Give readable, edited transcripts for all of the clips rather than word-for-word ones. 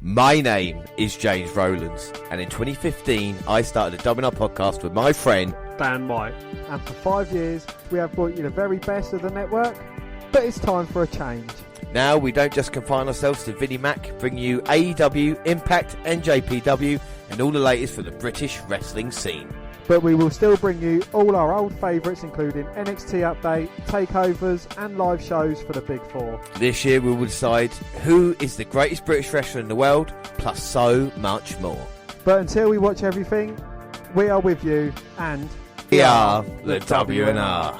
My name is James Rowlands, and in 2015 I started a WNR podcast with my friend Dan White. And for 5 years we have brought you the very best of the network, but it's time for a change. Now we don't just confine ourselves to Vinnie Mac, bring you AEW, Impact, NJPW and all the latest from the British wrestling scene. But we will still bring you all our old favourites, including NXT Update, takeovers and live shows for the Big Four. This year we will decide who is the greatest British wrestler in the world, plus so much more. But until we watch everything, we are with you, and we are the WNR.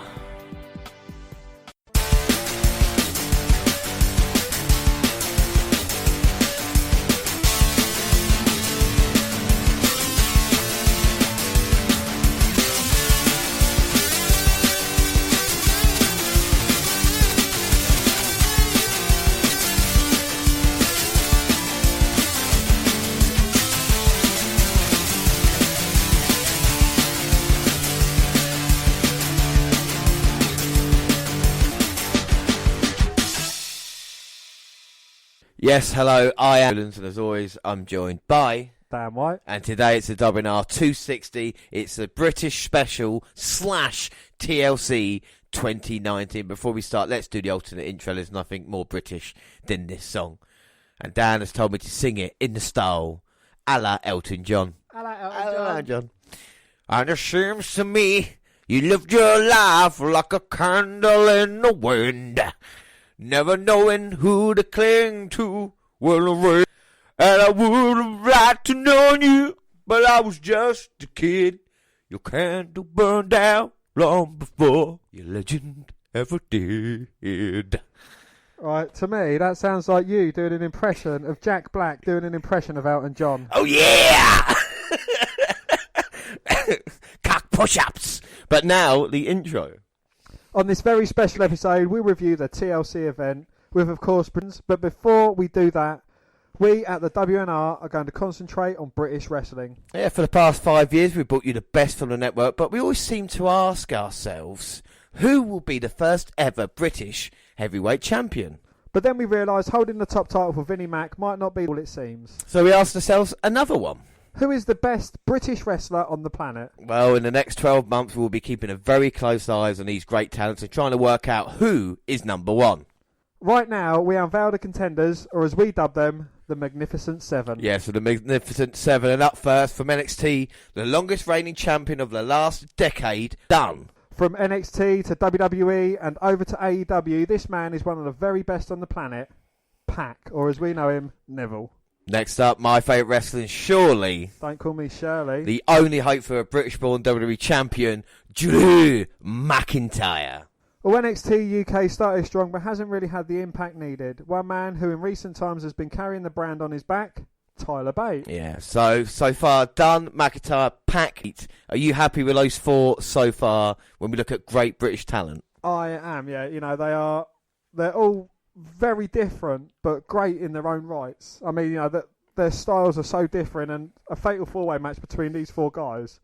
Yes, hello, I am Rowlands, and as always, I'm joined by Dan White. And today it's the WNR260. It's the British Special / TLC 2019. Before we start, let's do the alternate intro. There's nothing more British than this song. And Dan has told me to sing it in the style a la Elton John. A la Elton John. And it seems to me you lived your life like a candle in the wind, never knowing who to cling to when the rain. And I would have liked to know you, but I was just a kid. Your candle burned out long before your legend ever did. Right, to me, that sounds like you doing an impression of Jack Black doing an impression of Elton John. Oh, yeah! Cock push-ups. But now, the intro. On this very special episode, we review the TLC event with, of course, but before we do that, we at the WNR are going to concentrate on British wrestling. Yeah, for the past 5 years, we've brought you the best from the network, but we always seem to ask ourselves, who will be the first ever British heavyweight champion? But then we realised holding the top title for Vinnie Mac might not be all it seems. So we asked ourselves another one. Who is the best British wrestler on the planet? Well, in the next 12 months, we'll be keeping a very close eyes on these great talents and trying to work out who is number one. Right now, we unveil the contenders, or as we dub them, the Magnificent Seven. Yeah, so the Magnificent Seven. And up first from NXT, the longest reigning champion of the last decade, done. From NXT to WWE and over to AEW, this man is one of the very best on the planet, Pac, or as we know him, Neville. Next up, my favourite wrestler, surely. Don't call me Shirley. The only hope for a British-born WWE champion, Drew McIntyre. Well, NXT UK started strong but hasn't really had the impact needed. One man who in recent times has been carrying the brand on his back, Tyler Bate. Yeah, so far, Dunn, McIntyre, Pac. Are you happy with those four so far when we look at great British talent? I am, yeah. You know, they're all very different but great in their own rights. I mean, you know, their styles are so different, and a fatal four-way match between these four guys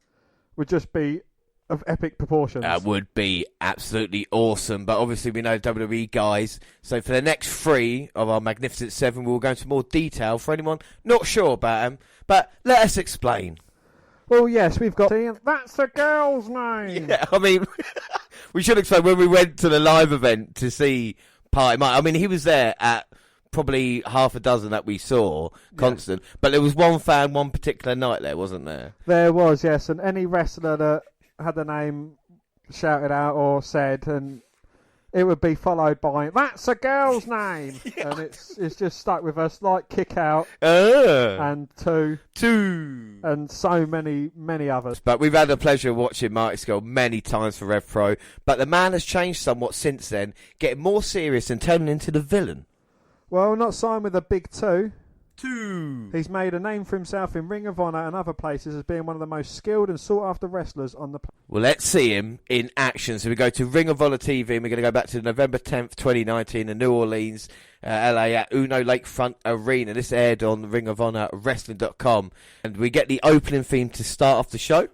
would just be of epic proportions. That would be absolutely awesome, but obviously we know WWE guys, so for the next three of our Magnificent Seven, we'll go into more detail for anyone not sure about them, but let us explain. Well, yes, we've got... That's a girl's name! Yeah, I mean, we should explain when we went to the live event to see Party Mike. I mean, he was there at probably half a dozen that we saw, constant, but there was one fan one particular night there, wasn't there? There was, yes, and any wrestler that had the name shouted out or said, and it would be followed by, that's a girl's name! Yeah. And it's just stuck with us, like Kick Out, and Two, and so many others. But we've had the pleasure of watching Marty Skull many times for Rev Pro, but the man has changed somewhat since then, getting more serious and turning into the villain. Well, not signed with the big two. He's made a name for himself in Ring of Honor and other places as being one of the most skilled and sought-after wrestlers on the planet. Well, let's see him in action. So we go to Ring of Honor TV, and we're going to go back to November 10th, 2019 in New Orleans, LA at Uno Lakefront Arena. This aired on Ring of Honor Wrestling.com. And we get the opening theme to start off the show.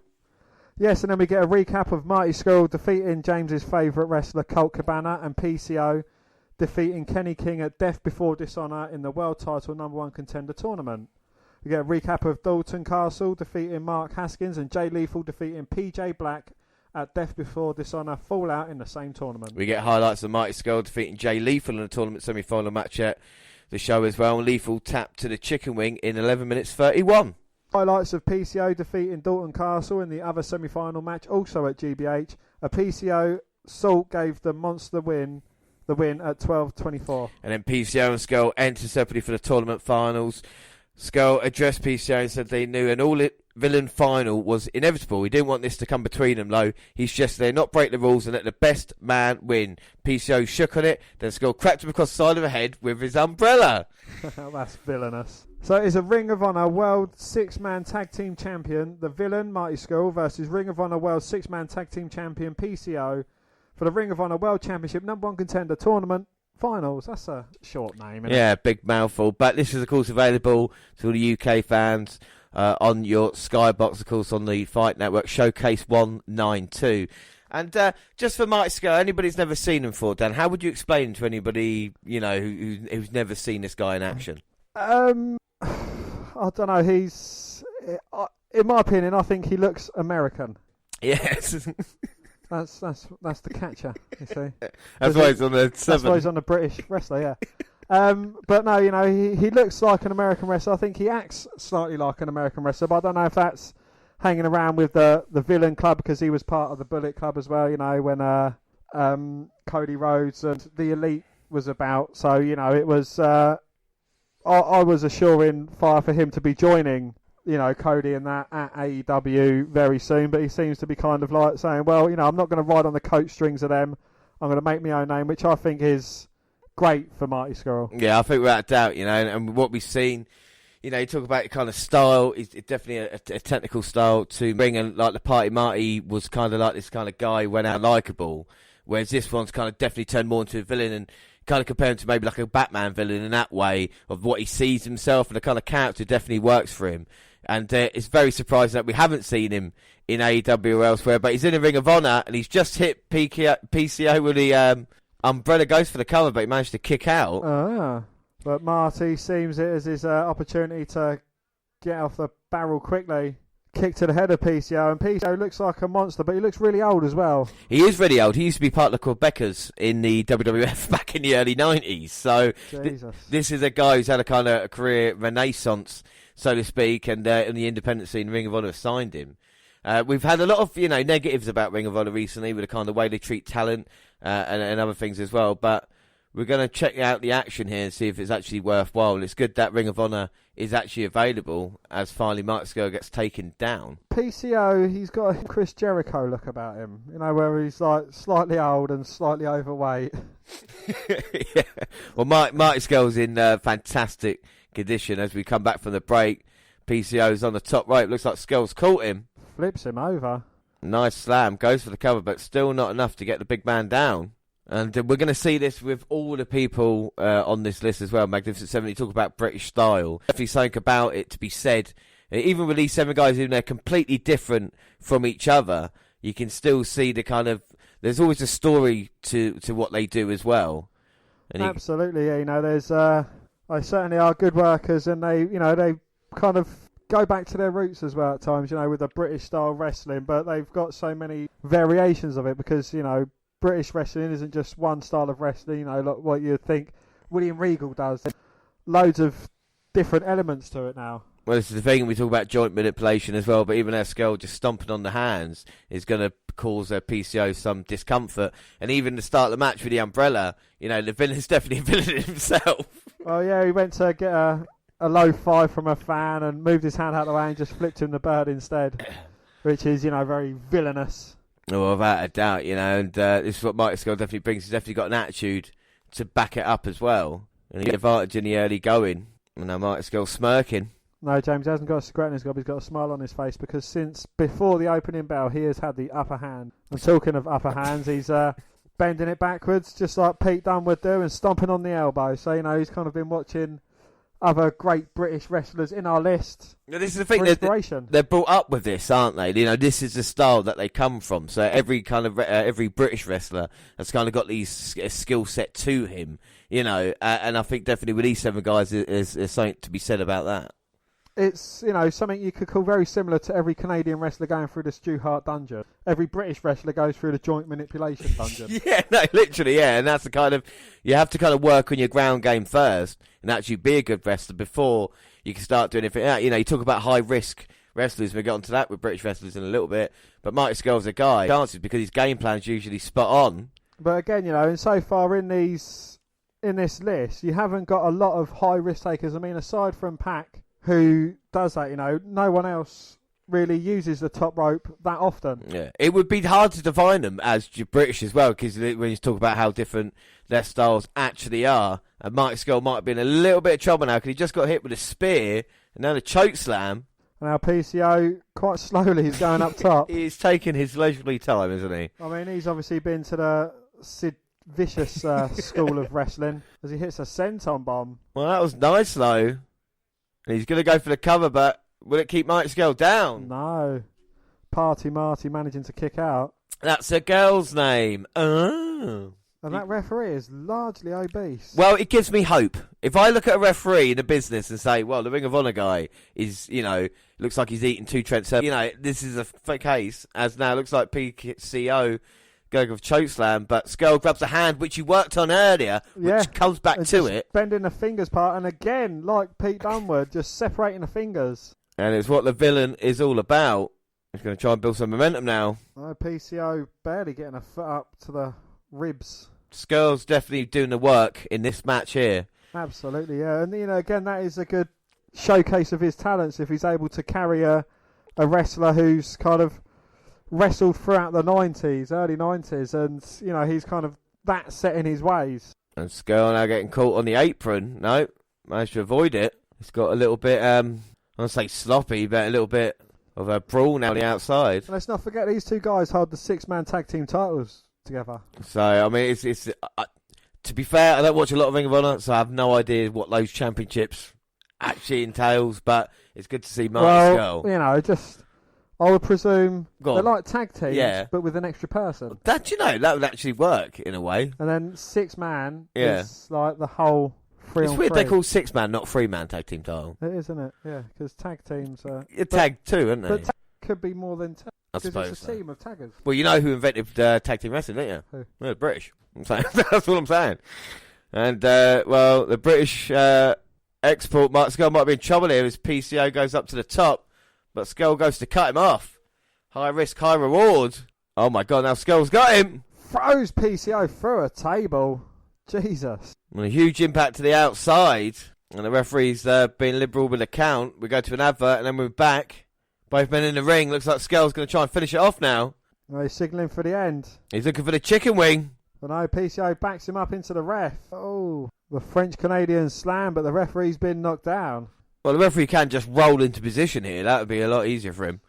Yes, and then we get a recap of Marty Scurll defeating James's favourite wrestler, Colt Cabana, and PCO defeating Kenny King at Death Before Dishonor in the World Title #1 Contender Tournament. We get a recap of Dalton Castle defeating Mark Haskins and Jay Lethal defeating PJ Black at Death Before Dishonor Fallout in the same tournament. We get highlights of Mighty Skull defeating Jay Lethal in a tournament semi-final match at the show as well. Lethal tapped to the chicken wing in 11 minutes 31. Highlights of PCO defeating Dalton Castle in the other semi-final match, also at GBH. A PCO Salt gave the Monster the win at 12:24. And then PCO and Skull entered separately for the tournament finals. Skull addressed PCO and said they knew an all-villain final was inevitable. He didn't want this to come between them, though. He's just there, not break the rules and let the best man win. PCO shook on it, then Skull cracked him across the side of the head with his umbrella. That's villainous. So it's a Ring of Honor World 6-Man Tag Team Champion, the villain Mighty Skull, versus Ring of Honor World 6-Man Tag Team Champion PCO for the Ring of Honor World Championship #1 Contender Tournament Finals. That's a short name, isn't it? Yeah, big mouthful. But this is, of course, available to all the UK fans on your Skybox, of course, on the Fight Network, Showcase 192. And just for Mighty Skull, anybody's never seen him before, Dan, how would you explain to anybody, you know, who's never seen this guy in action? I don't know. He's, in my opinion, I think he looks American. Yes. That's the catcher, you see. That's why he's on the 7. That's why he's on the British wrestler, yeah. But no, you know, he looks like an American wrestler. I think he acts slightly like an American wrestler, but I don't know if that's hanging around with the Villain Club, because he was part of the Bullet Club as well, you know, when Cody Rhodes and the Elite was about. So, you know, it was... I was a sure-in fire for him to be joining, you know, Cody and that at AEW very soon, but he seems to be kind of like saying, well, you know, I'm not going to ride on the coat strings of them. I'm going to make my own name, which I think is great for Mighty Skull. Yeah, I think without doubt, you know, and what we've seen, you know, you talk about kind of style, it's definitely a technical style to bring in, like the Party Marty was kind of like this kind of guy, went out likeable, whereas this one's kind of definitely turned more into a villain, and kind of compare him to maybe like a Batman villain in that way of what he sees himself, and the kind of character definitely works for him. And it's very surprising that we haven't seen him in AEW or elsewhere, but he's in a Ring of Honor and he's just hit PCO with the umbrella, goes for the cover, but he managed to kick out. But Marty seems it as his opportunity to get off the barrel quickly. Kick to the head of PCO, and PCO looks like a monster, but he looks really old as well. He is really old. He used to be part of the Quebecers in the WWF back in the early 90s. So this is a guy who's had a kind of career renaissance, so to speak, and in the independent scene, Ring of Honor signed him. We've had a lot of, you know, negatives about Ring of Honor recently with the kind of way they treat talent and other things as well, but we're going to check out the action here and see if it's actually worthwhile. It's good that Ring of Honor is actually available as finally Mighty Skull gets taken down. PCO, he's got a Chris Jericho look about him, you know, where he's like slightly old and slightly overweight. Yeah. Well, Mighty Skull's in fantastic condition as we come back from the break. PCO's on the top right. Looks like Skull's caught him. Flips him over. Nice slam. Goes for the cover, but still not enough to get the big man down. And we're going to see this with all the people on this list as well. Magnificent 7, you talk about British style. Definitely something about it to be said. Even with these 7 guys, even they're completely different from each other, you can still see the kind of... There's always a story to what they do as well. And absolutely, yeah. You know, there's... they certainly are good workers, and they kind of go back to their roots as well at times, you know, with the British style wrestling, but they've got so many variations of it because, you know, British wrestling isn't just one style of wrestling, you know, like what you'd think William Regal does. There's loads of different elements to it now. Well, this is the thing, we talk about joint manipulation as well, but even their Skull just stomping on the hands is going to cause their PCO some discomfort. And even the start of the match with the umbrella, you know, the villain's definitely a villain himself. Well, yeah, he went to get a low 5 from a fan and moved his hand out of the way and just flipped him the bird instead, which is, you know, very villainous. Oh, without a doubt, you know, and this is what Mighty Skull definitely brings. He's definitely got an attitude to back it up as well. And he had advantage in the early going. And now Mighty Skull smirking. No, James hasn't got a cigarette in his gob. He's got a smile on his face because since before the opening bell, he has had the upper hand. And talking of upper hands, he's bending it backwards, just like Pete Dunne would do, and stomping on the elbow. So, you know, he's kind of been watching other great British wrestlers in our list. Now, this is the thing. For inspiration. They're brought up with this, aren't they? You know, this is the style that they come from. So every kind of every British wrestler has kind of got these skill set to him. You know, and I think definitely with these 7 guys, there's something to be said about that. It's, you know, something you could call very similar to every Canadian wrestler going through the Stu Hart dungeon. Every British wrestler goes through the joint manipulation dungeon. Yeah, no, literally, yeah. And that's the kind of, you have to kind of work on your ground game first and actually be a good wrestler before you can start doing anything. You know, you talk about high risk wrestlers. We'll get onto that with British wrestlers in a little bit. But Marty Scurll's a guy. Chances because his game plan's usually spot on. But again, you know, and so far in this list, you haven't got a lot of high risk takers. I mean, aside from Pac, who does that, you know, no one else really uses the top rope that often. Yeah, it would be hard to define them as British as well, because when you talk about how different their styles actually are, and Marty Scurll might have been a little bit of trouble now because he just got hit with a spear and now the choke slam. And now PCO, quite slowly, is going up top. He's taking his leisurely time, isn't he? I mean, he's obviously been to the Sid Vicious school of wrestling as he hits a senton bomb. Well, that was nice, though. And he's going to go for the cover, but will it keep Marty Scurll down? No. Party Marty managing to kick out. That's a girl's name. Oh. And that referee is largely obese. Well, it gives me hope. If I look at a referee in a business and say, well, the Ring of Honor guy is, you know, looks like he's eating 2 Trent Seven. You know, this is a case, as now looks like PCO going with chokeslam, but Scurll grabs a hand, which you worked on earlier, which comes back to it. Bending the fingers part, and again, like Pete Dunwood, just separating the fingers. And it's what the villain is all about. He's going to try and build some momentum now. Oh, PCO barely getting a foot up to the ribs. Scurll's definitely doing the work in this match here. Absolutely, yeah. And, you know, again, that is a good showcase of his talents if he's able to carry a wrestler who's kind of wrestled throughout the 90s, early 90s, and, you know, he's kind of that set in his ways. And Scurll now getting caught on the apron. No, managed to avoid it. He's got a little bit, I don't want to say sloppy, but a little bit of a brawl now on the outside. And let's not forget, these 2 guys hold the 6-man tag team titles together. So, I mean, it's to be fair, I don't watch a lot of Ring of Honor, so I have no idea what those championships actually entails, but it's good to see Marty Scurll. You know, just, I would presume they're like tag teams, but with an extra person. That, you know, that would actually work in a way. And then 6-man is like the whole 3 on 3. It's weird they call 6-man, not 3-man tag team title. It is, isn't it? Yeah, because tag teams are... tag too, isn't it? But tag could be more than 10. I suppose it's a team of taggers. Well, you know who invented tag team wrestling, don't you? Who? Well, the British. I'm saying. That's what I'm saying. And, well, the British export, Scurll might be in trouble here as PCO goes up to the top, but Scurll goes to cut him off. High risk, high reward. Oh, my God, now Skull's got him. Throws PCO through a table. Jesus. And a huge impact to the outside. And the referee's being liberal with the count. We go to an advert and then we're back. Both men in the ring. Looks like Skull's going to try and finish it off now. Well, he's signalling for the end. He's looking for the chicken wing. But no, PCO backs him up into the ref. Oh, the French-Canadian slam, but the referee's been knocked down. Well, the referee can just roll into position here. That would be a lot easier for him.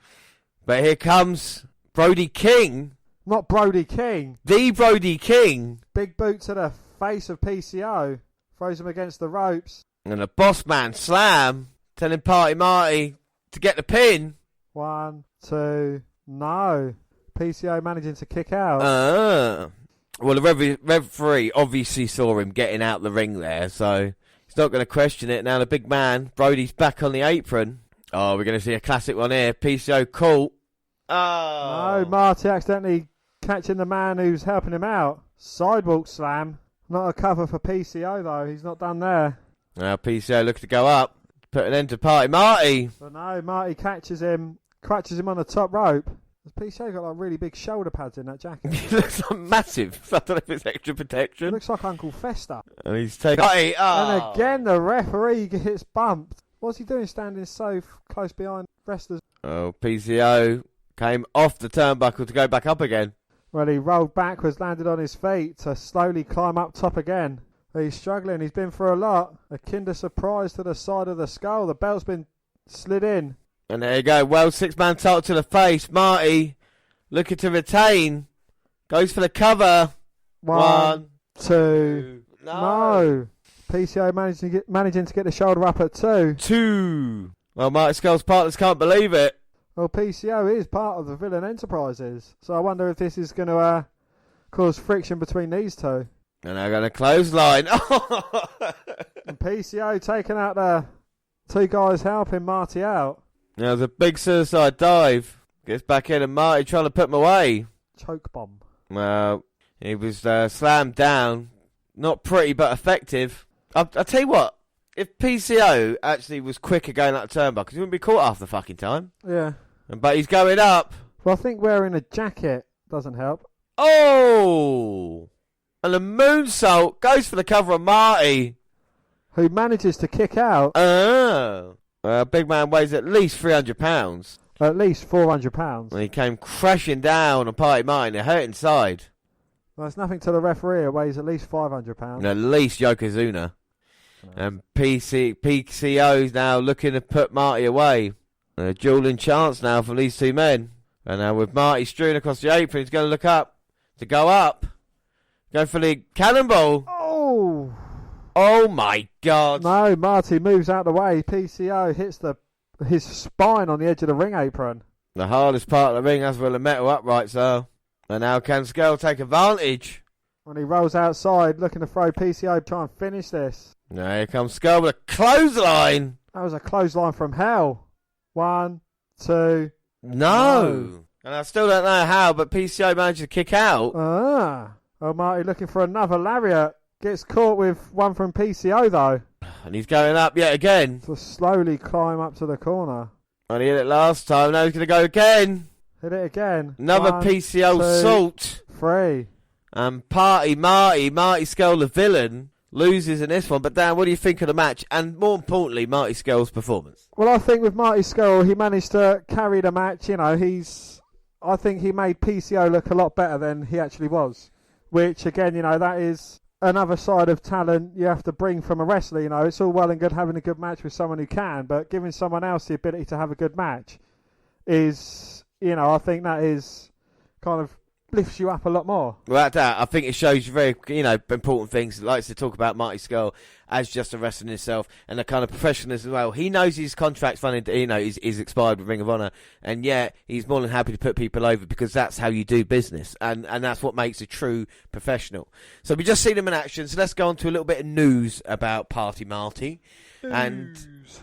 But here comes Brody King. Not Brody King. The Brody King. Big boot to the face of PCO. Throws him against the ropes. And the boss man slam. Telling Party Marty to get the pin. 1, 2, no. PCO managing to kick out. Well, the referee obviously saw him getting out the ring there, so he's not going to question it. Now the big man, Brody's back on the apron. Oh, we're going to see a classic one here. PCO caught. Oh. No, Marty accidentally catching the man who's helping him out. Sidewalk slam. Not a cover for PCO, though. He's not done there. Now PCO looking to go up. Put an end to Party Marty. But no, Marty catches him on the top rope. PCO got like really big shoulder pads in that jacket. He looks like massive. I don't know if it's extra protection. It looks like Uncle Fester. And he's taking... And again, the referee gets bumped. What's he doing standing so close behind wrestlers? Oh, PCO came off the turnbuckle to go back up again. Well, he rolled backwards, landed on his feet to slowly climb up top again. He's struggling. He's been through a lot. A kinder surprise to the side of the skull. The belt's been slid in. And there you go. Well, 6-man title to the face. Marty looking to retain. Goes for the cover. 1, 2. No. PCO managing to get the shoulder up at 2. 2. Well, Marty Skull's partners can't believe it. Well, PCO is part of the Villain Enterprises, so I wonder if this is going to cause friction between these two. And they're going to clothesline. And PCO taking out the 2 guys helping Marty out. There's a big suicide dive. Gets back in and Marty trying to put him away. Choke bomb. Well, he was slammed down. Not pretty, but effective. I'll tell you what. If PCO actually was quicker going up the turnbuckle, because he wouldn't be caught half the fucking time. Yeah. But he's going up. Well, I think wearing a jacket doesn't help. Oh! And the moonsault goes for the cover of Marty. Who manages to kick out. Oh. Big man weighs at least 300 pounds. At least 400 pounds. And he came crashing down on Party Marty. It hurt inside. Well, it's nothing to the referee. It weighs at least 500 pounds. And at least Yokozuna. And PCO's now looking to put Marty away. A dueling chance now from these 2 men. And now with Marty strewn across the apron, he's going to look up. To go up. Go for the cannonball. Oh! Oh my God. No, Marty moves out the way. PCO hits his spine on the edge of the ring apron. The hardest part of the ring, that's where the metal uprights are. And now can Skull take advantage? When he rolls outside looking to throw PCO, try and finish this. Now here comes Skull with a clothesline. That was a clothesline from hell. 1, 2. No. And I still don't know how, but PCO managed to kick out. Oh, Marty looking for another lariat. Gets caught with one from PCO though. And he's going up yet again. To slowly climb up to the corner. And he hit it last time, now he's going to go again. Hit it again. Another 1, PCO 2, assault. 3. And Marty Skull, the villain, loses in this one. But Dan, what do you think of the match? And more importantly, Marty Skull's performance? Well, I think with Marty Skull, he managed to carry the match. You know, I think he made PCO look a lot better than he actually was. Which, again, you know, that is another side of talent you have to bring from a wrestler. You know, it's all well and good having a good match with someone who can, but giving someone else the ability to have a good match is, you know, I think that is kind of lifts you up a lot more. Without that, I think it shows you very, you know, important things. He likes to talk about Marty Skull as just a wrestler in himself and the kind of professionalism as well. He knows his contract's running, you know, is expired with Ring of Honor, and yet he's more than happy to put people over because that's how you do business, and that's what makes a true professional. So we just seen him in action, so let's go on to a little bit of news about Party Marty. And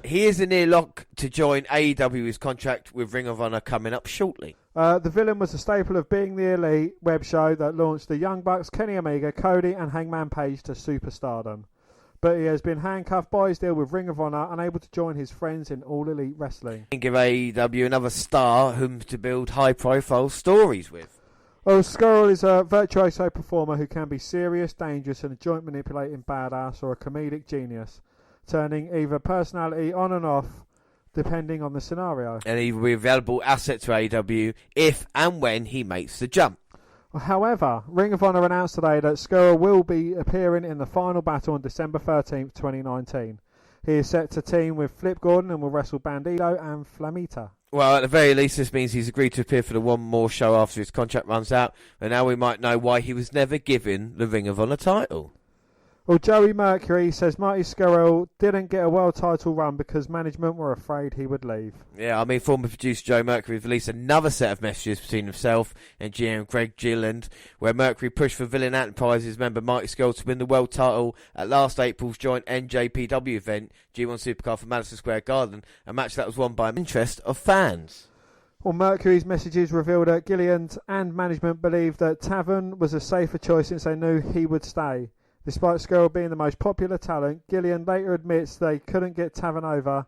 he is in near lock to join AEW's contract with Ring of Honor coming up shortly. The Villain was a staple of Being the Elite web show that launched the Young Bucks, Kenny Omega, Cody and Hangman Page to superstardom. But he has been handcuffed by his deal with Ring of Honor, unable to join his friends in All Elite Wrestling. And give AEW another star whom to build high-profile stories with. Well, Skull is a virtuoso performer who can be serious, dangerous and a joint manipulating badass or a comedic genius, turning either personality on and off depending on the scenario. And he will be a valuable asset to AEW if and when he makes the jump. However, Ring of Honor announced today that Skull will be appearing in the final battle on December 13th, 2019. He is set to team with Flip Gordon and will wrestle Bandito and Flamita. Well, at the very least, this means he's agreed to appear for the one more show after his contract runs out, and now we might know why he was never given the Ring of Honor title. Well, Joey Mercury says Marty Scurll didn't get a world title run because management were afraid he would leave. Yeah, I mean, former producer Joe Mercury released another set of messages between himself and GM Greg Gilland, where Mercury pushed for Villain Enterprises member Marty Scurll to win the world title at last April's joint NJPW event, G1 Supercard for Madison Square Garden, a match that was won by interest of fans. Well, Mercury's messages revealed that Gilland and management believed that Taven was a safer choice since they knew he would stay. Despite Scurll being the most popular talent, Gillian later admits they couldn't get Taven over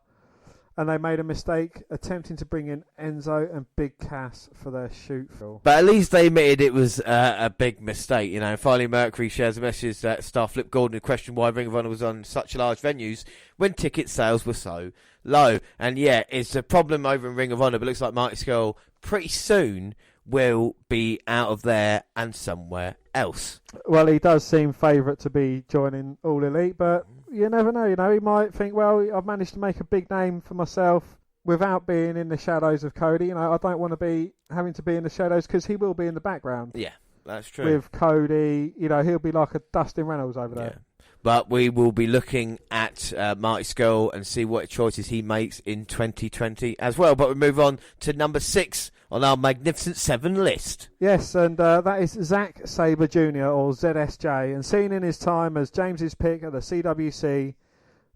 and they made a mistake attempting to bring in Enzo and Big Cass for their shoot film. But at least they admitted it was a big mistake, you know. Finally, Mercury shares a message that star Flip Gordon questioned why Ring of Honor was on such large venues when ticket sales were so low. And yeah, it's a problem over in Ring of Honor, but it looks like Marty Scurll pretty soon will be out of there and somewhere else. Well, he does seem favourite to be joining All Elite, but you never know, you know. He might think, well, I've managed to make a big name for myself without being in the shadows of Cody. You know, I don't want to be having to be in the shadows because he will be in the background. Yeah, that's true. With Cody, you know, he'll be like a Dustin Reynolds over there. Yeah. But we will be looking at Marty Scurll and see what choices he makes in 2020 as well. But we move on to number 6 on our Magnificent 7 list. Yes, and that is Zack Sabre Jr. or ZSJ. And seen in his time as James's pick at the CWC,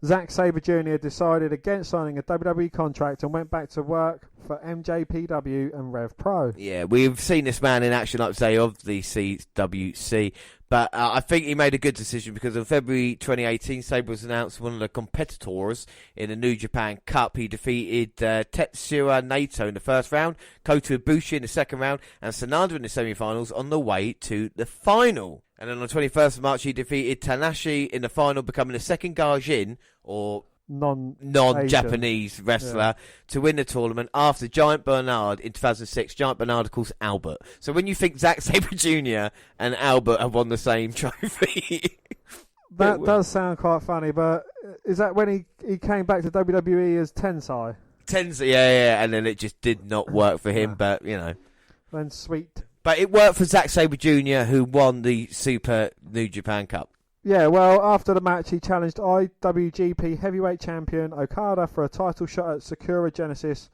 Zack Sabre Jr. decided against signing a WWE contract and went back to work for MJPW and Rev Pro. Yeah, we've seen this man in action, like I say, of the CWC. But I think he made a good decision because in February 2018, Sabre was announced one of the competitors in the New Japan Cup. He defeated Tetsuya Naito in the first round, Kota Ibushi in the second round, and Sanada in the semi-finals on the way to the final. And then on the 21st of March, he defeated Tanahashi in the final, becoming the second Gaijin, or non-Japanese wrestler, to win the tournament after Giant Bernard in 2006. Giant Bernard, of course, Albert. So when you think Zack Sabre Jr. and Albert have won the same trophy... That does sound quite funny, but is that when he came back to WWE as Tensai? Tensai, yeah, and then it just did not work for him, but, you know. Then sweet. But it worked for Zack Sabre Jr., who won the Super New Japan Cup. Yeah, well, after the match, he challenged IWGP Heavyweight Champion Okada for a title shot at Sakura Genesis,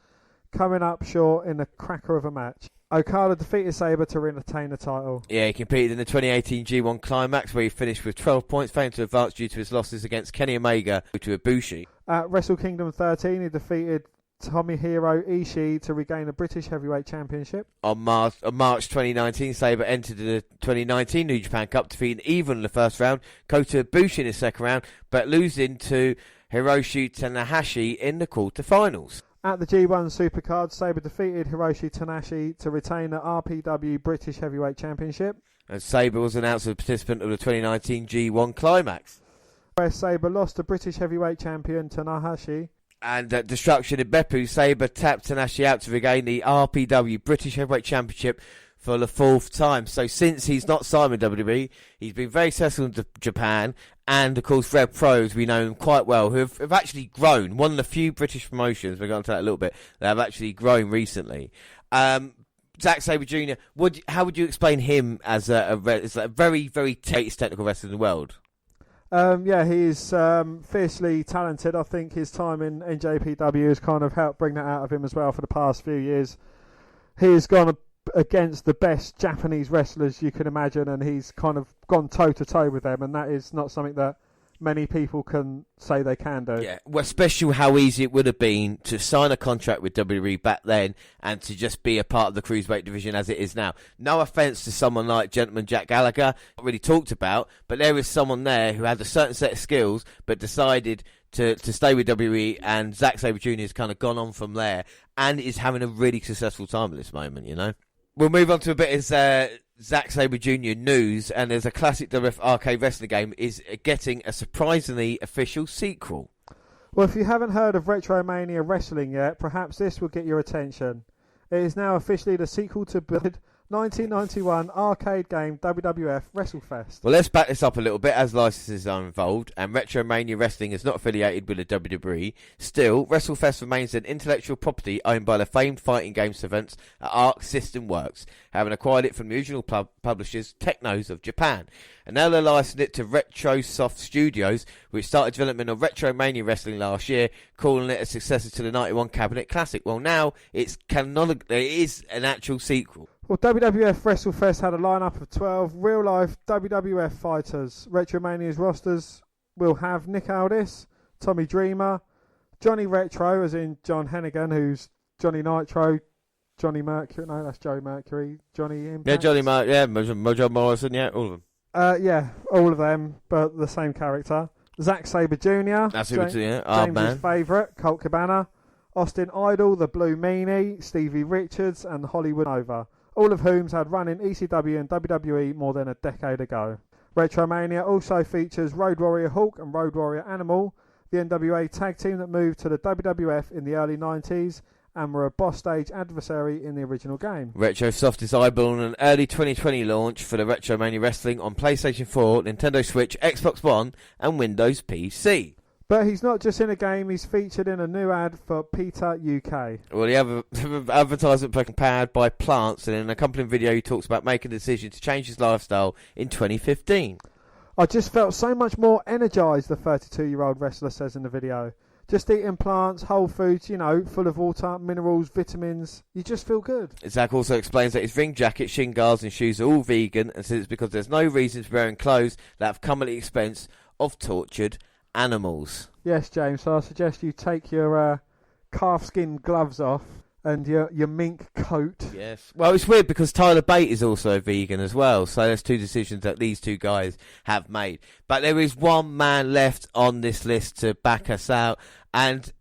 coming up short in a cracker of a match. Okada defeated Sabre to retain the title. Yeah, he competed in the 2018 G1 Climax, where he finished with 12 points, failing to advance due to his losses against Kenny Omega to Ibushi. At Wrestle Kingdom 13, he defeated Tomohiro Ishii to regain the British Heavyweight Championship. On March 2019, Sabre entered the 2019 New Japan Cup, defeating even in the first round, Kota Ibushi in the second round, but losing to Hiroshi Tanahashi in the quarterfinals. At the G1 Supercard, Sabre defeated Hiroshi Tanahashi to retain the RPW British Heavyweight Championship. And Sabre was announced as a participant of the 2019 G1 Climax, where Sabre lost to British Heavyweight Champion Tanahashi. And at Destruction in Beppu, Sabre tapped Tanahashi out to regain the RPW British Heavyweight Championship for the 4th time. So since he's not signed with WWE, he's been very successful in Japan. And, of course, Rev Pros, we know him quite well, who have actually grown. One of the few British promotions, we're going to that a little bit, that have actually grown recently. Zack Sabre Jr., how would you explain him as a very, very technical wrestler in the world? He's fiercely talented. I think his time in NJPW has kind of helped bring that out of him as well for the past few years. He's gone against the best Japanese wrestlers you can imagine, and he's kind of gone toe-to-toe with them, and that is not something that many people can say they can do. Yeah, well, especially how easy it would have been to sign a contract with WWE back then and to just be a part of the cruiserweight division as it is now. No offence to someone like Gentleman Jack Gallagher, not really talked about, but there is someone there who had a certain set of skills but decided to stay with WWE, and Zack Sabre Jr. has kind of gone on from there and is having a really successful time at this moment, you know. We'll move on to a bit of Zack Sabre Jr. news, and there's a classic WF arcade wrestling game is getting a surprisingly official sequel. Well, if you haven't heard of Retromania Wrestling yet, perhaps this will get your attention. It is now officially the sequel to 1991 arcade game WWF WrestleFest. Well, let's back this up a little bit as licenses are involved, and Retromania Wrestling is not affiliated with the WWE. Still, WrestleFest remains an intellectual property owned by the famed fighting games events at Arc System Works, having acquired it from the original publishers Technos of Japan. And now they're licensing it to Retrosoft Studios, which started development of Retromania Wrestling last year, calling it a successor to the 91 Cabinet Classic. Well, now it is an actual sequel. Well, WWF WrestleFest had a lineup of 12 real-life WWF fighters. Retromania's rosters will have Nick Aldis, Tommy Dreamer, Johnny Retro, as in John Hennigan, who's Johnny Nitro, Johnny Mercury, no, that's Joe Mercury, Johnny Impact. Yeah, Johnny Mercury, yeah, Mojo Morrison, yeah, all of them. Yeah, all of them, but the same character. Zack Sabre Jr., that's who James's favourite, Colt Cabana, Austin Idol, the Blue Meanie, Stevie Richards, and Hollywood Nova, all of whom had run in ECW and WWE more than a decade ago. Retromania also features Road Warrior Hawk and Road Warrior Animal, the NWA tag team that moved to the WWF in the early 90s and were a boss stage adversary in the original game. Retrosoft is eyeballing an early 2020 launch for the Retromania Wrestling on PlayStation 4, Nintendo Switch, Xbox One and Windows PC. But he's not just in a game, he's featured in a new ad for PETA UK. Well, the advertisement powered by plants, and in an accompanying video he talks about making a decision to change his lifestyle in 2015. I just felt so much more energised, the 32-year-old wrestler says in the video. Just eating plants, whole foods, full of water, minerals, vitamins. You just feel good. Zach also explains that his ring jacket, shin guards and shoes are all vegan, and says it's because there's no reason to be wearing clothes that have come at the expense of tortured animals. Yes, James, so I suggest you take your calfskin gloves off and your mink coat. Yes. Well, it's weird because Tyler Bate is also a vegan as well, so there's two decisions that these two guys have made. But there is one man left on this list to back us out, and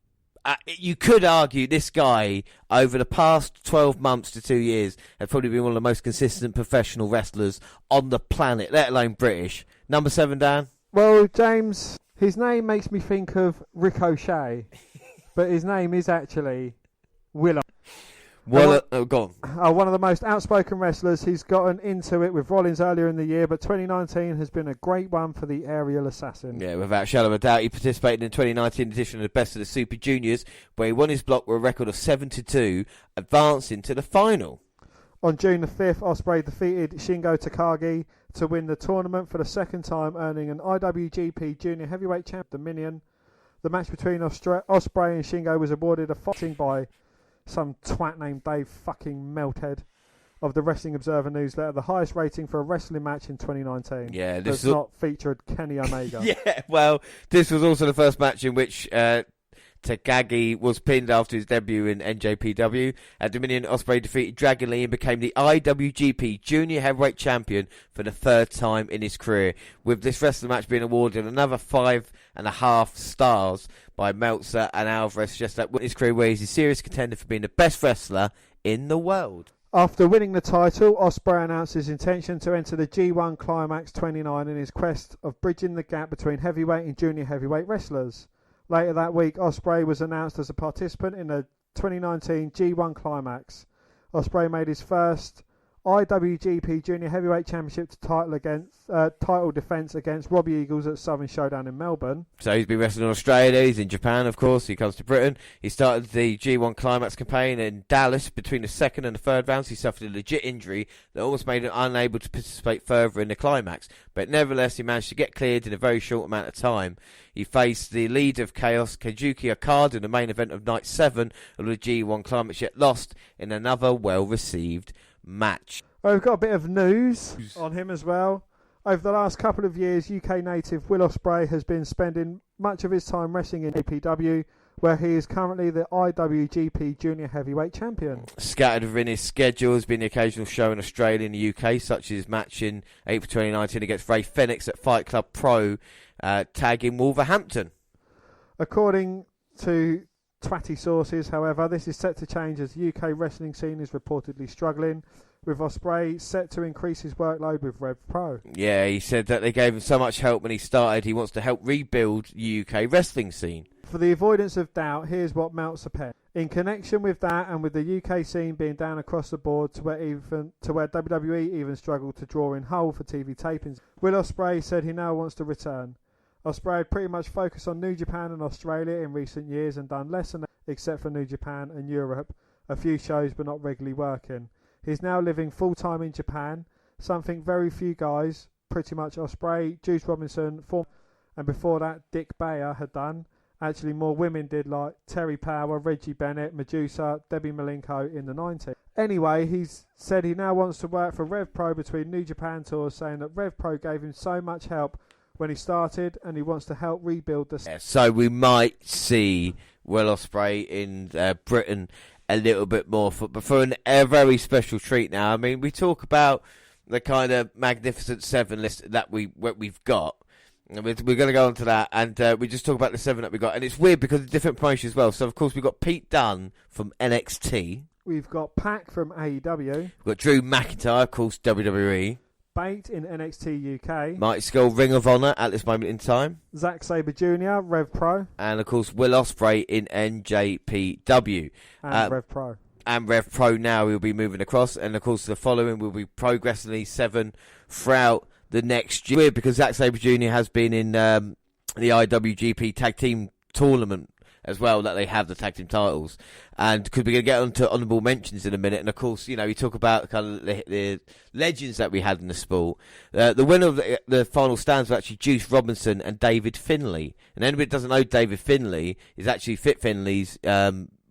you could argue this guy, over the past 12 months to 2 years, has probably been one of the most consistent professional wrestlers on the planet, let alone British. Number 7, Dan? Well, James, his name makes me think of Ricochet, but his name is actually Willow. Well, go on. One of the most outspoken wrestlers. He's gotten into it with Rollins earlier in the year, but 2019 has been a great one for the aerial assassin. Yeah, without a shadow of a doubt, he participated in the 2019 edition of the Best of the Super Juniors, where he won his block with a record of 7-2, advancing to the final. On June the 5th, Ospreay defeated Shingo Takagi to win the tournament for the second time, earning an IWGP Junior Heavyweight Champion Dominion. The match between Ospreay and Shingo was awarded a fighting by some twat named Dave fucking Melthead of the Wrestling Observer newsletter, the highest rating for a wrestling match in 2019. Yeah, this does not featured Kenny Omega. Yeah, well, this was also the first match in which Takagi was pinned after his debut in NJPW. At Dominion, Ospreay defeated Dragon Lee and became the IWGP Junior Heavyweight Champion for the third time in his career, with this wrestling match being awarded another 5.5 stars by Meltzer and Alvarez, suggests that in his career where he's a serious contender for being the best wrestler in the world. After winning the title, Ospreay announced his intention to enter the G1 Climax 29 in his quest of bridging the gap between heavyweight and junior heavyweight wrestlers. Later that week, Ospreay was announced as a participant in the 2019 G1 Climax. Ospreay made his first IWGP Junior Heavyweight Championship title defence against Robbie Eagles at Southern Showdown in Melbourne. So he's been wrestling in Australia, he's in Japan, of course, he comes to Britain. He started the G1 Climax campaign in Dallas. Between the second and the third rounds, he suffered a legit injury that almost made him unable to participate further in the climax. But nevertheless, he managed to get cleared in a very short amount of time. He faced the leader of Chaos, Kazuki Okada, in the main event of Night 7 of the G1 Climax, yet lost in another well-received match. Well, we've got a bit of news on him as well. Over the last couple of years, UK native Will Ospreay has been spending much of his time wrestling in IPW, where he is currently the IWGP Junior Heavyweight Champion. Scattered within his schedule has been the occasional show in Australia and the UK, such as his match in April 2019 against Ray Fenix at Fight Club Pro, tag in Wolverhampton. According to twatty sources, however, this is set to change as the UK wrestling scene is reportedly struggling, with Ospreay set to increase his workload with Rev Pro. Yeah, he said that they gave him so much help when he started, he wants to help rebuild the UK wrestling scene. For the avoidance of doubt, here's what Meltzer penned. In connection with that, and with the UK scene being down across the board to where WWE even struggled to draw in Hull for TV tapings, Will Ospreay said he now wants to return. Ospreay had pretty much focused on New Japan and Australia in recent years and done less than that, except for New Japan and Europe, a few shows but not regularly working. He's now living full-time in Japan, something very few guys, pretty much Ospreay, Juice Robinson, and before that Dick Bayer had done. Actually, more women did, like Terry Power, Reggie Bennett, Medusa, Debbie Malenko in the 90s. Anyway, he's said he now wants to work for Rev Pro between New Japan tours, saying that Rev Pro gave him so much help when he started, and he wants to help rebuild the... Yeah, so we might see Will Ospreay in Britain a little bit more, but for a very special treat now. I mean, we talk about the kind of Magnificent 7 list that we've got. We're going to go on to that, and we just talk about the 7 that we got. And it's weird because of different promotions as well. So, of course, we've got Pete Dunne from NXT. We've got Pac from AEW. We've got Drew McIntyre, of course, WWE. Bate in NXT UK. Mighty Skull, Ring of Honor at this moment in time. Zack Sabre Jr., Rev Pro. And, of course, Will Ospreay in NJPW. And Rev Pro. And Rev Pro now will be moving across. And, of course, the following will be progressively 7 throughout the next year. Weird because Zack Sabre Jr. has been in the IWGP Tag Team Tournament as well that they have the tag team titles. And because we're going to get on to honourable mentions in a minute, and of course, you talk about kind of the legends that we had in the sport. The winner of the final stands was actually Juice Robinson and David Finlay. And anybody that doesn't know David Finlay is actually Fit Finlay's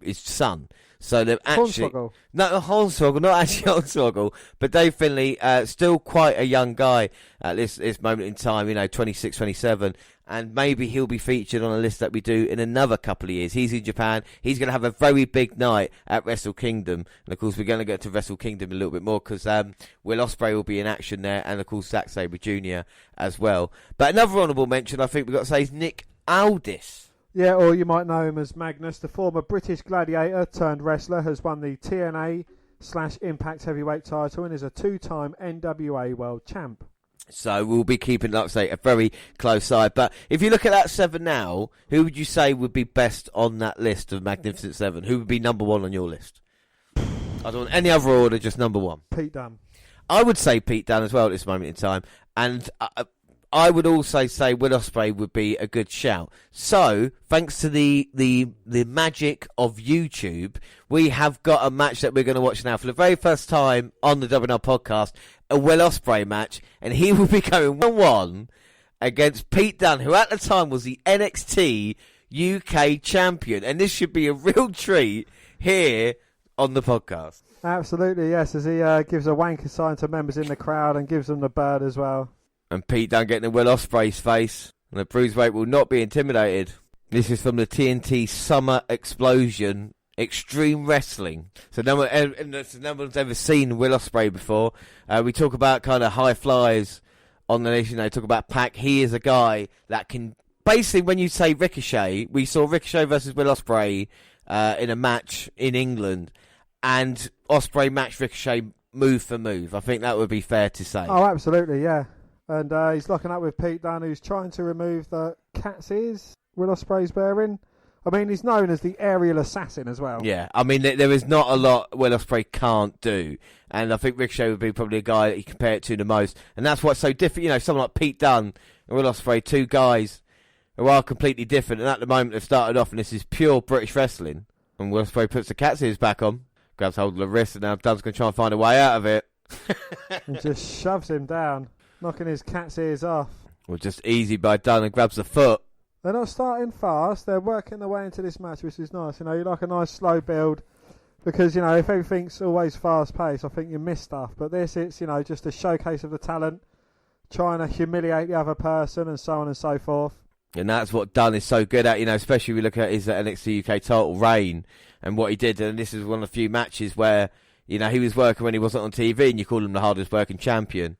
his son. So they're actually Hornswoggle, not actually Hornswoggle, but Dave Finlay, still quite a young guy at this moment in time. 26, 27, and maybe he'll be featured on a list that we do in another couple of years. He's in Japan. He's going to have a very big night at Wrestle Kingdom, and of course we're going to get to Wrestle Kingdom a little bit more because Will Ospreay will be in action there, and of course Zack Sabre Jr. as well. But another honourable mention, I think we've got to say, is Nick Aldis. Yeah, or you might know him as Magnus, the former British gladiator turned wrestler, has won the TNA/Impact Heavyweight title and is a 2-time NWA World Champ. So we'll be keeping, like I say, a very close eye. But if you look at that 7 now, who would you say would be best on that list of Magnificent 7? Who would be number 1 on your list? I don't want any other order, just number 1. Pete Dunne. I would say Pete Dunne as well at this moment in time. And I would also say Will Ospreay would be a good shout. So, thanks to the magic of YouTube, we have got a match that we're going to watch now for the very first time on the WNR podcast, a Will Ospreay match, and he will be going 1-1 against Pete Dunne, who at the time was the NXT UK champion. And this should be a real treat here on the podcast. Absolutely, yes, as he gives a wanker sign to members in the crowd and gives them the bird as well. And Pete Dunne getting in Will Ospreay's face. And the Bruiserweight will not be intimidated. This is from the TNT Summer Explosion Extreme Wrestling. So no one's ever seen Will Ospreay before. We talk about kind of high flyers on the nation. They talk about Pac. He is a guy that can... Basically, when you say Ricochet, we saw Ricochet versus Will Ospreay in a match in England. And Ospreay matched Ricochet move for move. I think that would be fair to say. Oh, absolutely, yeah. And he's locking up with Pete Dunne, who's trying to remove the cat's ears Will Ospreay's wearing. I mean, he's known as the aerial assassin as well. Yeah, I mean, there is not a lot Will Ospreay can't do. And I think Ricochet would be probably a guy that you compare it to the most. And that's what's so different. Someone like Pete Dunne and Will Ospreay, 2 guys who are completely different. And at the moment, they've started off, and this is pure British wrestling. And Will Ospreay puts the cat's ears back on, grabs hold of the wrist, and now Dunne's going to try and find a way out of it. And just shoves him down, knocking his cat's ears off. Well, just easy by Dunne, and grabs the foot. They're not starting fast. They're working their way into this match, which is nice. You like a nice slow build. Because, if everything's always fast-paced, I think you miss stuff. But this, it's, just a showcase of the talent, trying to humiliate the other person and so on and so forth. And that's what Dunne is so good at, especially if we look at his NXT UK title reign and what he did. And this is one of the few matches where, he was working when he wasn't on TV, and you call him the hardest working champion.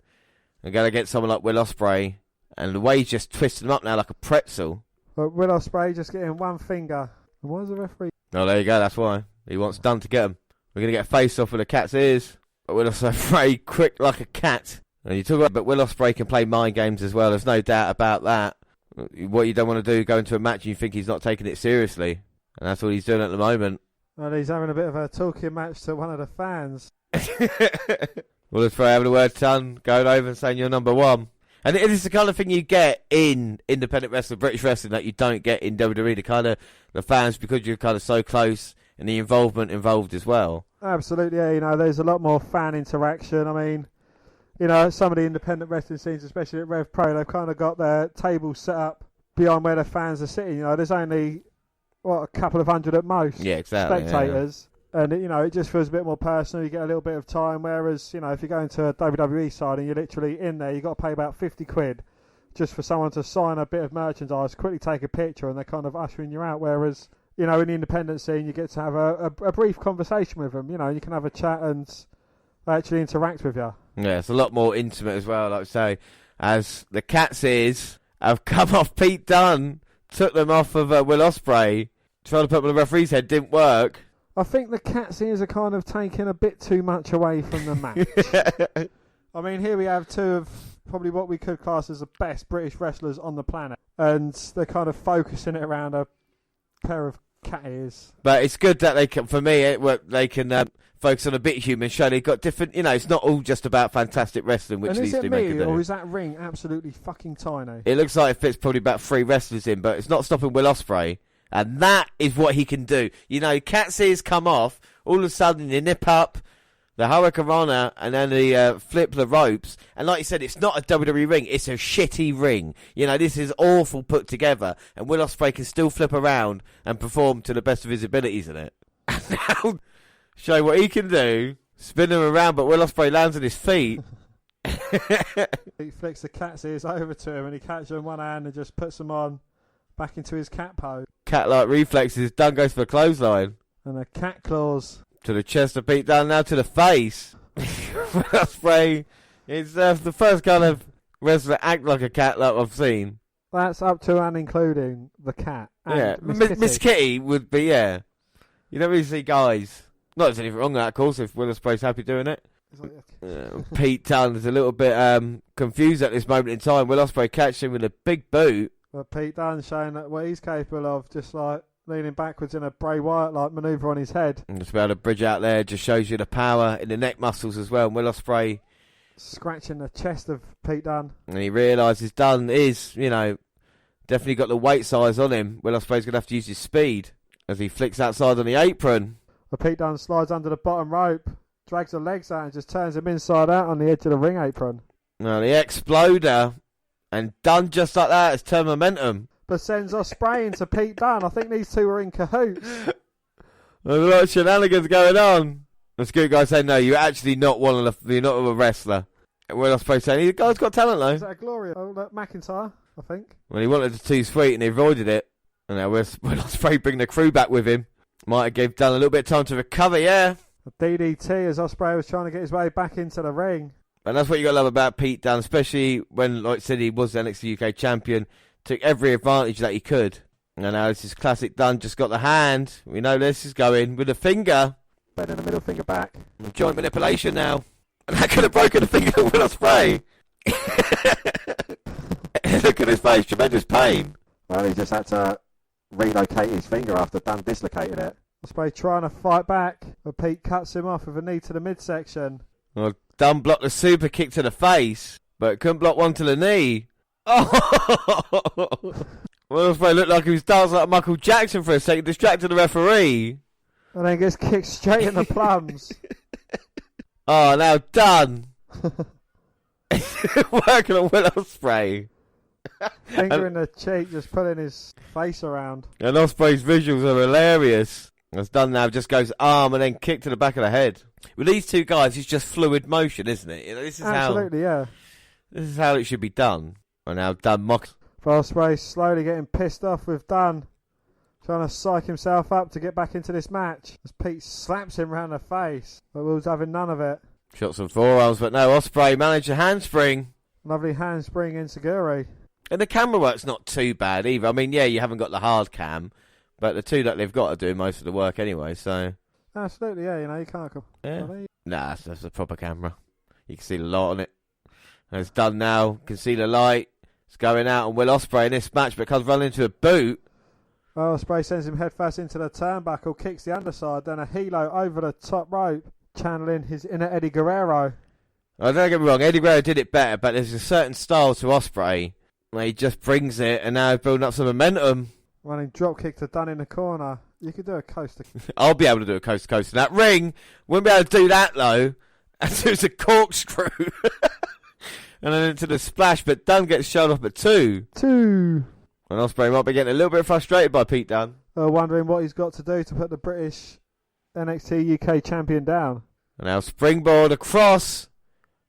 And going to get someone like Will Ospreay, and the way he's just twisting him up now like a pretzel. But Will Ospreay just getting one finger. And why is the referee? Oh, there you go, that's why. He wants Dunne to get him. We're going to get a face-off with the cat's ears. But Will Ospreay quick like a cat. And you talk about, but Will Ospreay can play mind games as well. There's no doubt about that. What you don't want to do, go into a match and you think he's not taking it seriously. And that's what he's doing at the moment. And he's having a bit of a talking match to one of the fans. Will Ospreay having a word to Dunne, going over and saying you're number 1. And it is the kind of thing you get in independent wrestling, British wrestling, that you don't get in WWE. The fans, because you're kind of so close, and the involvement involved as well. Absolutely, yeah. There's a lot more fan interaction. I mean, some of the independent wrestling scenes, especially at Rev Pro, they've kind of got their tables set up beyond where the fans are sitting. There's only, a couple of hundred at most. Yeah, exactly. Spectators. Yeah. And, it just feels a bit more personal. You get a little bit of time. Whereas, if you're going to a WWE side and you're literally in there, you've got to pay about 50 quid just for someone to sign a bit of merchandise, quickly take a picture, and they're kind of ushering you out. Whereas, in the independent scene, you get to have a brief conversation with them. You can have a chat and they actually interact with you. Yeah, it's a lot more intimate as well, like I say. As the cat's ears have come off Pete Dunne, took them off of Will Ospreay, tried to put them on the referee's head, didn't work. I think the cat's ears are kind of taking a bit too much away from the match. I mean, here we have 2 of probably what we could class as the best British wrestlers on the planet. And they're kind of focusing it around a pair of cat ears. But it's good that they can, for me, they can focus on a bit of human show. They've got different, it's not all just about fantastic wrestling, which these two make it do. Or is that ring absolutely fucking tiny? It looks like it fits probably about 3 wrestlers in, but it's not stopping Will Ospreay. And that is what he can do. You know, cat's ears come off, all of a sudden you nip up the Hurricanrana and then the flip the ropes. And like you said, it's not a WWE ring, it's a shitty ring. You know, this is awful put together. And Will Ospreay can still flip around and perform to the best of his abilities in it. And now, show what he can do. Spin him around, but Will Ospreay lands on his feet. He flicks the cat's ears over to him and he catches him in one hand and just puts them on back into his cat pose. Cat-like reflexes. Dunn goes for a clothesline. And the cat claws. To the chest of Pete Dunne, now to the face. Will Ospreay is the first kind of wrestler act like a cat like I've seen. That's up to and including the cat. And Yeah, Miss Kitty would be, yeah. You don't really see guys. Not there's anything wrong with that, of course, if Will Ospreay's happy doing it. Pete Dunne is a little bit confused at this moment in time. Will Ospreay catches him with a big boot. But Pete Dunne showing that what he's capable of, just like leaning backwards in a Bray Wyatt-like manoeuvre on his head. And just be able to bridge out there just shows you the power in the neck muscles as well. And Will Ospreay scratching the chest of Pete Dunne. And he realises Dunne is, you know, definitely got the weight size on him. Will Ospreay's going to have to use his speed as he flicks outside on the apron. But Pete Dunne slides under the bottom rope, drags the legs out and just turns him inside out on the edge of the ring apron. Now the exploder, and Dunne just like that has turned momentum. But sends Ospreay into Pete Dunne. I think these two were in cahoots. There's a lot of shenanigans going on. The Scoot guy saying, no, you're actually not you're not a wrestler. And Will Ospreay saying, the guy's got talent though. Is that a Gloria? Oh, look, McIntyre, I think. Well, he wanted the too sweet and he avoided it. And now Will Ospreay bring the crew back with him. Might have given Dunne a little bit of time to recover, yeah. A DDT as Ospreay was trying to get his way back into the ring. And that's what you got to love about Pete Dunne, especially when, like I said, he was the NXT UK champion. Took every advantage that he could. And now this is classic Dunne, just got the hand. We know this is going with the finger. Bending the middle finger back. Joint manipulation now. And that could have broken the finger of Will Ospreay. Look at his face, tremendous pain. Well, he just had to relocate his finger after Dunne dislocated it. Ospreay trying to fight back, but Pete cuts him off with a knee to the midsection. Well, Dunne blocked the super kick to the face, but couldn't block one to the knee. Oh! Will Ospreay looked like he was dancing like Michael Jackson for a second, distracted the referee. And then gets kicked straight in the plums. Oh, now Dunne. Working on Will Ospreay. Finger in the cheek, just pulling his face around. And Ospreay's visuals are hilarious. As Dunne now just goes arm and then kick to the back of the head. With these two guys, it's just fluid motion, isn't it? You know, this is absolutely, yeah. This is how it should be done. And now Dunne mocks. Ospreay slowly getting pissed off with Dunne, trying to psych himself up to get back into this match. As Pete slaps him round the face, but Will's having none of it. Shots and forearms, but no, Ospreay managed a handspring. Lovely handspring enziguri. And the camera work's not too bad either. I mean, yeah, you haven't got the hard cam, but the two that they've got to do most of the work anyway, so... Absolutely, yeah, you know, you can't... Yeah. Nah, that's a proper camera. You can see the light on it. And it's done now. Can see the light. It's going out on Will Ospreay in this match, but comes running into a boot. Well, Ospreay sends him headfirst into the turnbuckle, kicks the underside, then a helo over the top rope, channeling his inner Eddie Guerrero. Oh, don't get me wrong, Eddie Guerrero did it better, but there's a certain style to Ospreay where he just brings it, and now he's building up some momentum. Running drop kick to Dunne in the corner. You could do a coast to coast. I'll be able to do a coast to coast in that ring. Wouldn't be able to do that though. And there's a corkscrew. And then into the splash, but Dunne gets showed off at 2. And Ospreay might be getting a little bit frustrated by Pete Dunne. Wondering what he's got to do to put the British NXT UK champion down. And now springboard across.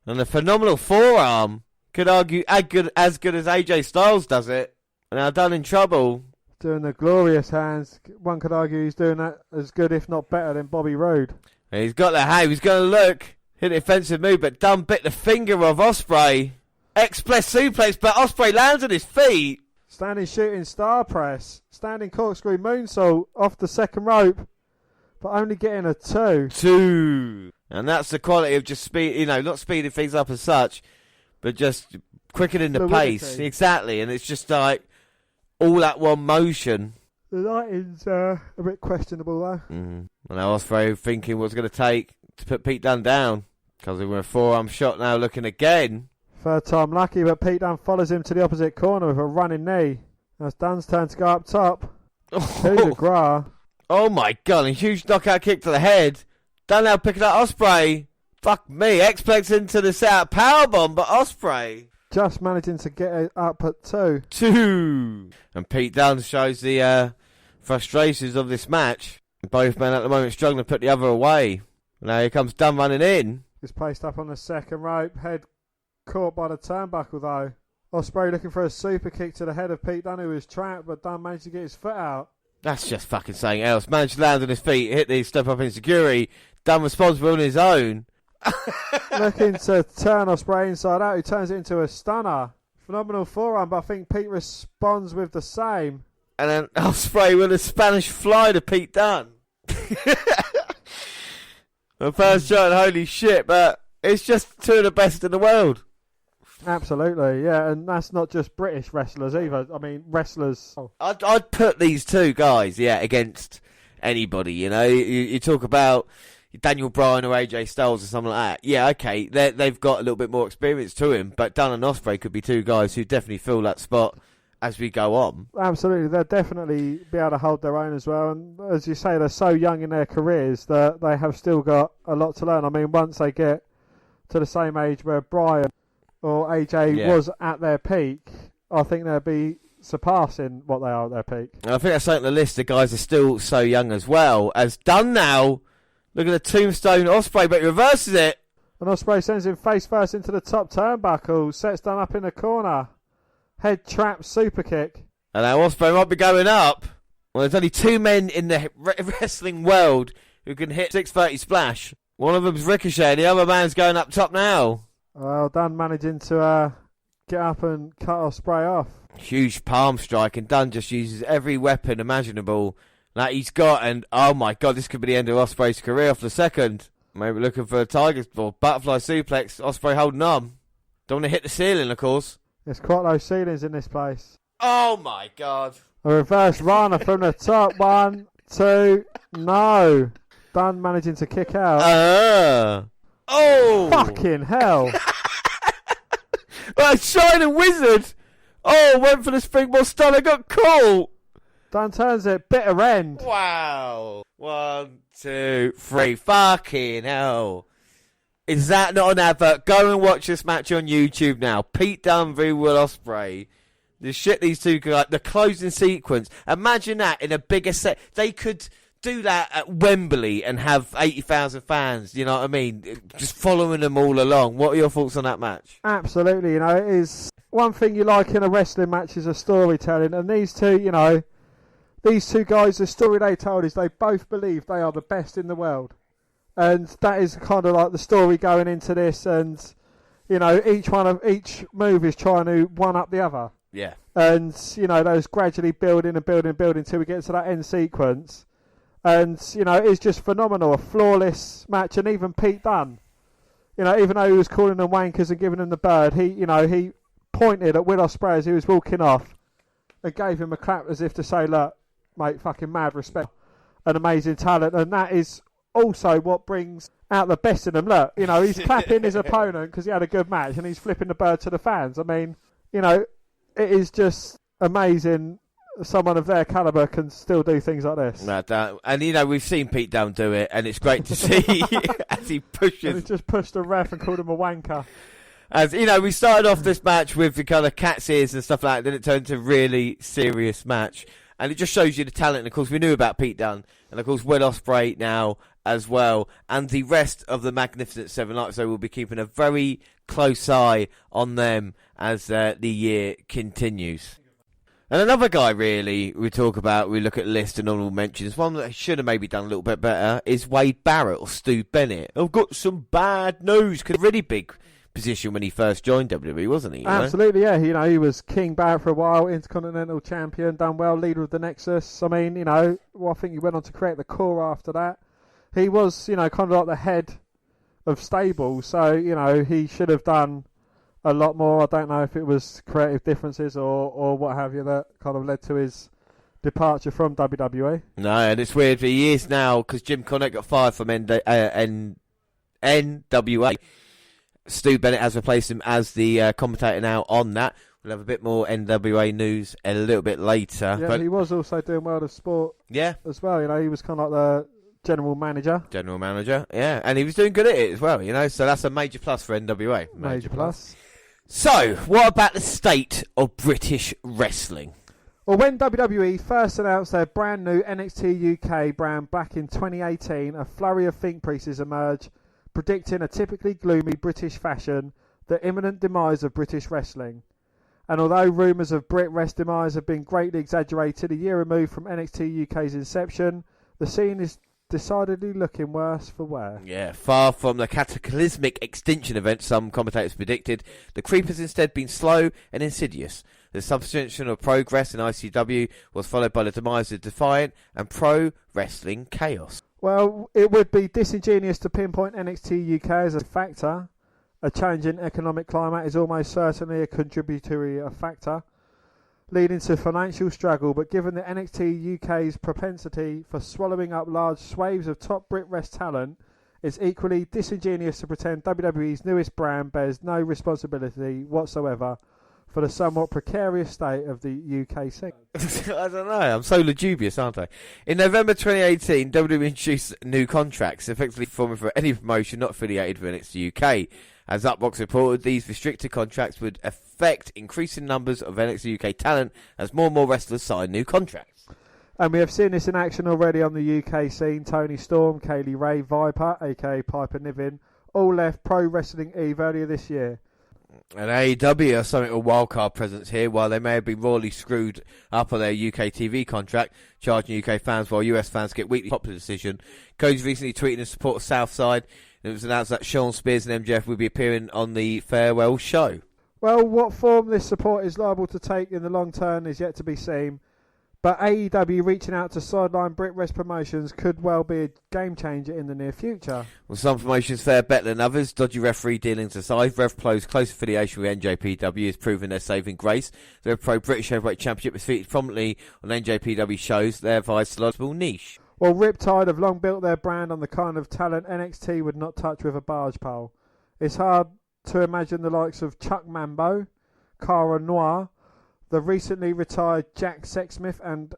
And a phenomenal forearm. Could argue as good as AJ Styles does it. And now Dunne in trouble. Doing the glorious hands. One could argue he's doing that as good, if not better, than Bobby Roode. And he's got the hand. He's going to look. Hit an offensive move, but Dunne bit the finger of Ospreay. Express suplex, but Ospreay lands on his feet. Standing shooting star press. Standing corkscrew moonsault off the second rope. But only getting a 2. 2. And that's the quality of just speed, you know, not speeding things up as such, but just quickening the pace. Exactly. And it's just like all that one motion. The lighting's a bit questionable though. And now Ospreay thinking what's going to take to put Pete Dunne down. Because we were a forearm shot now, looking again. Third time lucky, but Pete Dunne follows him to the opposite corner with a running knee. Now it's Dunne's turn to go up top. Coup de grace. Oh my god, a huge knockout kick to the head. Dunn now picking up Ospreay. Fuck me, X-Plex into the setup powerbomb, but Ospreay just managing to get it up at 2. 2. And Pete Dunne shows the frustrations of this match. Both men at the moment struggling to put the other away. Now here comes Dunn running in. He's placed up on the second rope. Head caught by the turnbuckle though. Ospreay looking for a super kick to the head of Pete Dunne, who was trapped, but Dunn managed to get his foot out. That's just fucking something else. Managed to land on his feet, hit the step up in security. Dunn responsible on his own. Looking to turn Ospreay inside out. He turns it into a stunner. Phenomenal forearm, but I think Pete responds with the same. And then Ospreay with a Spanish fly to Pete Dunne. The first shot, holy shit, but it's just two of the best in the world. Absolutely, yeah, and that's not just British wrestlers either. I mean, wrestlers... Oh. I'd put these two guys, against anybody, you know. You talk about Daniel Bryan or AJ Styles or something like that. Yeah, okay, they've got a little bit more experience to him, but Dunn and Ospreay could be two guys who definitely fill that spot as we go on. Absolutely, they'll definitely be able to hold their own as well. And as you say, they're so young in their careers that they have still got a lot to learn. I mean, once they get to the same age where Bryan or AJ was at their peak, I think they'll be surpassing what they are at their peak. And I think that's something on the list. The guys are still so young as well. As Dunn now, look at the tombstone Ospreay, but he reverses it. And Ospreay sends him face first into the top turnbuckle, sets Dunn up in the corner. Head trap super kick. And now Ospreay might be going up. Well, there's only two men in the wrestling world who can hit 630 splash. One of them's Ricochet, and the other man's going up top now. Well, Dunn managing to get up and cut Ospreay off. Huge palm strike, and Dunn just uses every weapon imaginable that he's got. And oh my god, this could be the end of Ospreay's career off the second. Maybe looking for a tiger or butterfly suplex. Ospreay holding on. Don't want to hit the ceiling, of course. There's quite low ceilings in this place. Oh my god. A reverse runner from the top. 1, 2, no. Dunn managing to kick out. Oh! Fucking hell. Well, Shining Wizard. Oh, went for the springboard stunner, got caught. Dunn turns it, bitter end. Wow. 1, 2, 3. Fucking hell. Is that not an advert? Go and watch this match on YouTube now. Pete Dunne v Will Ospreay. The shit these two guys, the closing sequence. Imagine that in a bigger set. They could do that at Wembley and have 80,000 fans, you know what I mean? Just following them all along. What are your thoughts on that match? Absolutely, you know, it is one thing you like in a wrestling match is a storytelling, and these two, you know, these two guys, the story they told is they both believe they are the best in the world. And that is kind of like the story going into this, and you know, each move is trying to one up the other. Yeah. And you know, those gradually building until we get to that end sequence. And you know, it's just phenomenal, a flawless match. And even Pete Dunne, you know, even though he was calling them wankers and giving them the bird, he pointed at Will Ospreay as he was walking off and gave him a clap as if to say, "Look, mate, fucking mad respect, an amazing talent." And that is also what brings out the best in them. Look, you know, he's clapping his opponent because he had a good match, and he's flipping the bird to the fans. I mean, you know, it is just amazing someone of their calibre can still do things like this. And, you know, we've seen Pete Dunne do it, and it's great to see as he pushes. And he just pushed the ref and called him a wanker. As, you know, we started off this match with the kind of cat's ears and stuff like that, then it turned into a really serious match. And it just shows you the talent. And, of course, we knew about Pete Dunne. And, of course, Will Ospreay now as well. And the rest of the Magnificent Seven, like I say, we'll be keeping a very close eye on them as the year continues. And another guy, really, we talk about, we look at the list and honourable mentions, one that should have maybe done a little bit better is Wade Barrett or Stu Bennett. I've got some bad news. Cause really big position when he first joined WWE, wasn't he? Absolutely, yeah. You know, he was King Barrett for a while, Intercontinental Champion, done well, leader of the Nexus. I mean, you know, I think he went on to create the Core after that. He was, you know, kind of like the head of stable, so, you know, he should have done a lot more. I don't know if it was creative differences or what have you that kind of led to his departure from WWE. No, and it's weird for years now because Jim Cornette got fired from NWA. Stu Bennett has replaced him as the commentator now on that. We'll have a bit more NWA news a little bit later. Yeah, but he was also doing World of Sport as well. You know, he was kind of like the general manager. General manager, yeah. And he was doing good at it as well, you know. So that's a major plus for NWA. Major plus. So, what about the state of British wrestling? Well, when WWE first announced their brand new NXT UK brand back in 2018, a flurry of think pieces emerged, predicting a typically gloomy British fashion, the imminent demise of British wrestling. And although rumours of BritWres demise have been greatly exaggerated a year removed from NXT UK's inception, the scene is decidedly looking worse for wear. Yeah, far from the cataclysmic extinction event some commentators predicted, the creep has instead been slow and insidious. The suspension of progress in ICW was followed by the demise of Defiant and pro wrestling chaos. Well, it would be disingenuous to pinpoint NXT UK as a factor. A changing economic climate is almost certainly a contributory factor, leading to financial struggle, but given the NXT UK's propensity for swallowing up large swathes of top BritWres talent, it's equally disingenuous to pretend WWE's newest brand bears no responsibility whatsoever for the somewhat precarious state of the UK scene. I don't know, I'm so lugubrious, aren't I? In November 2018, WWE introduced new contracts, effectively forming for any promotion not affiliated with NXT UK. As Upbox reported, these restricted contracts would affect increasing numbers of NXT UK talent as more and more wrestlers sign new contracts. And we have seen this in action already on the UK scene. Tony Storm, Kaylee Ray, Viper, aka Piper Niven, all left Pro Wrestling Eve earlier this year. And AEW are something of a wildcard presence here. While they may have been royally screwed up on their UK TV contract, charging UK fans while US fans get weekly popular decision, Cody's recently tweeted in support of Southside. It was announced that Sean Spears and MJF will be appearing on the farewell show. Well, what form this support is liable to take in the long term is yet to be seen, but AEW reaching out to sideline BritWres promotions could well be a game changer in the near future. Well, some promotions fare better than others. Dodgy referee dealings aside, RevPro's close affiliation with NJPW has proven their saving grace. The RevPro British Heavyweight Championship is featured prominently on NJPW shows, thereby solidifying a niche. Well, Riptide have long built their brand on the kind of talent NXT would not touch with a barge pole. It's hard to imagine the likes of Chuck Mambo, Cara Noir, the recently retired Jack Sexsmith and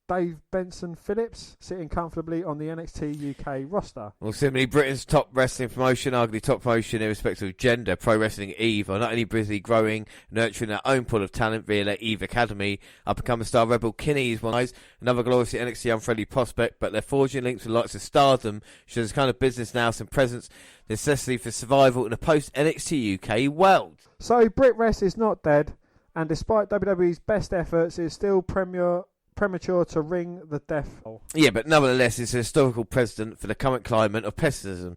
Dave Benson Phillips sitting comfortably on the NXT UK roster. Well, similarly, Britain's top wrestling promotion, arguably top promotion irrespective of gender, Pro Wrestling Eve, are not only busy growing, nurturing their own pool of talent via their Eve Academy. Up-and-coming star Rebel Kinney is one, another gloriously NXT unfriendly prospect, but they're forging links with the likes of Stardom, shows kind of business now, some presence, necessity for survival in a post-NXT UK world. So BritWres is not dead, and despite WWE's best efforts, it's still premature to ring the death knell. Yeah, but nevertheless, it's a historical precedent for the current climate of pessimism.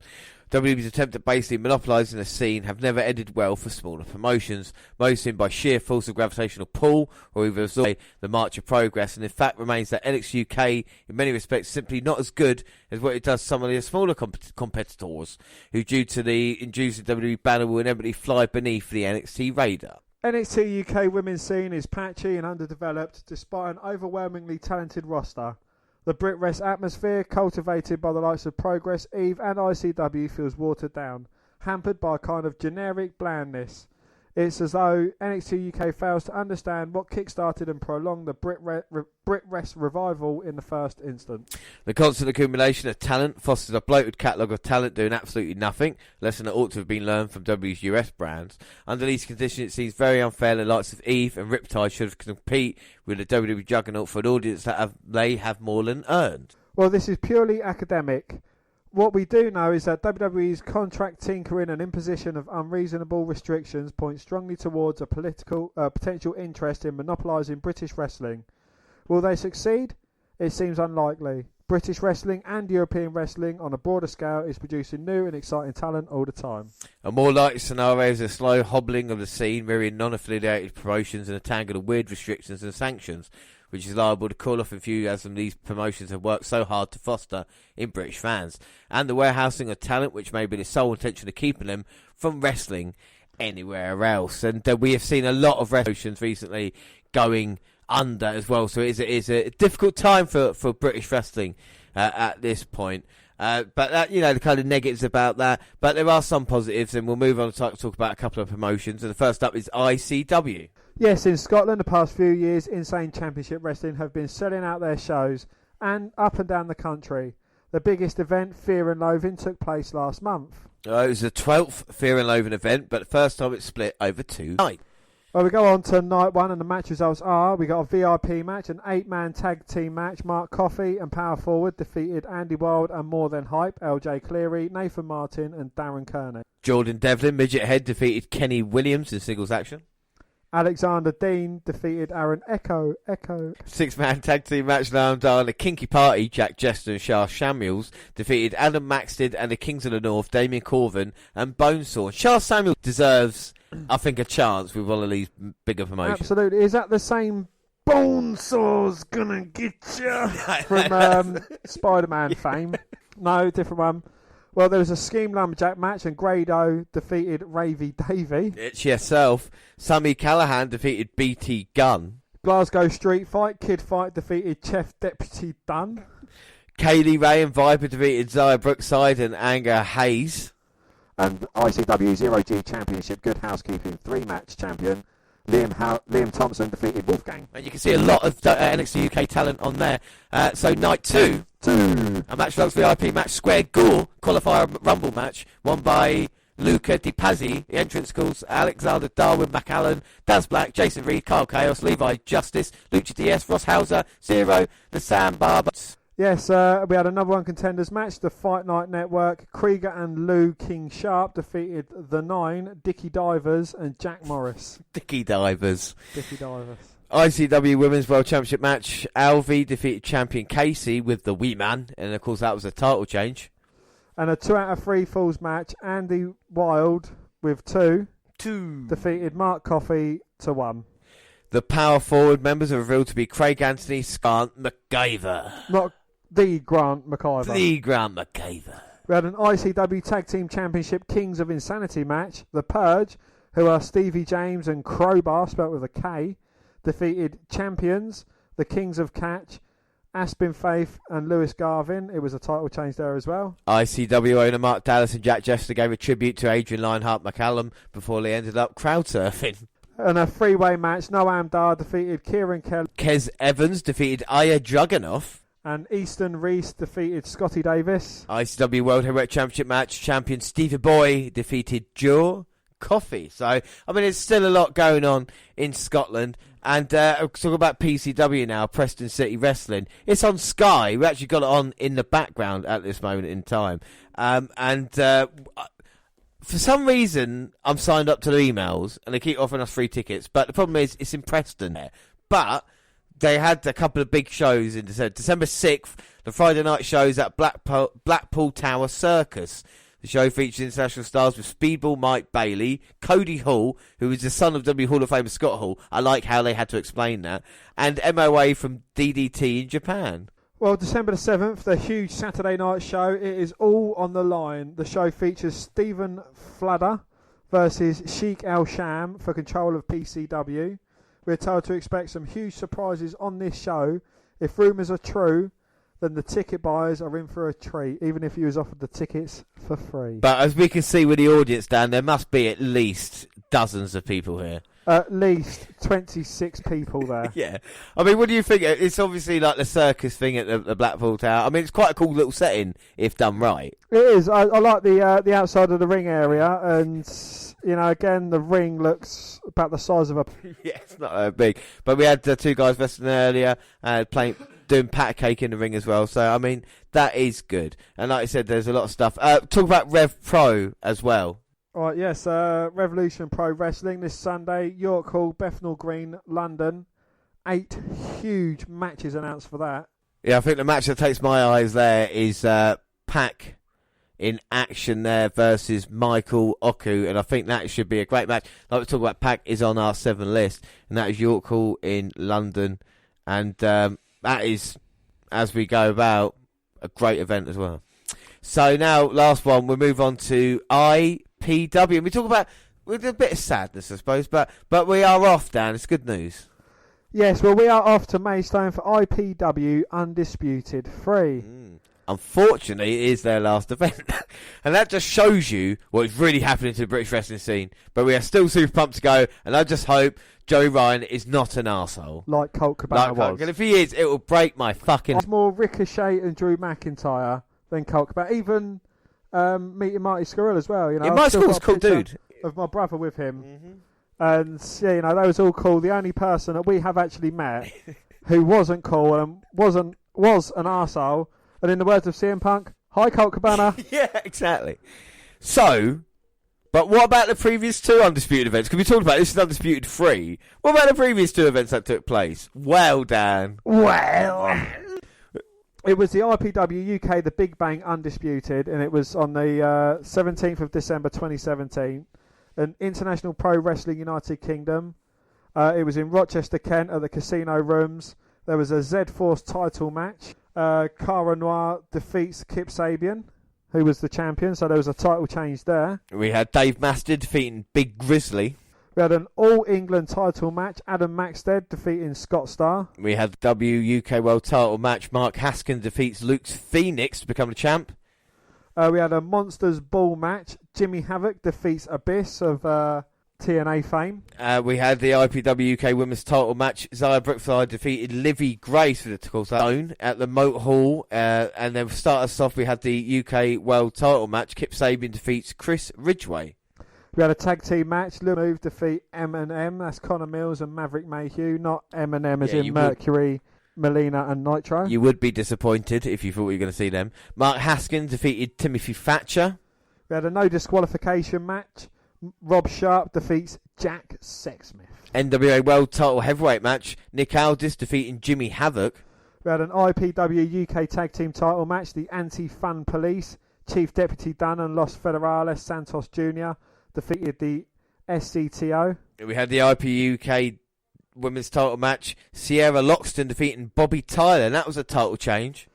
WWE's attempt at basically monopolising the scene have never ended well for smaller promotions, most in by sheer force of gravitational pull, or even absorb the march of progress, and in fact remains that NXT UK, in many respects, simply not as good as what it does some of the smaller competitors, who due to the induced WWE banner will inevitably fly beneath the NXT radar. NXT UK women's scene is patchy and underdeveloped despite an overwhelmingly talented roster. The BritWres atmosphere, cultivated by the likes of Progress, Eve and ICW, feels watered down, hampered by a kind of generic blandness. It's as though NXT UK fails to understand what kick-started and prolonged the BritWres revival in the first instance. The constant accumulation of talent fosters a bloated catalogue of talent doing absolutely nothing, lesson that ought to have been learned from WWE's US brands. Under these conditions, it seems very unfair the likes of Eve and Riptide should have compete with the WWE juggernaut for an audience that they have more than earned. Well, this is purely academic. What we do know is that WWE's contract tinkering and imposition of unreasonable restrictions point strongly towards a potential interest in monopolising British wrestling. Will they succeed? It seems unlikely. British wrestling and European wrestling on a broader scale is producing new and exciting talent all the time. A more likely scenario is a slow hobbling of the scene, mirroring non-affiliated promotions and a tangle of weird restrictions and sanctions, which is liable to call off enthusiasm these promotions have worked so hard to foster in British fans, and the warehousing of talent which may be the sole intention of keeping them from wrestling anywhere else. And we have seen a lot of promotions recently going under as well, so it is a difficult time for British wrestling at this point. But that, the kind of negatives about that. But there are some positives, and we'll move on to talk about a couple of promotions. And the first up is ICW. Yes, in Scotland, the past few years, Insane Championship Wrestling have been selling out their shows and up and down the country. The biggest event, Fear and Loathing, took place last month. It was the 12th Fear and Loathing event, but the first time it split over 2 nights. Well, we go on to night 1, and the match results are: we got a VIP match, an 8-man tag team match. Mark Coffey and Power Forward defeated Andy Wild and More Than Hype, LJ Cleary, Nathan Martin and Darren Kearney. Jordan Devlin, Midget Head, defeated Kenny Williams in singles action. Alexander Dean defeated Aaron Echo. 6-man tag team match, Liam Dar and the Kinky Party, Jack Jester and Shah Samuels, defeated Adam Maxted and the Kings of the North, Damien Corvin and Bonesaw. Shah Samuels deserves, I think, a chance with one of these bigger promotions. Absolutely. Is that the same Bonesaw's gonna get you from Spider-Man fame? No, different one. Well, there was a Scheme Lumberjack match, and Grado defeated Ravy Davey. It's yourself. Sammy Callahan defeated BT Gunn. Glasgow Street Fight, Kid Fight defeated Chef Deputy Dunn. Kaylee Ray and Viper defeated Zaya Brookside and Anger Hayes. And ICW 0G Championship Good Housekeeping 3-match champion Liam Thompson defeated Wolfgang. And you can see a lot of NXT UK talent on there. So night 2. A match results VIP match, Square Gore qualifier rumble match, won by Luca Di Pazzi. The entrance calls Alexander Darwin, McAllen, Daz Black, Jason Reed, Carl Chaos, Levi Justice, Lucha DS, Ross Hauser, Zero, the Sam Barber. Yes, we had another one contenders match. The Fight Night Network, Krieger and Lou King Sharp defeated The Nine, Dickie Divers and Jack Morris. Dickie Divers. ICW Women's World Championship match, Alvy defeated champion Casey with the Wee Man, and of course that was a title change. And a 2 out of 3 falls match, Andy Wild with 2 defeated Mark Coffey to 1. The Power Forward members are revealed to be Craig Anthony, Scant McGyver. Not the Grant McIver. The Grant McGyver. We had an ICW Tag Team Championship Kings of Insanity match. The Purge, who are Stevie James and Crowbar, spelt with a K, defeated Champions, the Kings of Catch, Aspen Faith and Lewis Garvin. It was a title change there as well. ICW owner Mark Dallas and Jack Jester gave a tribute to Adrian Lionheart McCallum before they ended up crowd surfing. And a 3-way match, Noam Dar defeated Kieran Kelly. Kez Evans defeated Aya Dragunov. And Easton Reese defeated Scotty Davis. ICW World Heavyweight Championship match, champion Stevie Boy defeated Joe Coffey. So, I mean, there's still a lot going on in Scotland. And talk about PCW now, Preston City Wrestling. It's on Sky. We actually got it on in the background at this moment in time. For some reason, I'm signed up to the emails, and they keep offering us free tickets. But the problem is, it's in Preston there. But they had a couple of big shows in December. December 6th, the Friday night shows at Blackpool Tower Circus. The show features international stars with Speedball Mike Bailey, Cody Hall, who is the son of W Hall of Famer Scott Hall. I like how they had to explain that. And MOA from DDT in Japan. Well, December the 7th, the huge Saturday night show. It is all on the line. The show features Stephen Fludder versus Sheik El Sham for control of PCW. We're told to expect some huge surprises on this show. If rumours are true, then the ticket buyers are in for a treat, even if you was offered the tickets for free. But as we can see with the audience, Dan, there must be at least dozens of people here. At least 26 people there. Yeah. I mean, what do you think? It's obviously like the circus thing at the Blackpool Tower. I mean, it's quite a cool little setting if done right. It is. I like the outside of the ring area, and, you know, again, the ring looks about the size of a... Yeah, it's not that big. But we had 2 guys wrestling earlier, doing pat cake in the ring as well. So, I mean, that is good. And like I said, there's a lot of stuff. Talk about Rev Pro as well. All right, yes, Revolution Pro Wrestling this Sunday, York Hall, Bethnal Green, London. 8 huge matches announced for that. Yeah, I think the match that takes my eyes there is Pac in action there versus Michael Oku, and I think that should be a great match. Like we talk about, Pac is on our 7 list, and that is York Hall in London, and that is, as we go about, a great event as well. So now, last one, we'll move on to IPW, and we talk about, with a bit of sadness, I suppose, but we are off, Dan. It's good news. Yes, well, we are off to Maidstone for IPW Undisputed 3. unfortunately, it is their last event. And that just shows you what is really happening to the British wrestling scene. But we are still super pumped to go, and I just hope Joey Ryan is not an arsehole. Like Colt Cabana was. And if he is, it will break my fucking... It's more Ricochet and Drew McIntyre than Colt Cabana. Even meeting Marty Scurll as well. You know, Marty Scurll's a cool dude. Of my brother with him. Mm-hmm. And, yeah, you know, that was all cool. The only person that we have actually met who wasn't cool and was an arsehole, and in the words of CM Punk, hi Colt Cabana. Yeah, exactly. So, but what about the previous 2 Undisputed events? Because we talked about this is Undisputed 3. What about the previous 2 events that took place? Well, Dan. Well. It was the IPW UK, the Big Bang Undisputed, and it was on the 17th of December 2017. An International Pro Wrestling United Kingdom. It was in Rochester, Kent, at the Casino Rooms. There was a Z-Force title match. Cara Noir defeats Kip Sabian, who was the champion, so there was a title change there. We had Dave Master defeating Big Grizzly. We had an All-England title match. Adam Maxted defeating Scott Starr. We had the WUK World title match. Mark Haskin defeats Luke Phoenix to become the champ. We had a Monsters Ball match. Jimmy Havoc defeats Abyss of TNA fame. We had the IPW UK Women's title match. Zaya Brookfire defeated Livy Grace for the title zone at the Moat Hall. And then to start us off, we had the UK World title match. Kip Sabian defeats Chris Ridgway. We had a tag team match. Lil Move defeat M&M. That's Connor Mills and Maverick Mayhew, not M&M as in Mercury, Melina and Nitro. You would be disappointed if you thought you were going to see them. Mark Haskin defeated Timothy Thatcher. We had a no disqualification match. Rob Sharp defeats Jack Sexsmith. NWA World title heavyweight match. Nick Aldis defeating Jimmy Havoc. We had an IPW UK tag team title match. The Anti-Fun Police, Chief Deputy Dunn and Los Federales Santos Jr. defeated the SCTO. We had the IPUK women's title match. Sierra Loxton defeating Bobby Tyler, and that was a title change.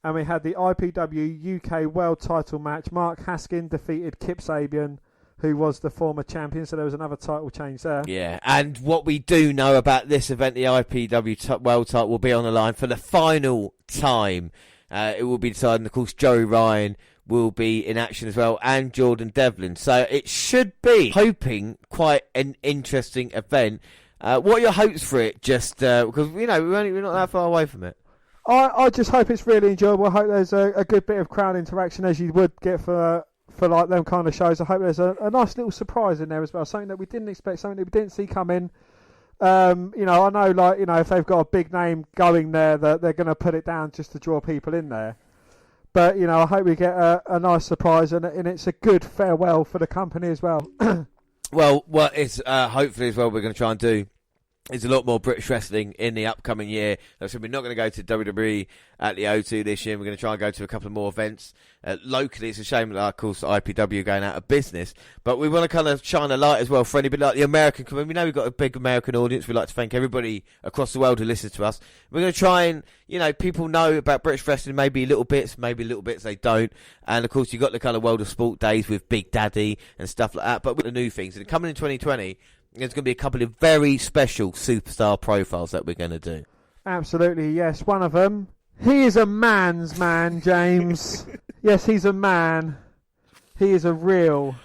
And we had the IPW UK World title match. Mark Haskin defeated Kip Sabian, who was the former champion, so there was another title change there. Yeah, and what we do know about this event, the IPW World title will be on the line for the final time. It will be decided, and of course Joey Ryan will be in action as well, and Jordan Devlin. So it should be, hoping, quite an interesting event. What are your hopes for it? Just because we're not that far away from it. I just hope it's really enjoyable. I hope there's a good bit of crowd interaction as you would get for like them kind of shows. I hope there's a nice little surprise in there as well, something that we didn't expect, something that we didn't see coming. I know, if they've got a big name going there, that they're going to put it down just to draw people in there. But, I hope we get a nice surprise, and it's a good farewell for the company as well. Well, what is hopefully as well we're going to try and do is a lot more British wrestling in the upcoming year. So we're not going to go to WWE at the O2 this year. We're going to try and go to a couple of more events. Locally, it's a shame that, of course, IPW are going out of business. But we want to kind of shine a light as well for anybody like the American community. We know we've got a big American audience. We'd like to thank everybody across the world who listens to us. We're going to try and, people know about British wrestling, maybe little bits they don't. And, of course, you've got the kind of World of Sport days with Big Daddy and stuff like that. But with the new things. And coming in 2020... there's going to be a couple of very special superstar profiles that we're going to do. Absolutely, yes. One of them, he is a man's man, James. Yes, he's a man. He is a real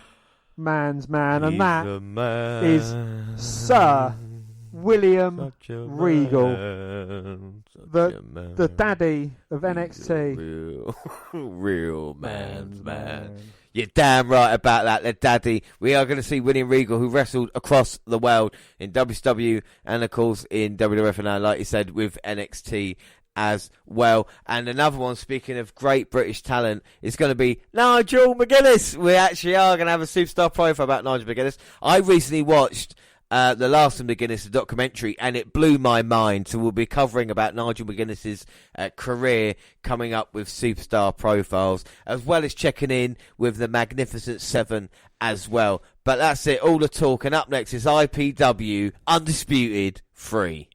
man's man. And that is Sir William Regal. The daddy of NXT. Real man's man. You're damn right about that, the daddy. We are going to see William Regal, who wrestled across the world in WCW and, of course, in WWF, and like you said, with NXT as well. And another one, speaking of great British talent, is going to be Nigel McGuinness. We actually are going to have a superstar profile about Nigel McGuinness. I recently watched The Last of McGuinness, the documentary, and it blew my mind. So we'll be covering about Nigel McGuinness's career, coming up with superstar profiles, as well as checking in with the Magnificent Seven as well. But that's it, all the talk. And up next is IPW Undisputed 3.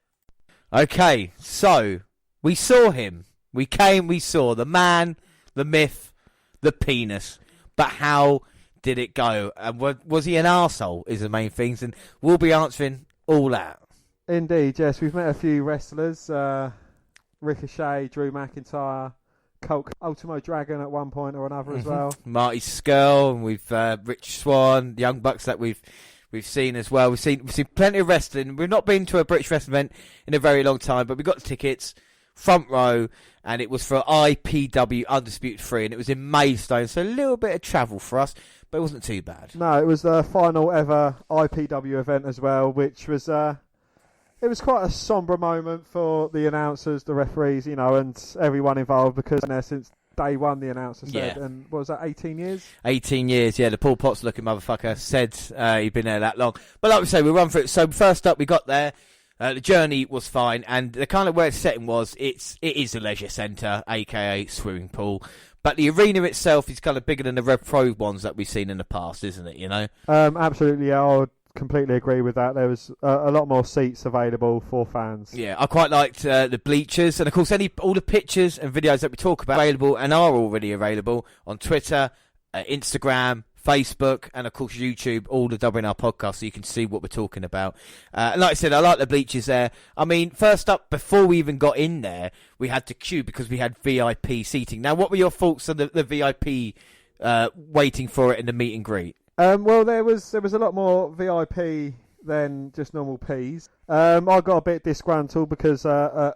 Okay, so we saw him. We saw the man, the myth, the penis. But how did it go? And was he an arsehole is the main things, and we'll be answering all that. Indeed, yes. We've met a few wrestlers, Ricochet, Drew McIntyre, Colt Ultimo Dragon at one point or another as well. Marty Skrull, and we've Rich Swann, the Young Bucks that we've seen as well. We've seen plenty of wrestling. We've not been to a British wrestling event in a very long time, but we got the tickets, front row, and it was for IPW Undisputed 3, and it was in Maidstone, so a little bit of travel for us, but it wasn't too bad. No, it was the final ever IPW event as well, which was it was quite a sombre moment for the announcers, the referees, you know, and everyone involved, because in there since day one, the announcer said, and what was that, 18 years? 18 years, yeah, the Paul Potts looking motherfucker said he'd been there that long. But like we say, we'll run through it. So first up, we got there. The journey was fine, and the kind of where it's setting was, it is a leisure centre, aka swimming pool. But the arena itself is kind of bigger than the Rev Pro ones that we've seen in the past, isn't it, you know? Absolutely, yeah, I would completely agree with that. There was a lot more seats available for fans. Yeah, I quite liked the bleachers, and of course all the pictures and videos that we talk about are available and are already available on Twitter, Instagram, Facebook, and of course YouTube, all the WNR podcasts, so you can see what we're talking about. And like I said, I like the bleachers there. I mean, first up, before we even got in there, we had to queue because we had VIP seating. Now, what were your thoughts on the VIP waiting for it in the meet and greet? Well, there was a lot more VIP than just normal Ps. I got a bit disgruntled because a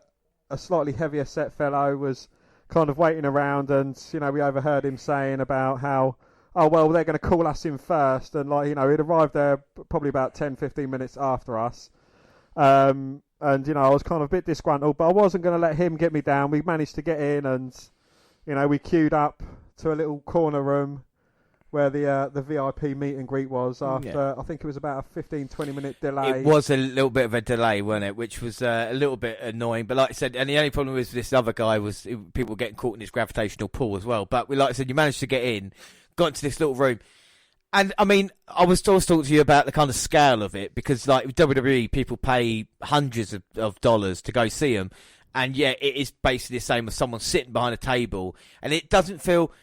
slightly heavier set fellow was kind of waiting around, and you know, we overheard him saying about how, oh well, they're going to call us in first, and like, you know, he'd arrived there probably about 10-15 minutes after us. And you know, I was kind of a bit disgruntled, but I wasn't going to let him get me down. We managed to get in, and you know, we queued up to a little corner room where the VIP meet and greet was after, I think it was about a 15-20 minute delay. It was a little bit of a delay, wasn't it? Which was a little bit annoying. But like I said, and the only problem was this other guy was people were getting caught in his gravitational pull as well. But like I said, you managed to get in, got into this little room. And I mean, I was always talking to you about the kind of scale of it, because like with WWE, people pay hundreds of dollars to go see them. And yeah, it is basically the same as someone sitting behind a table. And it doesn't feel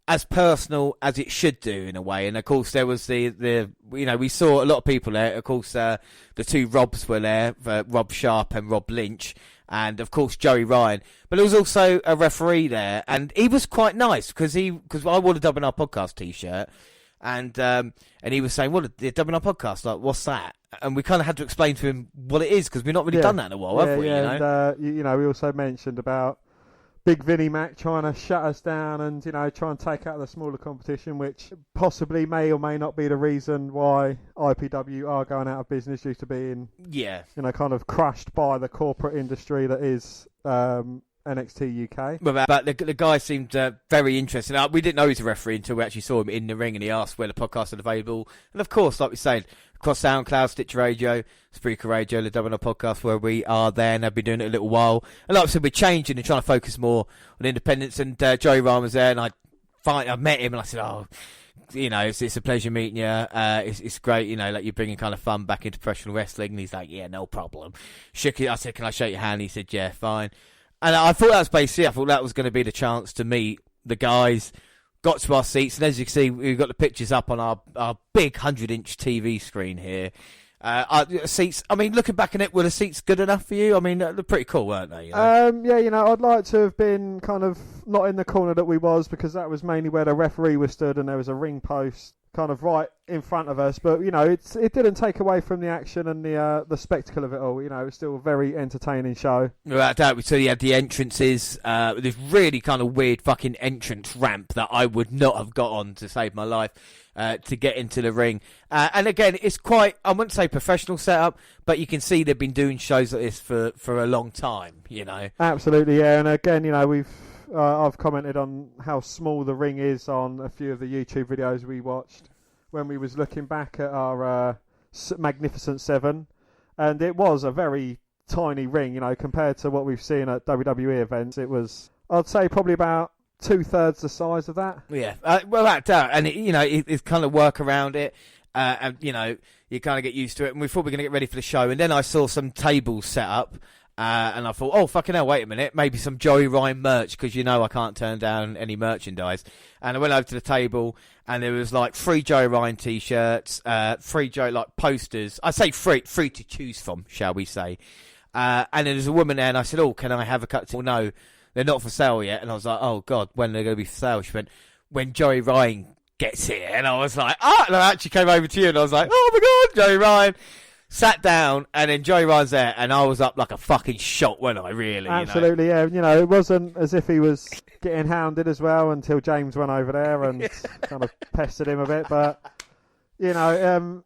as personal as it should do in a way. And of course there was the you know, we saw a lot of people there. Of course the two Robs were there, Rob Sharp and Rob Lynch, and of course Joey Ryan. But there was also a referee there, and he was quite nice because I wore the WNR podcast t-shirt, and he was saying, "What the WNR podcast? Like, what's that?" And we kind of had to explain to him what it is, because we've not really done that in a while, have we? Yeah, you know? And you know, we also mentioned about Big Vinnie Mac trying to shut us down and, you know, try and take out the smaller competition, which possibly may or may not be the reason why IPW are going out of business, due to being, you know, kind of crushed by the corporate industry that is NXT UK. But the guy seemed very interesting. We didn't know he was a referee until we actually saw him in the ring, and he asked where the podcast is available. And of course, like we said, across SoundCloud, Stitcher Radio, Spreaker Radio, the WNR podcast, where we are there, and I've been doing it a little while. And like I said, we're changing and trying to focus more on independence. And Joey Ryan was there, and I met him, and I said, "Oh, you know, it's a pleasure meeting you. It's great, you know, like you're bringing kind of fun back into professional wrestling." And he's like, "Yeah, no problem." Shook it. I said, "Can I shake your hand?" He said, "Yeah, fine." And I thought that was basically, I thought that was going to be the chance to meet the guys. Got to our seats, and as you can see, we've got the pictures up on our big 100-inch TV screen here. Our seats, I mean, looking back on it, were the seats good enough for you? I mean, they're pretty cool, weren't they? You know? Yeah, you know, I'd like to have been kind of not in the corner that we was, because that was mainly where the referee was stood, and there was a ring post kind of right in front of us. But, you know, it didn't take away from the action and the spectacle of it all. You know, it was still a very entertaining show. Without doubt. So you had the entrances, this really kind of weird fucking entrance ramp that I would not have got on to save my life to get into the ring. And again, it's quite, I wouldn't say professional setup, but you can see they've been doing shows like this for a long time, you know. Absolutely, yeah. And again, you know, I've commented on how small the ring is on a few of the YouTube videos we watched when we was looking back at our Magnificent 7, and it was a very tiny ring, you know, compared to what we've seen at WWE events. It was, I'd say, probably about 2/3 the size of that. Yeah, well, that and you know, it's kind of work around it, and you know, you kind of get used to it. And we thought we were going to get ready for the show, and then I saw some tables set up. And I thought, oh, fucking hell, wait a minute, maybe some Joey Ryan merch, because you know I can't turn down any merchandise. And I went over to the table, and there was like 3 Joey Ryan t-shirts, 3 Joey, like, posters. I say free to choose from, shall we say. And there was a woman there, and I said, oh, can I have a cut? Well, no, they're not for sale yet. And I was like, oh, God, when are they going to be for sale? She went, when Joey Ryan gets here. And I was like, and I actually came over to you and I was like, oh, my God, Joey Ryan. Sat down, and then Joey Ryan's there, and I was up like a fucking shot, wasn't I, really? Absolutely, you know? yeah. You know, it wasn't as if he was getting hounded as well until James went over there and kind of pestered him a bit. But, you know,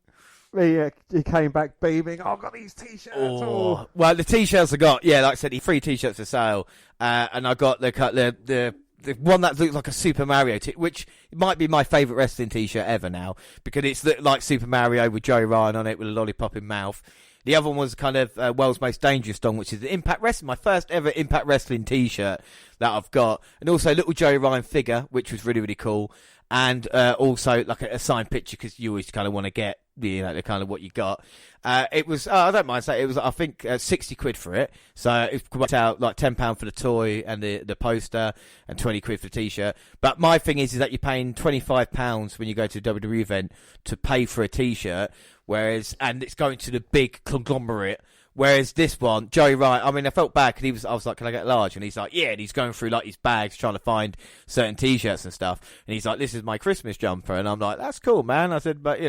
he came back beaming, I've got these T-shirts. Oh. Well, the T-shirts I got, like I said, 3 T-shirts for sale, and I got the one that looks like a Super Mario, which might be my favourite wrestling T-shirt ever now, because it's like Super Mario with Joey Ryan on it with a lollipop in mouth. The other one was kind of World's Most Dangerous Dong, which is the Impact Wrestling, my first ever Impact Wrestling T-shirt that I've got, and also a little Joey Ryan figure, which was really, really cool, and also like a signed picture, because you always kind of want to get the kind of what you got. It was, I don't mind saying, it was, I think, 60 quid for it. So it worked out like £10 for the toy and the poster, and 20 quid for the T-shirt. But my thing is that you're paying £25 when you go to a WWE event to pay for a T-shirt, and it's going to the big conglomerate. Whereas this one, Joey Ryan, I mean, I felt bad because I was like, can I get a large? And he's like, yeah, and he's going through like his bags trying to find certain T-shirts and stuff. And he's like, this is my Christmas jumper. And I'm like, that's cool, man. I said, but,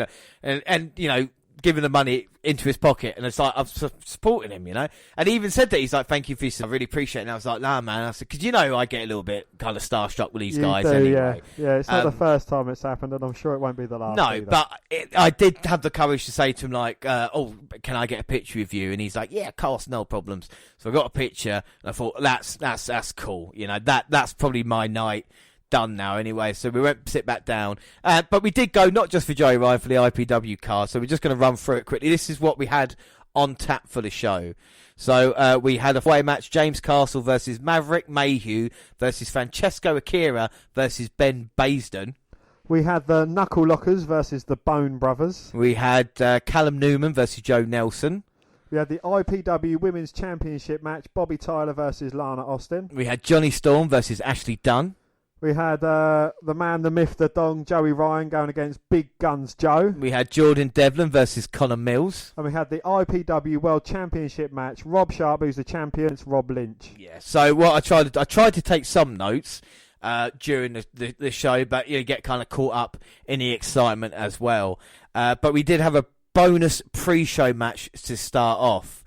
and giving the money into his pocket, and it's like, I'm supporting him, and he even said that, he's like, thank you for this, I really appreciate it. And I was like, nah, man, I said, because I get a little bit kind of starstruck with these guys anyway. Yeah, it's not the first time it's happened, and I'm sure it won't be the last. No, either. but I did have the courage to say to him, like, oh, can I get a picture with you? And he's like, yeah, of course, no problems. So I got a picture, and I thought, that's cool, that's probably my night done now anyway. So we went sit back down, but we did go not just for Joey Ryan, for the IPW card. So we're just going to run through it quickly. This is what we had on tap for the show. So we had a 4-way match: James Castle versus Maverick Mayhew versus Francesco Akira versus Ben Baisden. We had the Knuckle Lockers versus the Bone Brothers. We had Callum Newman versus Joe Nelson. We had the IPW Women's Championship match: Bobby Tyler versus Lana Austin. We had Johnny Storm versus Ashley Dunn. We had the man, the myth, the dong, Joey Ryan going against Big Guns Joe. We had Jordan Devlin versus Connor Mills. And we had the IPW World Championship match: Rob Sharp, who's the champion, against Rob Lynch. Yeah. So what I tried to take some notes during the show, but you get kind of caught up in the excitement as well. But we did have a bonus pre-show match to start off.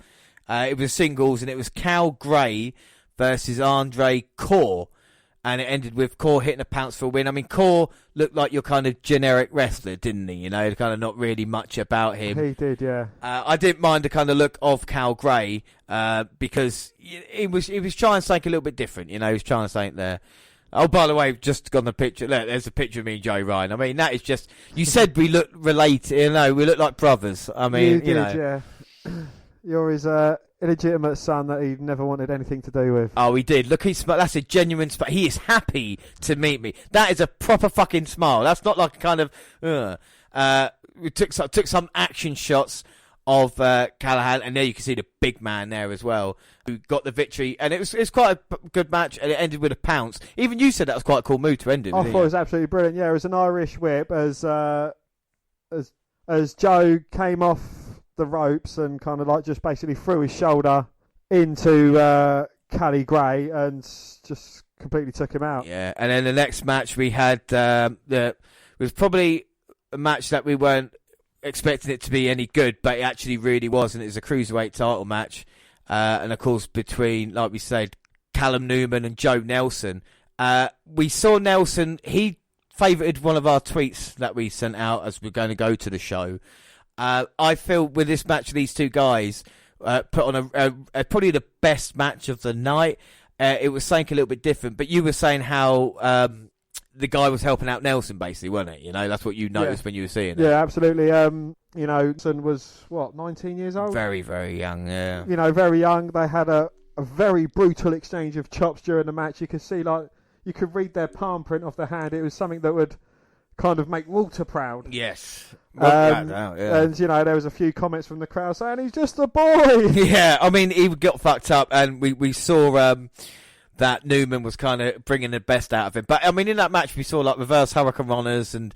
It was singles, and it was Cal Gray versus Andre Core. And it ended with Core hitting a pounce for a win. I mean, Core looked like your kind of generic wrestler, didn't he? Kind of not really much about him. He did, yeah. I didn't mind the kind of look of Cal Gray because he was trying something a little bit different. He was trying something there. Oh, by the way, just got the picture. Look, there's a picture of me and Joey Ryan. I mean, that is just... You said we look related. We look like brothers. I mean, you did, yeah. You're his... illegitimate son that he never wanted anything to do with. Oh, he did. Look, that's a genuine smile. He is happy to meet me. That is a proper fucking smile. That's not like a kind of... We took some action shots of Callahan, and there you can see the big man there as well, who got the victory. And it was quite a good match, and it ended with a pounce. Even you said that was quite a cool move to end it. I thought it was absolutely brilliant. Yeah, it was an Irish whip as Joe came off the ropes and kind of like just basically threw his shoulder into Callie Gray and just completely took him out. Yeah, and then the next match we had it was probably a match that we weren't expecting it to be any good, but it actually really was, and it was a cruiserweight title match, and of course between, like we said, Callum Newman and Joe Nelson. We saw Nelson, he favoured one of our tweets that we sent out as we're going to go to the show. I feel with this match of these two guys, put on a probably the best match of the night. It was something a little bit different, but you were saying how the guy was helping out Nelson, basically, wasn't it? That's what you noticed when you were seeing it. Yeah, absolutely. Nelson was, 19 years old? Very, very young, yeah. Very young. They had a very brutal exchange of chops during the match. You could see, you could read their palm print off the hand. It was something that would kind of make Walter proud. Yes. And there was a few comments from the crowd saying he's just a boy. Yeah, I mean, he got fucked up, and we saw that Newman was kind of bringing the best out of him. But I mean, in that match, we saw like reverse hurricane runners and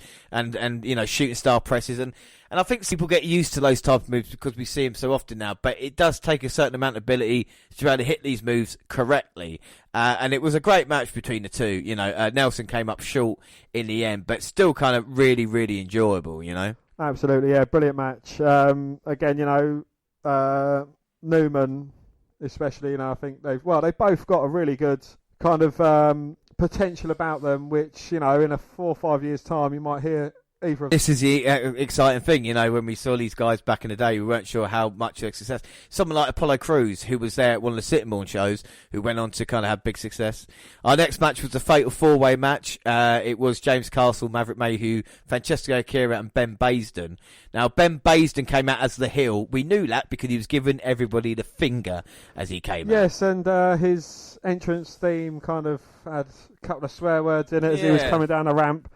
shooting star presses, and I think people get used to those type of moves because we see them so often now. But it does take a certain amount of ability to be able to hit these moves correctly. And it was a great match between the two. Nelson came up short in the end, but still kind of really, really enjoyable. Absolutely, yeah, brilliant match. Again, Newman, especially, I think they both got a really good kind of potential about them, which, in a 4 or 5 years' time, you might hear either of them. This is the exciting thing, when we saw these guys back in the day, we weren't sure how much their success. Someone like Apollo Crews, who was there at one of the Sittingbourne shows, who went on to kind of have big success. Our next match was a fatal 4-way match. It was James Castle, Maverick Mayhew, Francesco Akira, and Ben Baisden. Now, Ben Baisden came out as the heel. We knew that because he was giving everybody the finger as he came out. Yes, and his entrance theme kind of had a couple of swear words in it as he was coming down a ramp.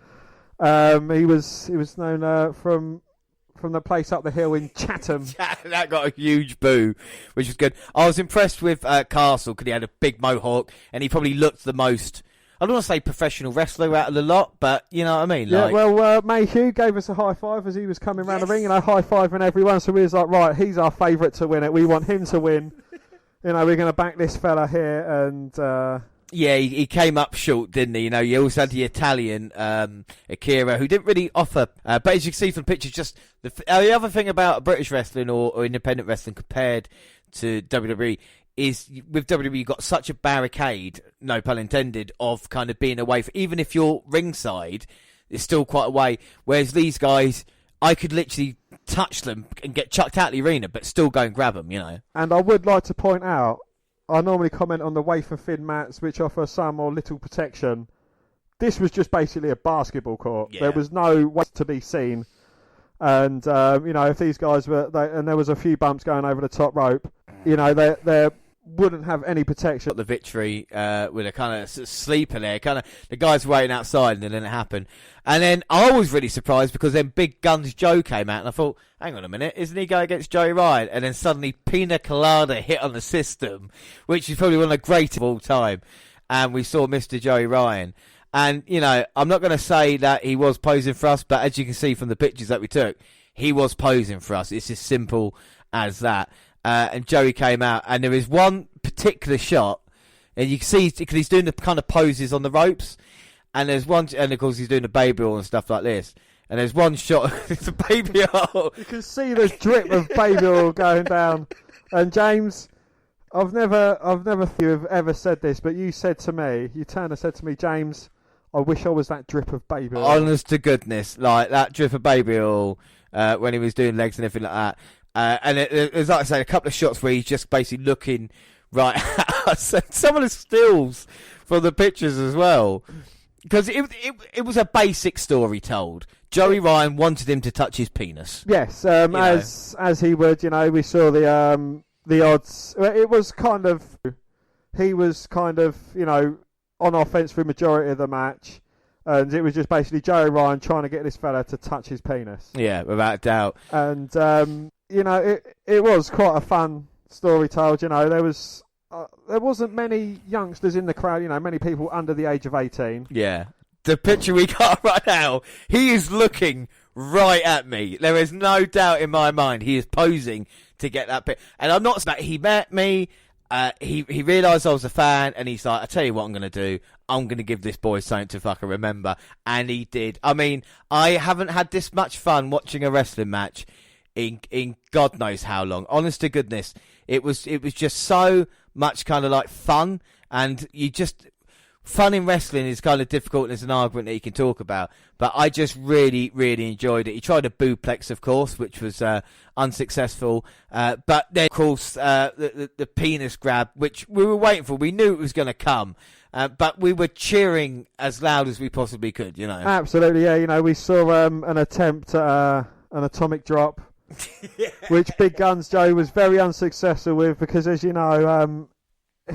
He was known from the place up the hill in Chatham. That got a huge boo, which was good. I was impressed with Castle because he had a big mohawk and he probably looked the most, I don't want to say professional wrestler out of the lot, but you know what I mean? Yeah, well, Mayhew gave us a high five as he was coming around the ring, high-fiving everyone, so we was like, right, he's our favourite to win it. We want him to win. We're going to back this fella here, and... Yeah, he came up short, didn't he? You also had the Italian, Akira, who didn't really offer. But as you can see from the picture, just the other thing about British wrestling or independent wrestling compared to WWE is with WWE, you've got such a barricade, no pun intended, of kind of being away. Even if you're ringside, it's still quite a way. Whereas these guys, I could literally touch them and get chucked out of the arena, but still go and grab them, And I would like to point out, I normally comment on the wafer-thin mats, which offer some or little protection. This was just basically a basketball court. Yeah. There was no way to be seen. And, if these guys and there was a few bumps going over the top rope, they wouldn't have any protection. The victory with a kind of sleeper there. Kind of the guys waiting outside and then it happened. And then I was really surprised because then Big Guns Joe came out and I thought, hang on a minute, isn't he going against Joey Ryan? And then suddenly Pina Colada hit on the system, which is probably one of the greatest of all time. And we saw Mr. Joey Ryan. And, I'm not going to say that he was posing for us, but as you can see from the pictures that we took, he was posing for us. It's as simple as that. And Joey came out, and there is one particular shot, and you can see because he's doing the kind of poses on the ropes, and there's one, and of course he's doing the baby oil and stuff like this. And there's one shot, it's a baby oil. You can see the drip of baby oil going down. And James, I've never you have ever said this, but you said to me, you turned and said to me, James, I wish I was that drip of baby oil. Honest to goodness, like that drip of baby oil when he was doing legs and everything like that. And there's, like I say, a couple of shots where he's just basically looking right at us. And some of the stills from the pictures as well. Because it was a basic story told. Joey Ryan wanted him to touch his penis. Yes, as he would, we saw the odds. It was kind of, he was kind of, on offense for the majority of the match. And it was just basically Joey Ryan trying to get this fella to touch his penis. Yeah, without a doubt. And, it was quite a fun story told. There wasn't many youngsters in the crowd, many people under the age of 18. Yeah. The picture we got right now, he is looking right at me. There is no doubt in my mind he is posing to get that bit. And I'm not saying he met me, he realised I was a fan, and he's like, I tell you what I'm going to do. I'm going to give this boy something to fucking remember. And he did. I mean, I haven't had this much fun watching a wrestling match in God knows how long. Honest to goodness, it was just so much kind of like fun, and fun in wrestling is kind of difficult, and there's an argument that you can talk about, but I just really, really enjoyed it. He tried a booplex, of course, which was unsuccessful, but then, of course, the penis grab, which we were waiting for. We knew it was going to come, but we were cheering as loud as we possibly could, Absolutely, yeah. We saw an attempt at an atomic drop, yeah, which Big Guns Joe was very unsuccessful with because, as you know,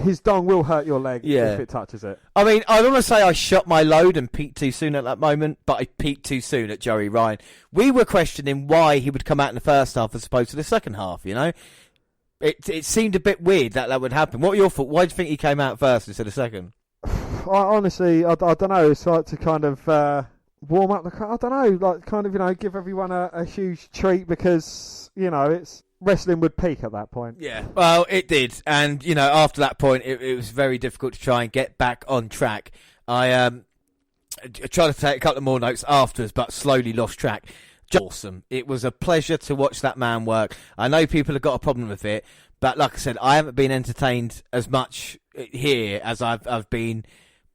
his dong will hurt your leg if it touches it. I mean, I don't want to say I shot my load and peaked too soon at that moment, but I peaked too soon at Joey Ryan. We were questioning why he would come out in the first half as opposed to the second half, It seemed a bit weird that would happen. What were your thoughts? Why do you think he came out first instead of second? Honestly, I don't know. It's like to kind of warm up the crowd. I don't know, like kind of, give everyone a huge treat because, it's wrestling would peak at that point. Yeah, well, it did. And, after that point, it was very difficult to try and get back on track. I tried to take a couple of more notes afterwards, but slowly lost track. Awesome. It was a pleasure to watch that man work. I know people have got a problem with it, but like I said, I haven't been entertained as much here as I've been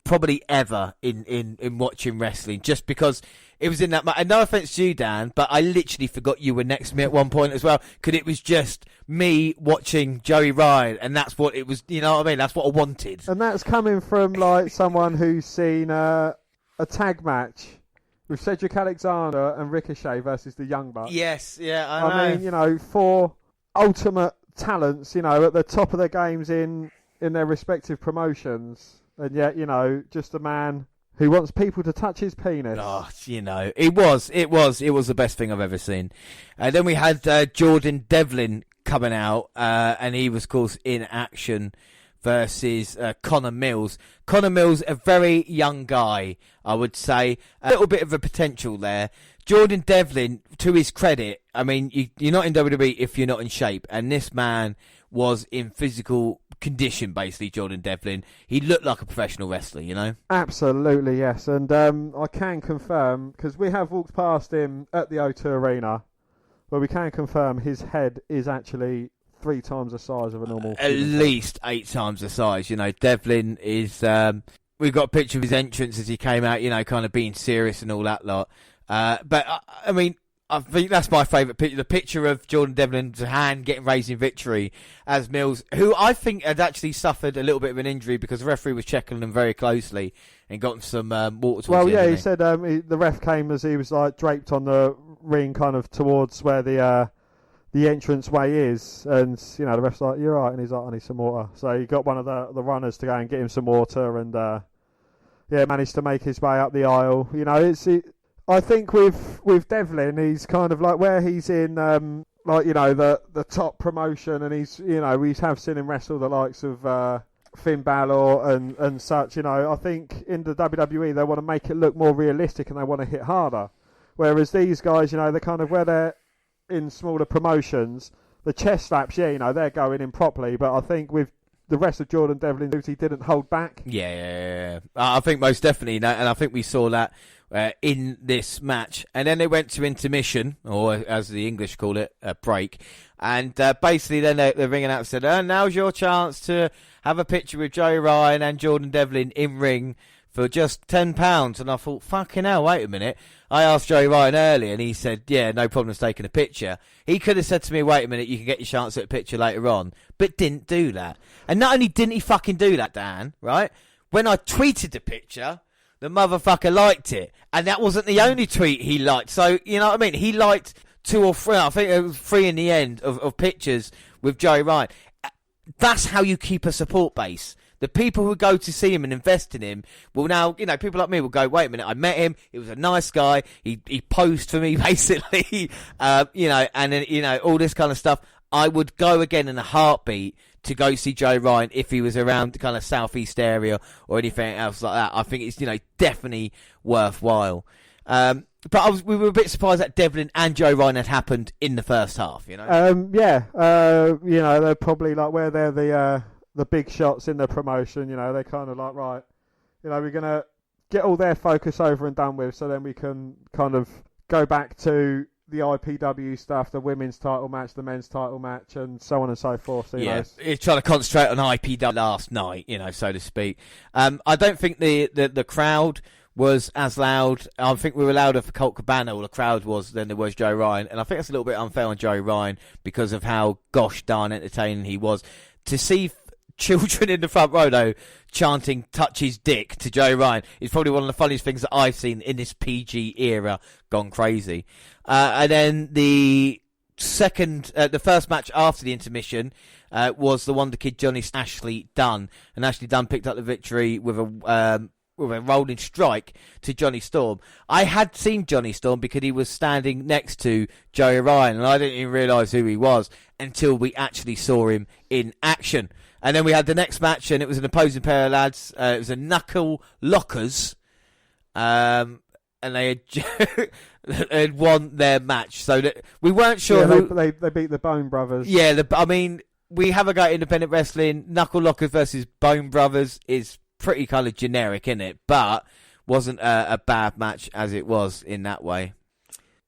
probably ever in watching wrestling, just because it was in that. And no offense to you, Dan, but I literally forgot you were next to me at one point as well, because it was just me watching Joey Ryan, and that's what it was. You know what I mean? That's what I wanted. And that's coming from like someone who's seen a tag match with Cedric Alexander and Ricochet versus the Young Bucks. Yes, yeah, I know. mean, four ultimate talents, at the top of their games in their respective promotions, and yet, just a man who wants people to touch his penis. Oh, it was the best thing I've ever seen. Then we had Jordan Devlin coming out, and he was, of course, in action versus Connor Mills. Connor Mills, a very young guy, I would say. A little bit of a potential there. Jordan Devlin, to his credit, I mean, you're not in WWE if you're not in shape. And this man was in physical condition, basically, Jordan Devlin. He looked like a professional wrestler, Absolutely, yes. And I can confirm, because we have walked past him at the O2 Arena, where we can confirm his head is actually 3 times the size of a normal. At least 8 times the size. Devlin is. We've got a picture of his entrance as he came out. Kind of being serious and all that lot. But I mean, I think that's my favourite picture. The picture of Jordan Devlin's hand getting raised in victory as Mills, who I think had actually suffered a little bit of an injury because the referee was checking him very closely and got him some water towards Well, yeah, he said the ref came as he was like draped on the ring, kind of towards where the entrance way is, and the ref's like, "You're right," and he's like, "I need some water." So he got one of the runners to go and get him some water, and managed to make his way up the aisle. I think with Devlin, he's kind of like where he's in the top promotion, and he's we have seen him wrestle the likes of Finn Balor and such. I think in the WWE they want to make it look more realistic and they want to hit harder, whereas these guys, they're kind of where they're in smaller promotions, the chest slaps, they're going in properly, but I think with the rest of Jordan Devlin, he didn't hold back. Yeah. I think most definitely, and I think we saw that in this match. And then they went to intermission, or as the English call it, a break. And basically then they're ringing out and said, now's your chance to have a picture with Joey Ryan and Jordan Devlin in ring for just £10. And I thought, fucking hell, wait a minute. I asked Joey Ryan earlier, and he said, yeah, no problem taking a picture. He could have said to me, wait a minute, you can get your chance at a picture later on, but didn't do that. And not only didn't he fucking do that, Dan, right? When I tweeted the picture, the motherfucker liked it. And that wasn't the only tweet he liked. So, you know what I mean? He liked 2 or 3, I think it was 3 in the end, of pictures with Joey Ryan. That's how you keep a support base. The people who go to see him and invest in him will now, people like me will go, wait a minute, I met him, he was a nice guy, he posed for me, basically, and then, all this kind of stuff. I would go again in a heartbeat to go see Joe Ryan if he was around the kind of southeast area or anything else like that. I think it's, definitely worthwhile. But we were a bit surprised that Devlin and Joe Ryan had happened in the first half, they're probably like where they're the big shots in the promotion, they're kind of like, right, we're going to get all their focus over and done with, so then we can kind of go back to the IPW stuff, the women's title match, the men's title match, and so on and so forth. So, he's trying to concentrate on IPW last night, so to speak. I don't think the crowd was as loud. I think we were louder for Colt Cabana, or the crowd was, than there was Joe Ryan, and I think that's a little bit unfair on Joe Ryan because of how gosh darn entertaining he was. To see children in the front row, though, chanting "touch his dick" to Joe Ryan is probably one of the funniest things that I've seen in this PG era gone crazy. And then the first match after the intermission was the Wonder Kid Johnny Ashley Dunn, and Ashley Dunn picked up the victory with a with a rolling strike to Johnny Storm. I had seen Johnny Storm because he was standing next to Joey Ryan, and I didn't even realise who he was until we actually saw him in action. And then we had the next match, and it was an opposing pair of lads. It was a Knuckle Lockers, and they had won their match. So that we weren't sure who... They beat the Bone Brothers. Yeah, I mean, we have a go at independent wrestling. Knuckle Lockers versus Bone Brothers is pretty kind of generic, isn't it? But wasn't a bad match as it was in that way.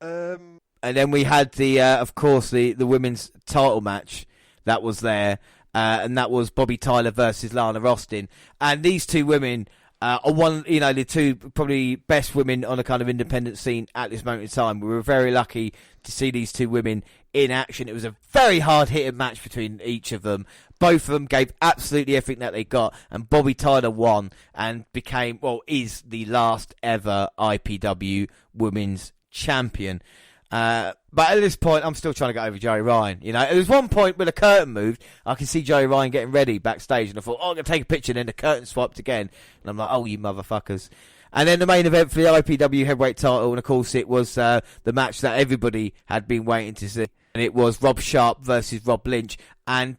And then we had of course, the women's title match that was there, and that was Bobby Tyler versus Lana Austin. And these two women are the two probably best women on the kind of independent scene at this moment in time. We were very lucky to see these two women in action. It was a very hard-hitting match between each of them. Both of them gave absolutely everything that they got, and Bobby Tyler won and is the last ever IPW Women's Champion. But at this point, I'm still trying to get over Joey Ryan. You know, there was one point where the curtain moved. I can see Joey Ryan getting ready backstage, and I thought, I'm going to take a picture, and then the curtain swiped again. And I'm like, oh, you motherfuckers. And then the main event for the IPW heavyweight title, and of course it was the match that everybody had been waiting to see. And it was Rob Sharp versus Rob Lynch. And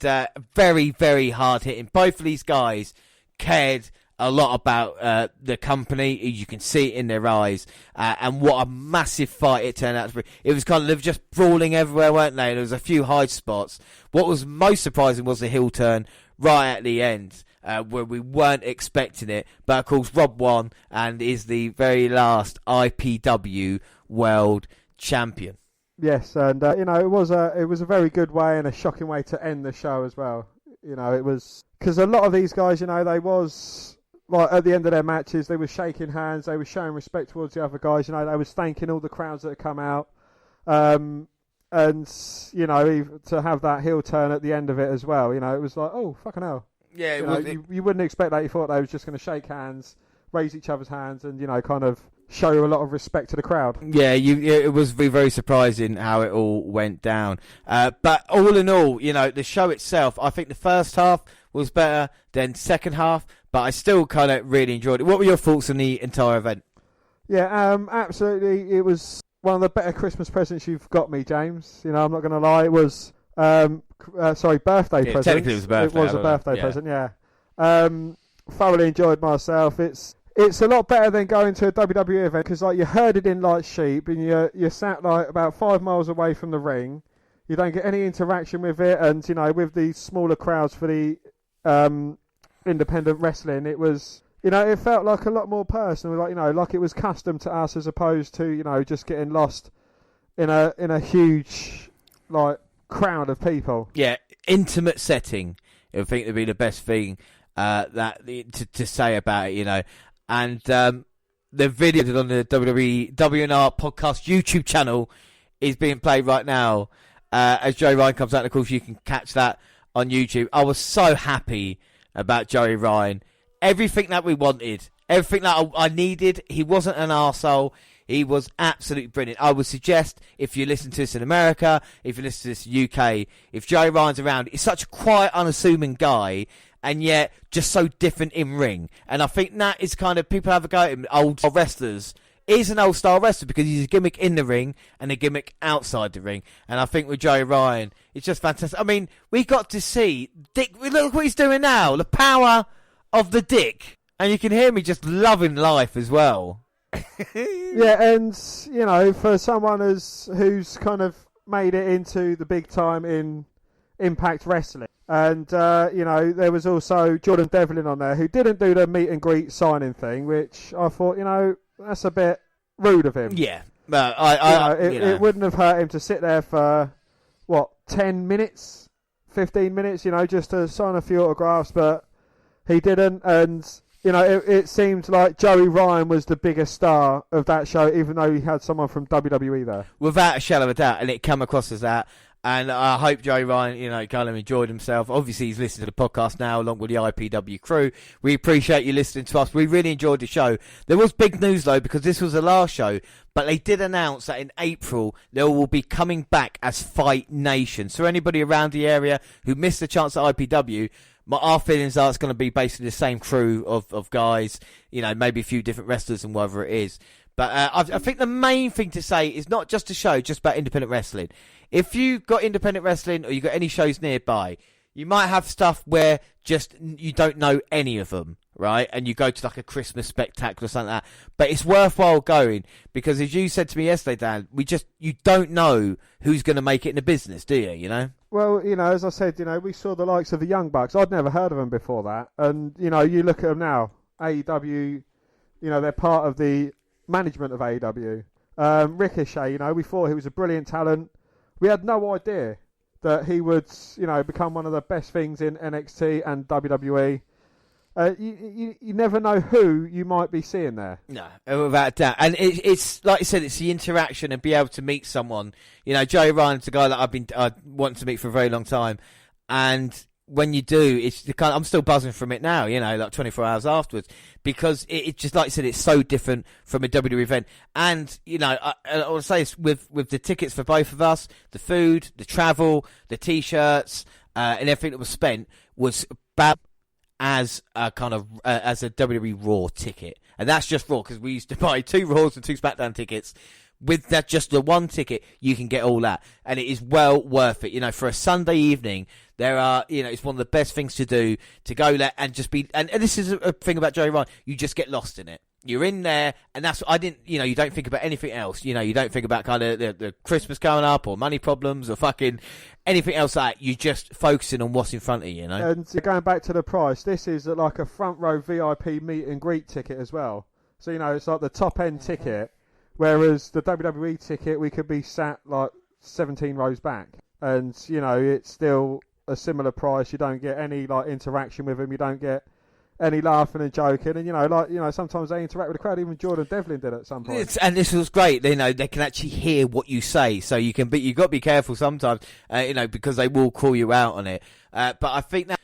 very, very hard hitting. Both of these guys cared a lot about the company. You can see it in their eyes. And what a massive fight it turned out to be. It was kind of just brawling everywhere, weren't they? There was a few high spots. What was most surprising was the heel turn right at the end, where we weren't expecting it. But of course, Rob won and is the very last IPW World Champion. Yes, and it was a very good way and a shocking way to end the show as well. You know, it was because a lot of these guys, they was like at the end of their matches, they were shaking hands, they were showing respect towards the other guys. You know, they was thanking all the crowds that had come out, and to have that heel turn at the end of it as well. You know, it was like, oh fucking hell. Yeah, you wouldn't expect that. You thought they was just going to shake hands, raise each other's hands, and kind of show a lot of respect to the crowd. Yeah, it was very surprising how it all went down. But all in all, the show itself, I think the first half was better than second half, but I still kind of really enjoyed it. What were your thoughts on the entire event? Yeah, absolutely. It was one of the better Christmas presents you've got me, James. I'm not going to lie. It was, birthday present. Technically it was a birthday. It was a birthday present, yeah. Thoroughly enjoyed myself. It's a lot better than going to a WWE event because you're herded in like sheep and you're sat about 5 miles away from the ring. You don't get any interaction with it, and with the smaller crowds for the independent wrestling, it was it felt like a lot more personal, like it was custom to us as opposed to just getting lost in a huge crowd of people. Yeah, intimate setting. I think would be the best thing to say about it, And the video on the WWE WNR podcast YouTube channel is being played right now as Joey Ryan comes out. And of course, you can catch that on YouTube. I was so happy about Joey Ryan. Everything that we wanted, everything that I needed. He wasn't an arsehole. He was absolutely brilliant. I would suggest, if you listen to this in America, if you listen to this in the UK, if Joey Ryan's around, he's such a quiet, unassuming guy, and yet just so different in ring. And I think that is kind of, people have a go at him, old wrestlers. He's an old style wrestler because he's a gimmick in the ring and a gimmick outside the ring. And I think with Joey Ryan, it's just fantastic. I mean, we got to see Dick. Look what he's doing now. The power of the Dick. And you can hear me just loving life as well. Yeah, and, for someone who's kind of made it into the big time in Impact Wrestling. And, there was also Jordan Devlin on there who didn't do the meet and greet signing thing, which I thought, that's a bit rude of him. Yeah. No, it wouldn't have hurt him to sit there for, 10 minutes, 15 minutes, just to sign a few autographs, but he didn't. And, it seemed like Joey Ryan was the biggest star of that show, even though he had someone from WWE there. Without a shadow of a doubt, and it came across as that. And I hope Joey Ryan, kind of enjoyed himself. Obviously, he's listening to the podcast now along with the IPW crew. We appreciate you listening to us. We really enjoyed the show. There was big news, though, because this was the last show. But they did announce that in April, they will be coming back as Fight Nation. So anybody around the area who missed the chance at IPW, our feelings are it's going to be basically the same crew of guys, maybe a few different wrestlers and whatever it is. But I think the main thing to say is not just a show just about independent wrestling. If you've got independent wrestling or you've got any shows nearby, you might have stuff where just you don't know any of them, right? And you go to like a Christmas spectacular or something like that. But it's worthwhile going because, as you said to me yesterday, Dan, you don't know who's going to make it in the business, do you? Well, as I said, we saw the likes of the Young Bucks. I'd never heard of them before that. And, you look at them now. AEW, they're part of the management of AEW. Ricochet, we thought he was a brilliant talent. We had no idea that he would, become one of the best things in NXT and WWE. You never know who you might be seeing there. No, without a doubt. And it's like you said, it's the interaction and be able to meet someone. Joey Ryan's a guy that I want to meet for a very long time. And when you do, it's the kind. I'm still buzzing from it now. Like 24 hours afterwards, because it just like you said, it's so different from a WWE event. And I want to say this, with the tickets for both of us, the food, the travel, the t-shirts, and everything that was spent was about as a kind of as a WWE Raw ticket, and that's just Raw because we used to buy 2 Raws and 2 SmackDown tickets. With that, just the one ticket, you can get all that, and it is well worth it. For a Sunday evening, there are, it's one of the best things to do to go there and just be. And this is a thing about Joey Ryan, you just get lost in it. You're in there, and that's I didn't. You don't think about anything else. You don't think about kind of the Christmas coming up or money problems or fucking anything else like that. You're just focusing on what's in front of you. And going back to the price, this is like a front row VIP meet and greet ticket as well. So it's like the top end ticket. Whereas the WWE ticket, we could be sat like 17 rows back. And, it's still a similar price. You don't get any like interaction with them. You don't get any laughing and joking. And, sometimes they interact with the crowd. Even Jordan Devlin did at some point. And this was great. They can actually hear what you say. So you've got to be careful sometimes, because they will call you out on it. But I think that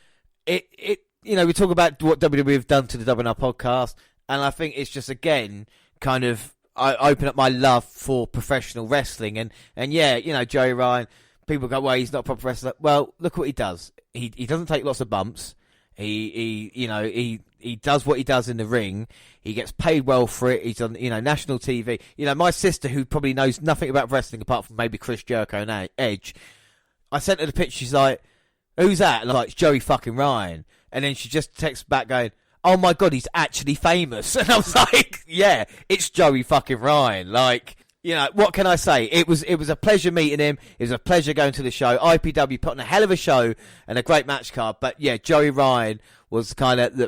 we talk about what WWE have done to the WNR podcast. And I think it's just, again, kind of, I open up my love for professional wrestling, and yeah, Joey Ryan. People go, well, he's not a proper wrestler. Well, look what he does. He doesn't take lots of bumps. He does what he does in the ring. He gets paid well for it. He's on national TV. My sister, who probably knows nothing about wrestling apart from maybe Chris Jericho and Edge, I sent her the picture. She's like, "Who's that?" And I'm like, "It's Joey fucking Ryan." And then she just texts back going, "Oh my God, he's actually famous." And I was like, yeah, it's Joey fucking Ryan. Like, what can I say? It was a pleasure meeting him. It was a pleasure going to the show. IPW put on a hell of a show and a great match card. But yeah, Joey Ryan was kind of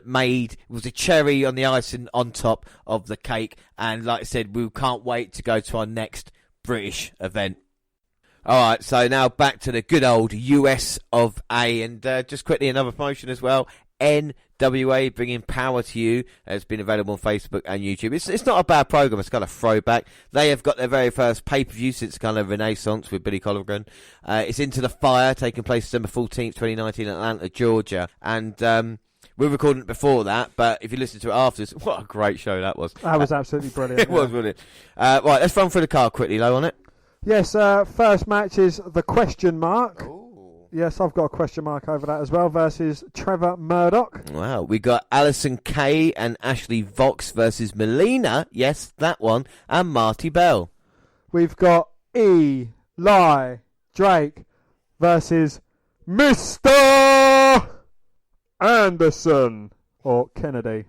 was a cherry on the icing on top of the cake. And like I said, we can't wait to go to our next British event. All right, so now back to the good old US of A. And just quickly, another promotion as well. NWA bringing power to you. It's been available on Facebook and YouTube. It's not a bad program. It's kind of throwback. They have got their very first pay-per-view since kind of Renaissance with Billy Colligan. It's Into the Fire, taking place December 14th, 2019 in Atlanta, Georgia. And we're recording it before that, but if you listen to it afterwards, what a great show that was. That was absolutely brilliant. It was brilliant. Right, let's run through the card quickly, Low, on it. Yes, first match is the question mark. Ooh. Yes, I've got a question mark over that as well, versus Trevor Murdoch. Wow, we got Alison Kay and Ashley Vox versus Melina, yes, that one, and Marty Bell. We've got Eli Drake versus Mr. Anderson, or Kennedy.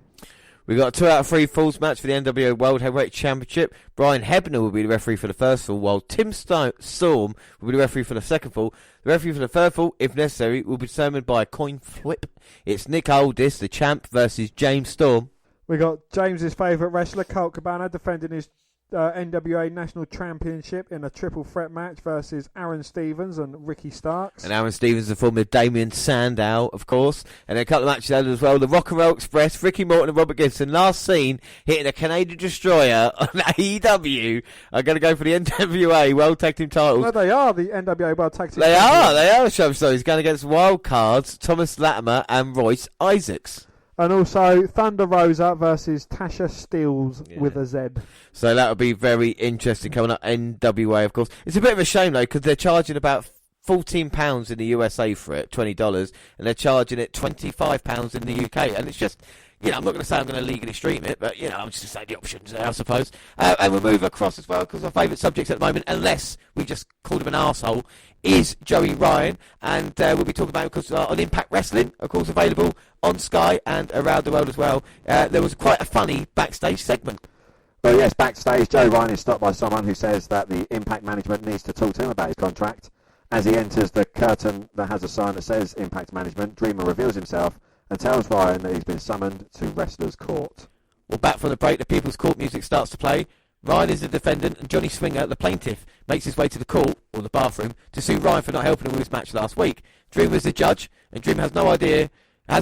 We got a 2 out of 3 falls match for the NWO World Heavyweight Championship. Brian Hebner will be the referee for the first fall, while Tim Storm will be the referee for the second fall. The referee for the third fall, if necessary, will be determined by a coin flip. It's Nick Aldis, the champ, versus James Storm. We got James's favourite wrestler, Colt Cabana, defending his NWA National Championship in a triple threat match versus Aaron Stevens and Ricky Starks. And Aaron Stevens, the former Damien Sandow, of course. And then a couple of matches added as well. The Rock and Roll Express, Ricky Morton and Robert Gibson, last seen hitting a Canadian Destroyer on AEW, are going to go for the NWA World Tag Team titles. Well, they are the NWA World Tag Team. They are show stories. Going against Wild Cards, Thomas Latimer and Royce Isaacs. And also Thunder Rosa versus Tasha Steeles with a Z. So that'll be very interesting coming up. NWA, of course. It's a bit of a shame, though, because they're charging about £14 in the USA for it, $20, and they're charging it £25 in the UK. And it's just, I'm not going to say I'm going to legally stream it, but, I'm just going to say the options there, I suppose. And we'll move across as well, because our favourite subjects at the moment, unless we just called him an arsehole, is Joey Ryan. And we'll be talking about it because on Impact Wrestling, of course, available on Sky and around the world as well. There was quite a funny backstage segment. Well, yes, backstage, Joey Ryan is stopped by someone who says that the Impact management needs to talk to him about his contract. As he enters the curtain that has a sign that says Impact Management, Dreamer reveals himself and tells Ryan that he's been summoned to Wrestler's Court. Well, back from the break, the People's Court music starts to play. Ryan is the defendant, and Johnny Swinger, the plaintiff, makes his way to the court, or the bathroom, to sue Ryan for not helping him with his match last week. Dreamer is the judge, and Dreamer has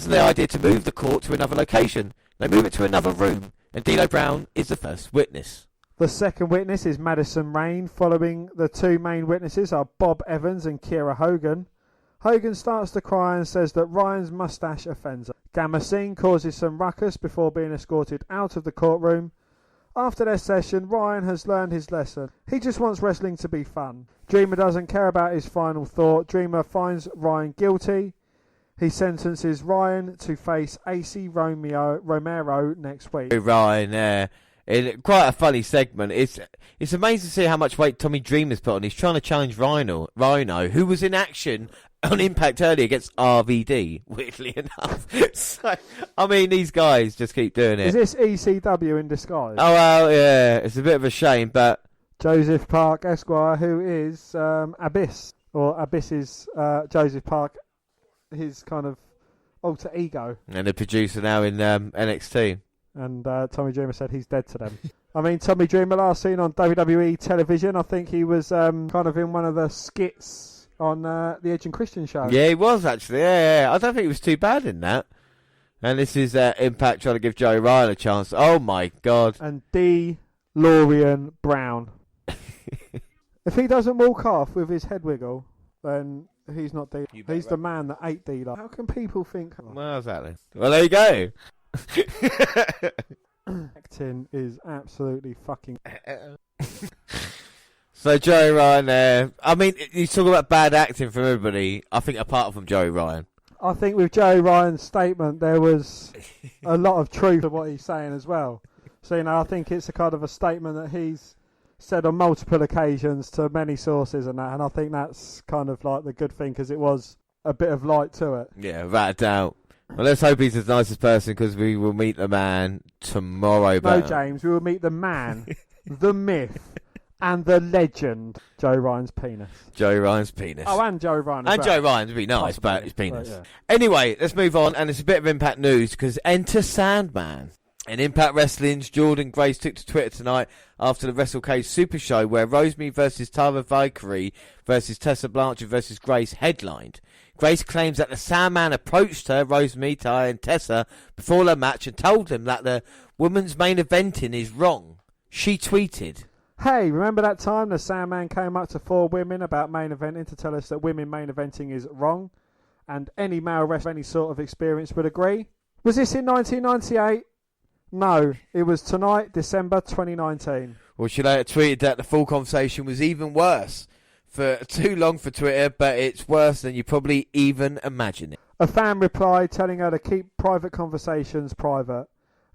the idea to move the court to another location. They move it to another room, and D'Lo Brown is the first witness. The second witness is Madison Rayne. Following the two main witnesses are Bob Evans and Kiera Hogan. Hogan starts to cry and says that Ryan's mustache offends her. Gamasine causes some ruckus before being escorted out of the courtroom. After their session, Ryan has learned his lesson. He just wants wrestling to be fun. Dreamer doesn't care about his final thought. Dreamer finds Ryan guilty. He sentences Ryan to face AC Romero next week. Ryan, in quite a funny segment. It's amazing to see how much weight Tommy Dreamer's put on. He's trying to challenge Rhino, who was in action on Impact earlier against RVD, weirdly enough. So, I mean, these guys just keep doing it. Is this ECW in disguise? Oh, well, yeah, it's a bit of a shame, but... Joseph Park Esquire, who is Abyss, or Abyss is Joseph Park, his kind of alter ego. And the producer now in NXT. And Tommy Dreamer said he's dead to them. I mean, Tommy Dreamer last seen on WWE television, I think he was kind of in one of the skits on the Edge and Christian show. Yeah, he was actually. Yeah. I don't think he was too bad in that. And this is Impact trying to give Joey Ryan a chance. Oh my God. And DeLorean Brown. If he doesn't walk off with his head wiggle, then he's not D. He's the man that ate D-Lo. How can people think? Well, exactly. Well, there you go. Acting is absolutely fucking. So Joey Ryan there. I mean, you talk about bad acting from everybody. I think apart from Joey Ryan. I think with Joey Ryan's statement, there was a lot of truth to what he's saying as well. So, I think it's a kind of a statement that he's said on multiple occasions to many sources and that, and I think that's kind of like the good thing because it was a bit of light to it. Yeah, without a doubt. Well, let's hope he's the nicest person because we will meet the man tomorrow. No, James, we will meet the man, the myth, and the legend, Joe Ryan's penis. Joe Ryan's penis. Oh, and Joe Ryan as and well. Joe Ryan's would be nice, Possibly, but his penis. Yeah. Anyway, let's move on, and it's a bit of Impact news because enter Sandman. In Impact Wrestling's Jordan Grace took to Twitter tonight after the WrestleCade Super Show where Rosemary versus Tara Valkyrie versus Tessa Blanchard versus Grace headlined. Grace claims that the Sandman approached her, Rosemary, Tara and Tessa before their match and told them that the women's main eventing is wrong. She tweeted, "Hey, remember that time the Sandman came up to 4 women about main eventing to tell us that women main eventing is wrong? And any male wrestler with any sort of experience would agree? Was this in 1998? No, it was tonight, December 2019. Well, she later tweeted that the full conversation was even worse. For too long for Twitter, but it's worse than you probably even imagine it. A fan replied telling her to keep private conversations private.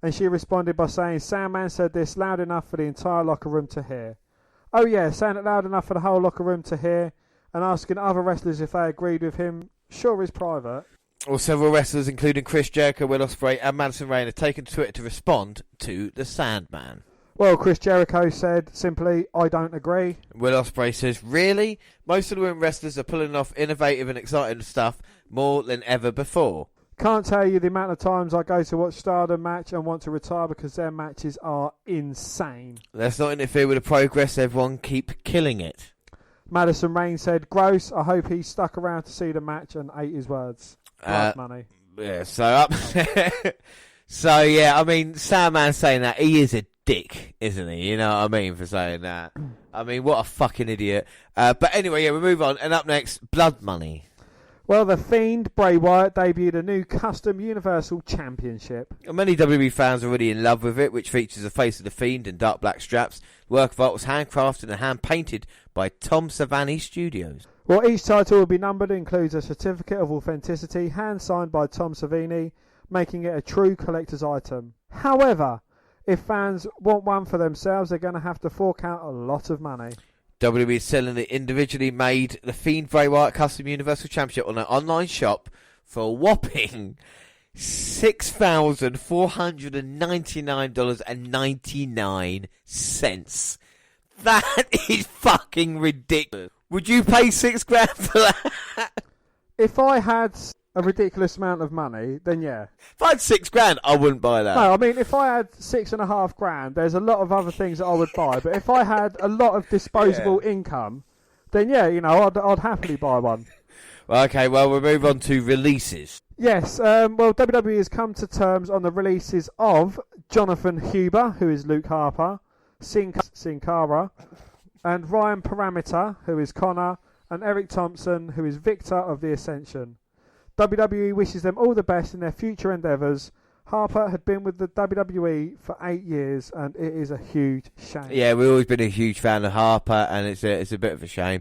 And she responded by saying, Sandman said this loud enough for the entire locker room to hear. Oh yeah, saying it loud enough for the whole locker room to hear and asking other wrestlers if they agreed with him sure is private. Well, several wrestlers, including Chris Jericho, Will Ospreay and Madison Rayne, have taken to Twitter to respond to the Sandman. Well, Chris Jericho said simply, I don't agree. Will Ospreay says, really? Most of the women wrestlers are pulling off innovative and exciting stuff more than ever before. Can't tell you the amount of times I go to watch Stardom match and want to retire because their matches are insane. Let's not interfere with the progress, everyone keep killing it. Madison Rayne said, gross, I hope he stuck around to see the match and ate his words. Blood money. Yeah, so up. So, yeah, I mean, Sandman saying that, he is a dick, isn't he? You know what I mean, for saying that. I mean, what a fucking idiot. But anyway, yeah, we move on. And up next, Blood Money. Well, The Fiend, Bray Wyatt, debuted a new custom Universal Championship. Many WWE fans are already in love with it, which features the face of The Fiend and dark black straps. The work of art was handcrafted and hand-painted by Tom Savini Studios. Well, each title will be numbered and includes a certificate of authenticity hand-signed by Tom Savini, making it a true collector's item. However, if fans want one for themselves, they're going to have to fork out a lot of money. WWE is selling the individually made The Fiend Bray Wyatt Custom Universal Championship on an online shop for a whopping $6,499.99. That is fucking ridiculous. Would you pay $6,000 for that? If I had a ridiculous amount of money, then yeah. If I had $6,000, I wouldn't buy that. No, I mean, if I had $6,500, there's a lot of other things that I would buy. But if I had a lot of disposable income, then yeah, you know, I'd happily buy one. Okay, well, we'll move on to releases. Yes, well, WWE has come to terms on the releases of Jonathan Huber, who is Luke Harper, Sin Cara, and Ryan Parameter, who is Connor, and Eric Thompson, who is Victor of the Ascension. WWE wishes them all the best in their future endeavours. Harper had been with the WWE for 8 years, and it is a huge shame. Yeah, we've always been a huge fan of Harper, and it's a bit of a shame.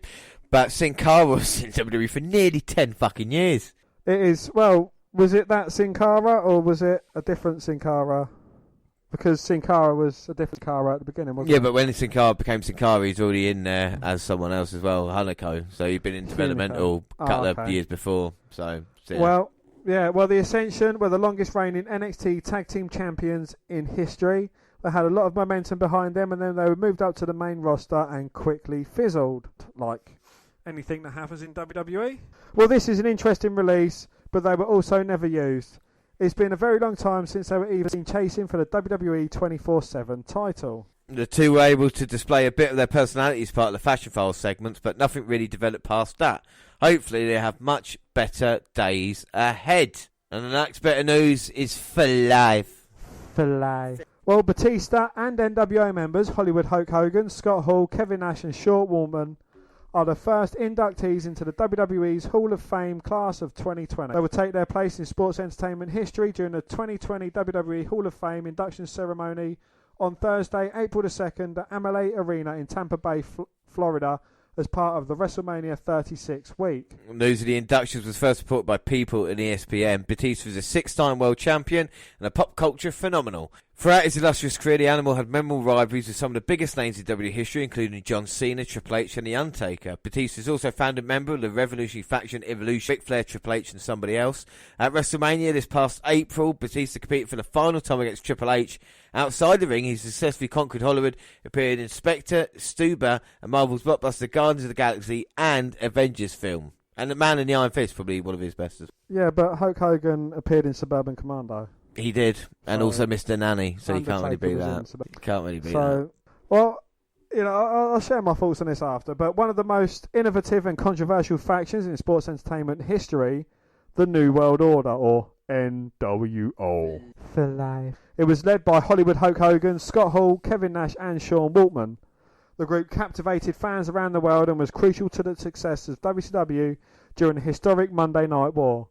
But Sin Cara was in WWE for nearly 10 fucking years. It is, well, was it that Sin Cara, or was it a different Sin Cara? Because Sin Cara was a different Cara at the beginning, wasn't it? Yeah, but when Sin Cara became Sin Cara, he's already in there as someone else as well, Hanako. So he'd been in developmental a couple of years before. So Well, the Ascension were the longest reigning NXT Tag Team Champions in history. They had a lot of momentum behind them, and then they were moved up to the main roster and quickly fizzled, like anything that happens in WWE. Well, this is an interesting release, but they were also never used. It's been a very long time since they were even seen chasing for the WWE 24/7 title. The two were able to display a bit of their personality as part of the Fashion Files segments, but nothing really developed past that. Hopefully they have much better days ahead. And the next bit of news is for life. For life. Well, Batista and NWO members, Hollywood Hulk Hogan, Scott Hall, Kevin Nash and Short Woolman, are the first inductees into the WWE's Hall of Fame class of 2020. They will take their place in sports entertainment history during the 2020 WWE Hall of Fame induction ceremony on Thursday, April the 2nd at Amalie Arena in Tampa Bay, Florida, as part of the WrestleMania 36 week. News of the inductions was first reported by People and ESPN. Batista was a 6-time world champion and a pop culture phenomenal. Throughout his illustrious career, the Animal had memorable rivalries with some of the biggest names in WWE history, including John Cena, Triple H and The Undertaker. Batista is also founding member of the revolutionary faction Evolution, Ric Flair, Triple H and somebody else. At WrestleMania this past April, Batista competed for the final time against Triple H. Outside the ring, he successfully conquered Hollywood, appeared in Spectre, Stuber, and Marvel's blockbuster Guardians of the Galaxy and Avengers film. And The Man in the Iron Fist, probably one of his best. Yeah, but Hulk Hogan appeared in Suburban Commando. He did, and also Mr. Nanny, so he can't really be that. Can't really be that. Well, you know, I'll share my thoughts on this after, but one of the most innovative and controversial factions in sports entertainment history, the New World Order, or NWO. For life. It was led by Hollywood Hulk Hogan, Scott Hall, Kevin Nash and Sean Waltman. The group captivated fans around the world and was crucial to the success of WCW during the historic Monday Night War.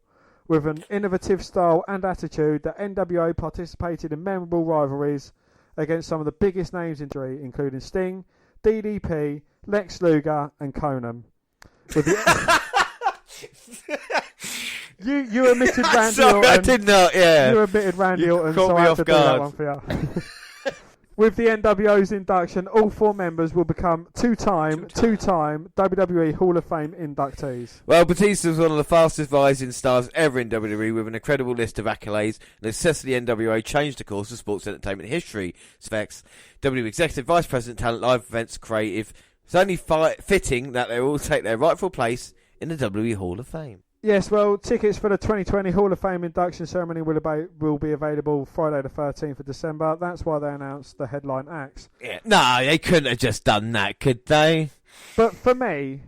With an innovative style and attitude, the NWO participated in memorable rivalries against some of the biggest names in history, including Sting, DDP, Lex Luger and Conan. With the You omitted Randy Sorry, Orton. I did not, yeah. You omitted Randy Orton, so I have to do that one for you. With the NWO's induction, all 4 members will become two-time WWE Hall of Fame inductees. Well, Batista was one of the fastest rising stars ever in WWE with an incredible list of accolades. And the success of the NWO changed the course of sports entertainment history. Specs, WWE Executive Vice President, Talent, Live Events, Creative. It's only fitting that they all take their rightful place in the WWE Hall of Fame. Yes, well, tickets for the 2020 Hall of Fame induction ceremony will be available Friday the 13th of December. That's why they announced the headline acts. Yeah. No, they couldn't have just done that, could they? But for me,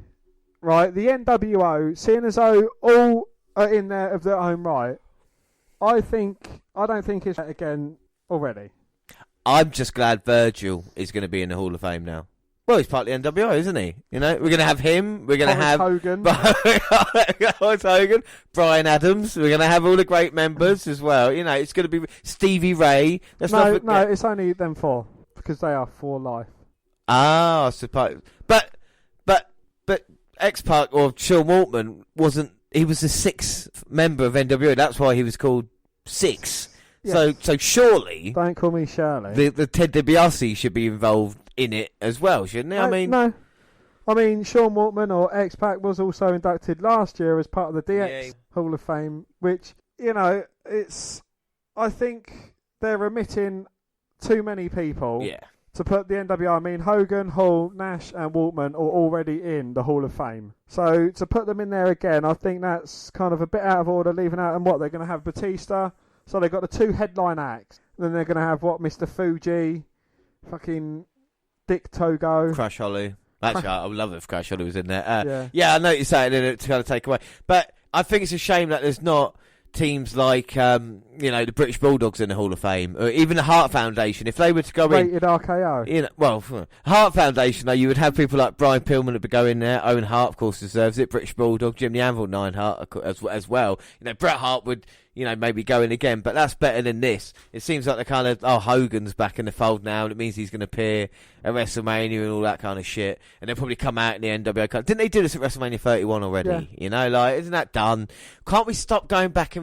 right, the NWO, seeing as though all are in there of their own right, I don't think it's again already. I'm just glad Virgil is going to be in the Hall of Fame now. Well, he's part of the NWO, isn't he? You know, we're going to have him. We're going to have Hogan. Horace Hogan, Brian Adams. We're going to have all the great members as well. You know, it's going to be Stevie Ray. No, it's only them 4 because they are for life. Ah, I suppose. But X-Pac or Sean Waltman wasn't. He was the sixth member of NWO. That's why he was called Six. Yes. So surely Don't call me Shirley. the Ted DiBiase should be involved in it as well, shouldn't he? No. I mean, Sean Waltman or X-Pac was also inducted last year as part of the DX Hall of Fame, which, I think they're omitting too many people to put the NWO. I mean, Hogan, Hall, Nash and Waltman are already in the Hall of Fame. So to put them in there again, I think that's kind of a bit out of order, leaving out. And what, they're going to have Batista. So they've got the two headline acts. Then they're going to have, Mr. Fuji, fucking Dick Togo. Crash Holly. Actually, I would love it if Crash Holly was in there. Yeah, I noticed that to kind of take away. But I think it's a shame that there's not teams like, the British Bulldogs in the Hall of Fame, or even the Hart Foundation. If they were to go Rated RKO. Hart Foundation, though, you would have people like Brian Pillman that would go in there. Owen Hart, of course, deserves it. British Bulldog, Jim the Anvil, Hart as well. Bret Hart would, maybe go in again, but that's better than this. It seems like the kind of, Hogan's back in the fold now, and it means he's going to appear at WrestleMania and all that kind of shit, and they'll probably come out in the NWO. Didn't they do this at WrestleMania 31 already? Yeah. Isn't that done? Can't we stop going back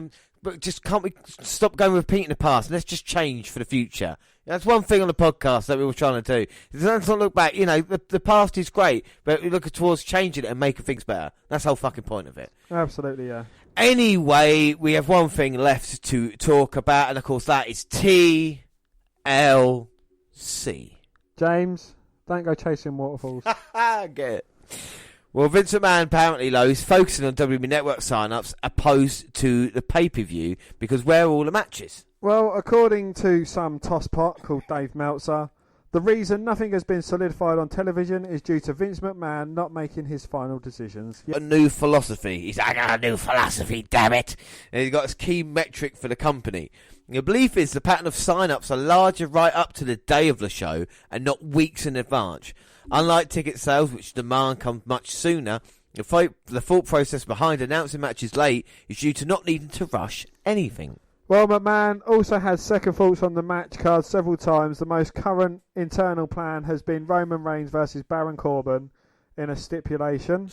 can't we stop going repeating the past? Let's just change for the future. That's one thing on the podcast that we were trying to do. Let's not look back. The past is great, but we look towards changing it and making things better. That's the whole fucking point of it. Absolutely, yeah. Anyway, we have one thing left to talk about, and of course that is TLC. James, don't go chasing waterfalls. Get it. Well, Vince McMahon apparently, though, is focusing on WWE Network sign-ups opposed to the pay-per-view because where are all the matches? Well, according to some tosspot called Dave Meltzer, the reason nothing has been solidified on television is due to Vince McMahon not making his final decisions. A new philosophy. He's like, I got a new philosophy, damn it. And he's got his key metric for the company. The belief is the pattern of sign-ups are larger right up to the day of the show and not weeks in advance. Unlike ticket sales, which demand comes much sooner, the thought process behind announcing matches late is due to not needing to rush anything. Well, McMahon also had second thoughts on the match card several times. The most current internal plan has been Roman Reigns versus Baron Corbin in a stipulation.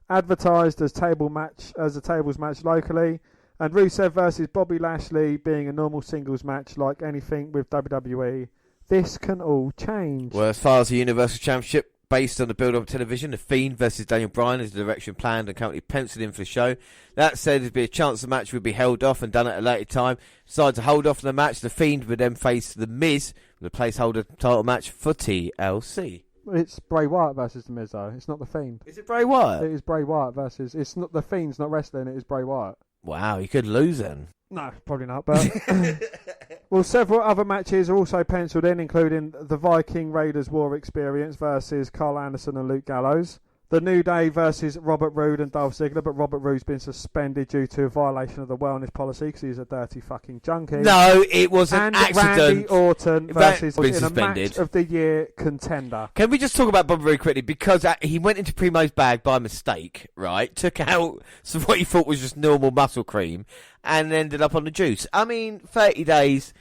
Advertised as a tables match locally, and Rusev versus Bobby Lashley being a normal singles match like anything with WWE. This can all change. Well, as far as the Universal Championship, based on the build-up of television, The Fiend versus Daniel Bryan is the direction planned and currently penciled in for the show. That said, there'd be a chance the match would be held off and done at a later time. Decided to hold off the match, The Fiend would then face The Miz, the placeholder title match for TLC. It's Bray Wyatt versus The Miz, though. It's not The Fiend. Is it Bray Wyatt? It is Bray Wyatt versus... It's not The Fiend's not wrestling, it is Bray Wyatt. Wow, you could lose then. No, probably not, but... Well, several other matches are also penciled in, including the Viking Raiders War Experience versus Carl Anderson and Luke Gallows. The New Day versus Robert Roode and Dolph Ziggler, but Robert Roode's been suspended due to a violation of the wellness policy because he's a dirty fucking junkie. No, it was an accident. And Randy Orton versus in a match of the year contender. Can we just talk about Bob very quickly? Because he went into Primo's bag by mistake, right? Took out some what he thought was just normal muscle cream and ended up on the juice. I mean, 30 days,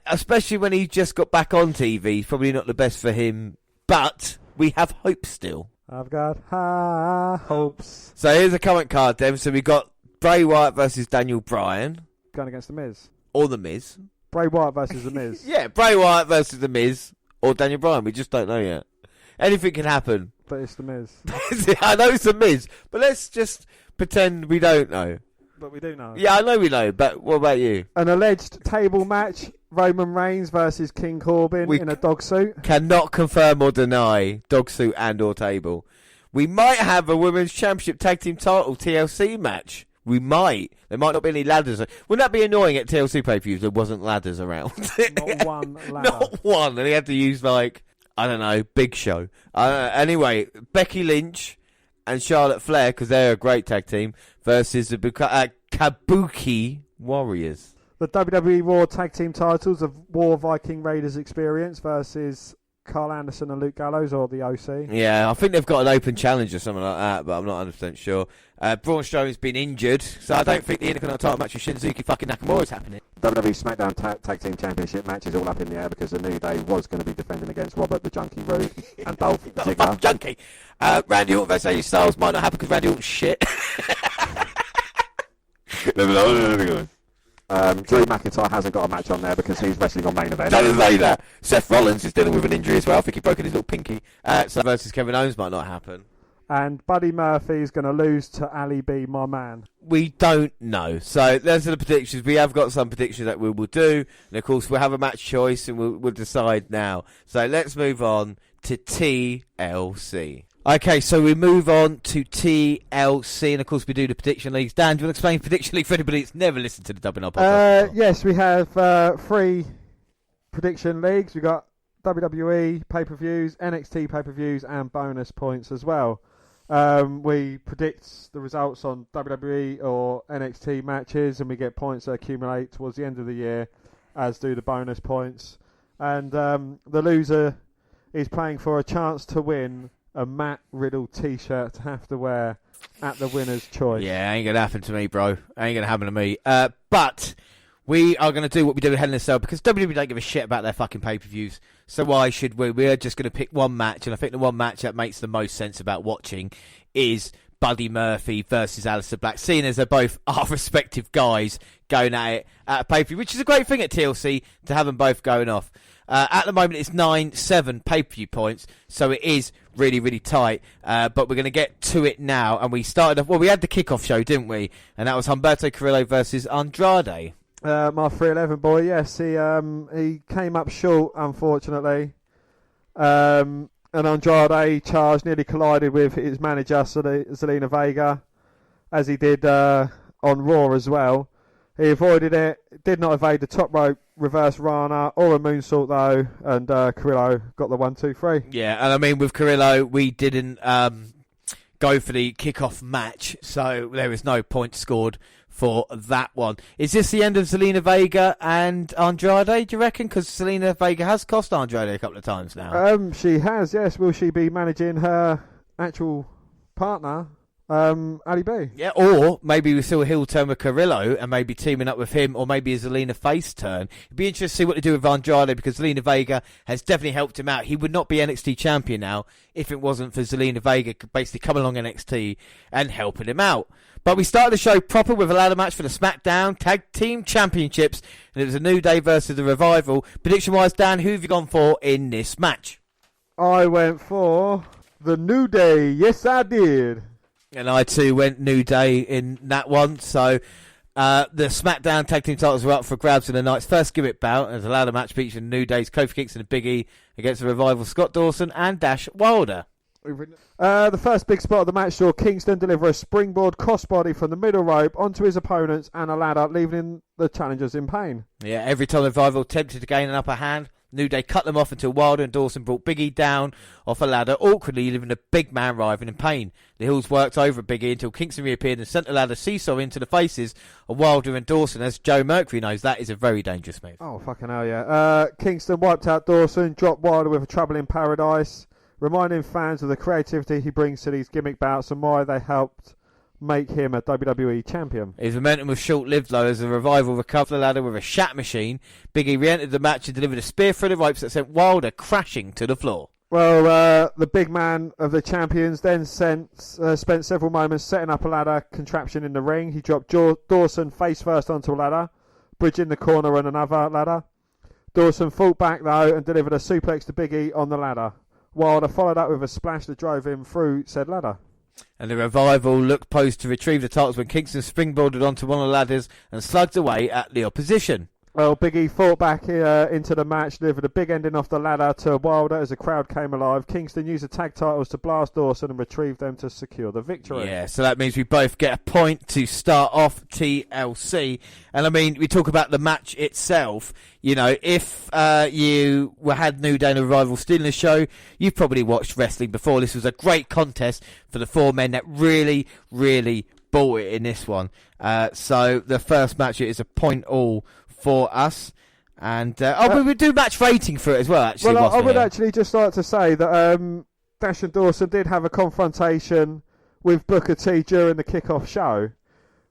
especially when he just got back on TV, probably not the best for him, but we have hope still. I've got high hopes. So here's a current card, then. So we got Bray Wyatt versus Daniel Bryan. Going against The Miz. Or The Miz. Bray Wyatt versus The Miz. Yeah, Bray Wyatt versus The Miz. Or Daniel Bryan. We just don't know yet. Anything can happen. But it's The Miz. I know it's The Miz. But let's just pretend we don't know. But we do know. Yeah, I know we know. But what about you? An alleged table match. Roman Reigns versus King Corbin in a dog suit. Cannot confirm or deny dog suit and or table. We might have a Women's Championship Tag Team Title TLC match. We might. There might not be any ladders. Wouldn't that be annoying at TLC pay-per-views? There wasn't ladders around. Not one ladder. Not one. And he had to use Big Show. Anyway, Becky Lynch and Charlotte Flair, because they're a great tag team, versus the Kabuki Warriors. The WWE Raw Tag Team titles of War Viking Raiders Experience versus Carl Anderson and Luke Gallows, or the OC. Yeah, I think they've got an open challenge or something like that, but I'm not 100% sure. Braun Strowman's been injured, so I don't think the Intercontinental title match with Shinsuke fucking Nakamura is happening. WWE SmackDown Tag Team Championship match is all up in the air because the New Day was going to be defending against Robert the Junkie Roode and Dolph Ziggler. Junkie! Randy Orton versus AJ Styles might not happen because Randy Orton's shit. Drew McIntyre hasn't got a match on there because he's wrestling on main event. Don't say that. Seth Rollins is dealing with an injury as well. I think he broke his little pinky. So versus Kevin Owens might not happen. And Buddy Murphy is going to lose to Ali B, my man. We don't know. So those are the predictions. We have got some predictions that we will do. And of course, we'll have a match choice and we'll decide now. So let's move on to TLC. Okay, so we move on to TLC, and of course we do the prediction leagues. Dan, do you want to explain prediction league for anybody that's never listened to the WNR podcast? Yes, we have 3 prediction leagues. We've got WWE pay-per-views, NXT pay-per-views, and bonus points as well. We predict the results on WWE or NXT matches, and we get points that accumulate towards the end of the year, as do the bonus points. And the loser is playing for a chance to win a Matt Riddle t-shirt to have to wear at the winner's choice. Yeah, ain't going to happen to me, bro. Ain't going to happen to me. But we are going to do what we do with Hell in a Cell because WWE don't give a shit about their fucking pay-per-views. So why should we? We're just going to pick one match, and I think the one match that makes the most sense about watching is Buddy Murphy versus Aleister Black, seeing as they're both our respective guys going at it at a pay-per-view, which is a great thing at TLC to have them both going off. At the moment, it's 9-7 pay-per-view points, so it is really, really tight. But we're going to get to it now, and we started off. Well, we had the kickoff show, didn't we? And that was Humberto Carrillo versus Andrade. My 311 boy, yes, he came up short, unfortunately. And Andrade charged, nearly collided with his manager, Zelina Vega, as he did on Raw as well. He avoided it, did not evade the top rope reverse Rana or a moonsault though, and Carrillo got the 1-2-3. Yeah, and I mean with Carrillo, we didn't go for the kickoff match, so there was no point scored for that one. Is this the end of Zelina Vega and Andrade, do you reckon? Because Zelina Vega has cost Andrade a couple of times now. She has, yes. Will she be managing her actual partner, Ali B? Yeah, or maybe we saw a heel turn with Carrillo and maybe teaming up with him, or maybe a Zelina face turn. It'd be interesting to see what they do with Andrade because Zelina Vega has definitely helped him out. He would not be NXT champion now if it wasn't for Zelina Vega basically coming along NXT and helping him out. But we started the show proper with a ladder match for the SmackDown Tag Team Championships, and it was a New Day versus the Revival. Prediction-wise, Dan, who have you gone for in this match? I went for the New Day. Yes, I did. And I too went New Day in that one. So the SmackDown Tag Team titles were up for grabs in the night's first gimmick bout as a ladder match featuring New Day's Kofi Kingston and Big E against the Revival Scott Dawson and Dash Wilder. The first big spot of the match saw Kingston deliver a springboard crossbody from the middle rope onto his opponents and a ladder, leaving the challengers in pain. Yeah, every time the Revival attempted to gain an upper hand, New Day cut them off until Wilder and Dawson brought Big E down off a ladder, awkwardly leaving the big man writhing in pain. The Hills worked over Big E until Kingston reappeared and sent the ladder seesaw into the faces of Wilder and Dawson. As Joe Mercury knows, that is a very dangerous move. Oh, fucking hell, yeah. Kingston wiped out Dawson, dropped Wilder with a Trouble in Paradise, reminding fans of the creativity he brings to these gimmick bouts and why they helped make him a WWE champion. His momentum was short-lived though as the Revival recovered the ladder with a shat machine. Big E re-entered the match and delivered a spear through the ropes that sent Wilder crashing to the floor. Well, the big man of the champions then spent several moments setting up a ladder contraption in the ring. He dropped Dawson face first onto a ladder, bridging the corner on another ladder. Dawson fought back though and delivered a suplex to Big E on the ladder. Wilder followed up with a splash that drove him through said ladder. And the Revival looked posed to retrieve the titles when Kingston springboarded onto one of the ladders and slugged away at the opposition. Well, Big E fought back into the match, delivered a big ending off the ladder to Wilder as the crowd came alive. Kingston used the tag titles to blast Dawson and retrieve them to secure the victory. Yeah, so that means we both get a point to start off TLC. And I mean, we talk about the match itself. You know, if you had New Day and the Revival still in the show, you've probably watched wrestling before. This was a great contest for the four men that really, really bought it in this one. So the first match is a point all for us. And we would do match rating for it as well, actually. Well, I would actually just like to say that Dash and Dawson did have a confrontation with Booker T during the kickoff show,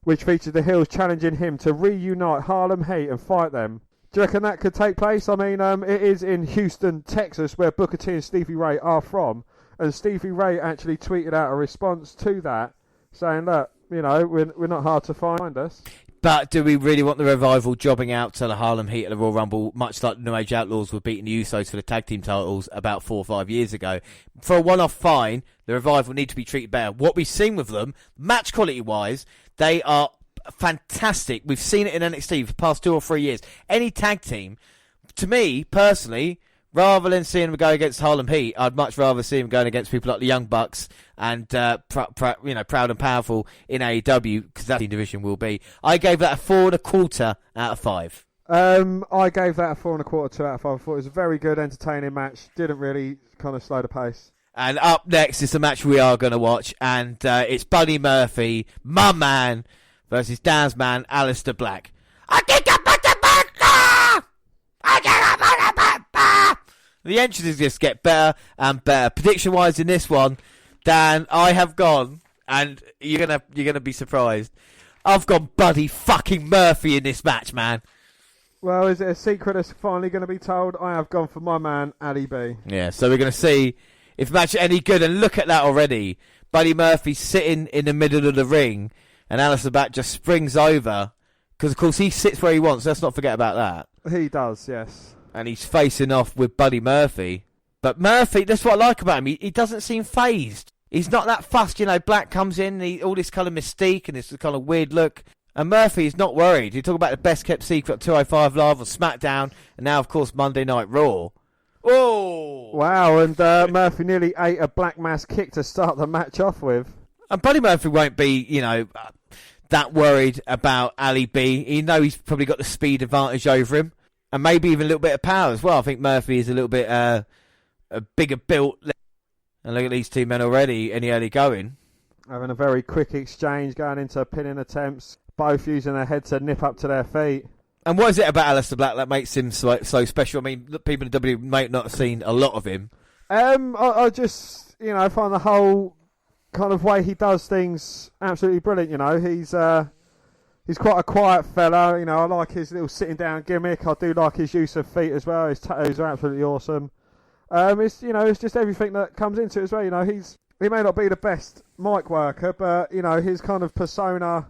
which featured the Heels challenging him to reunite Harlem Heat and fight them. Do you reckon that could take place? I mean, it is in Houston, Texas, where Booker T and Stevie Ray are from. And Stevie Ray actually tweeted out a response to that, saying, look, you know, we're not hard to find us. But do we really want the Revival jobbing out to the Harlem Heat at the Royal Rumble, much like the New Age Outlaws were beating the Usos for the tag team titles about 4 or 5 years ago? For a one-off fine, the Revival need to be treated better. What we've seen with them, match quality-wise, they are fantastic. We've seen it in NXT for the past 2 or 3 years. Any tag team, to me, personally, rather than seeing them go against Harlem Heat, I'd much rather see them going against people like the Young Bucks and Proud and Powerful in AEW, because that division will be. I gave that a 4.25 out of 5. I gave that a 4.25, 2 out of 5. I thought it was a very good, entertaining match. Didn't really kind of slow the pace. And up next is the match we are going to watch, and it's Buddy Murphy, my man, versus Dan's man, Aleister Black. The entrances just get better and better. Prediction-wise in this one, Dan, I have gone, and you're gonna be surprised. I've gone Buddy fucking Murphy in this match, man. Well, is it a secret that's finally going to be told? I have gone for my man, Ali B. Yeah, so we're going to see if the match is any good. And look at that already. Buddy Murphy sitting in the middle of the ring, and Aleister Black just springs over. Because, of course, he sits where he wants. Let's not forget about that. He does, yes. And he's facing off with Buddy Murphy. But Murphy, that's what I like about him. He doesn't seem phased. He's not that fussed. You know, Black comes in, all this kind of mystique and this kind of weird look. And Murphy is not worried. You talk about the best kept secret, 205 Live on SmackDown, and now, of course, Monday Night Raw. Oh! Wow, and Murphy nearly ate a Black Mass kick to start the match off with. And Buddy Murphy won't be, you know, that worried about Ali B. You know he's probably got the speed advantage over him, and maybe even a little bit of power as well. I think Murphy is a little bit a bigger built. And look at these two men already in the early going. Having a very quick exchange, going into pinning attempts. Both using their head to nip up to their feet. And what is it about Aleister Black that makes him so special? I mean, people in WWE might not have seen a lot of him. I just, you know, find the whole kind of way he does things absolutely brilliant. You know, he's quite a quiet fella. You know, I like his little sitting down gimmick. I do like his use of feet as well. His tattoos are absolutely awesome. It's just everything that comes into it as well. You know, he may not be the best mic worker, but you know, his kind of persona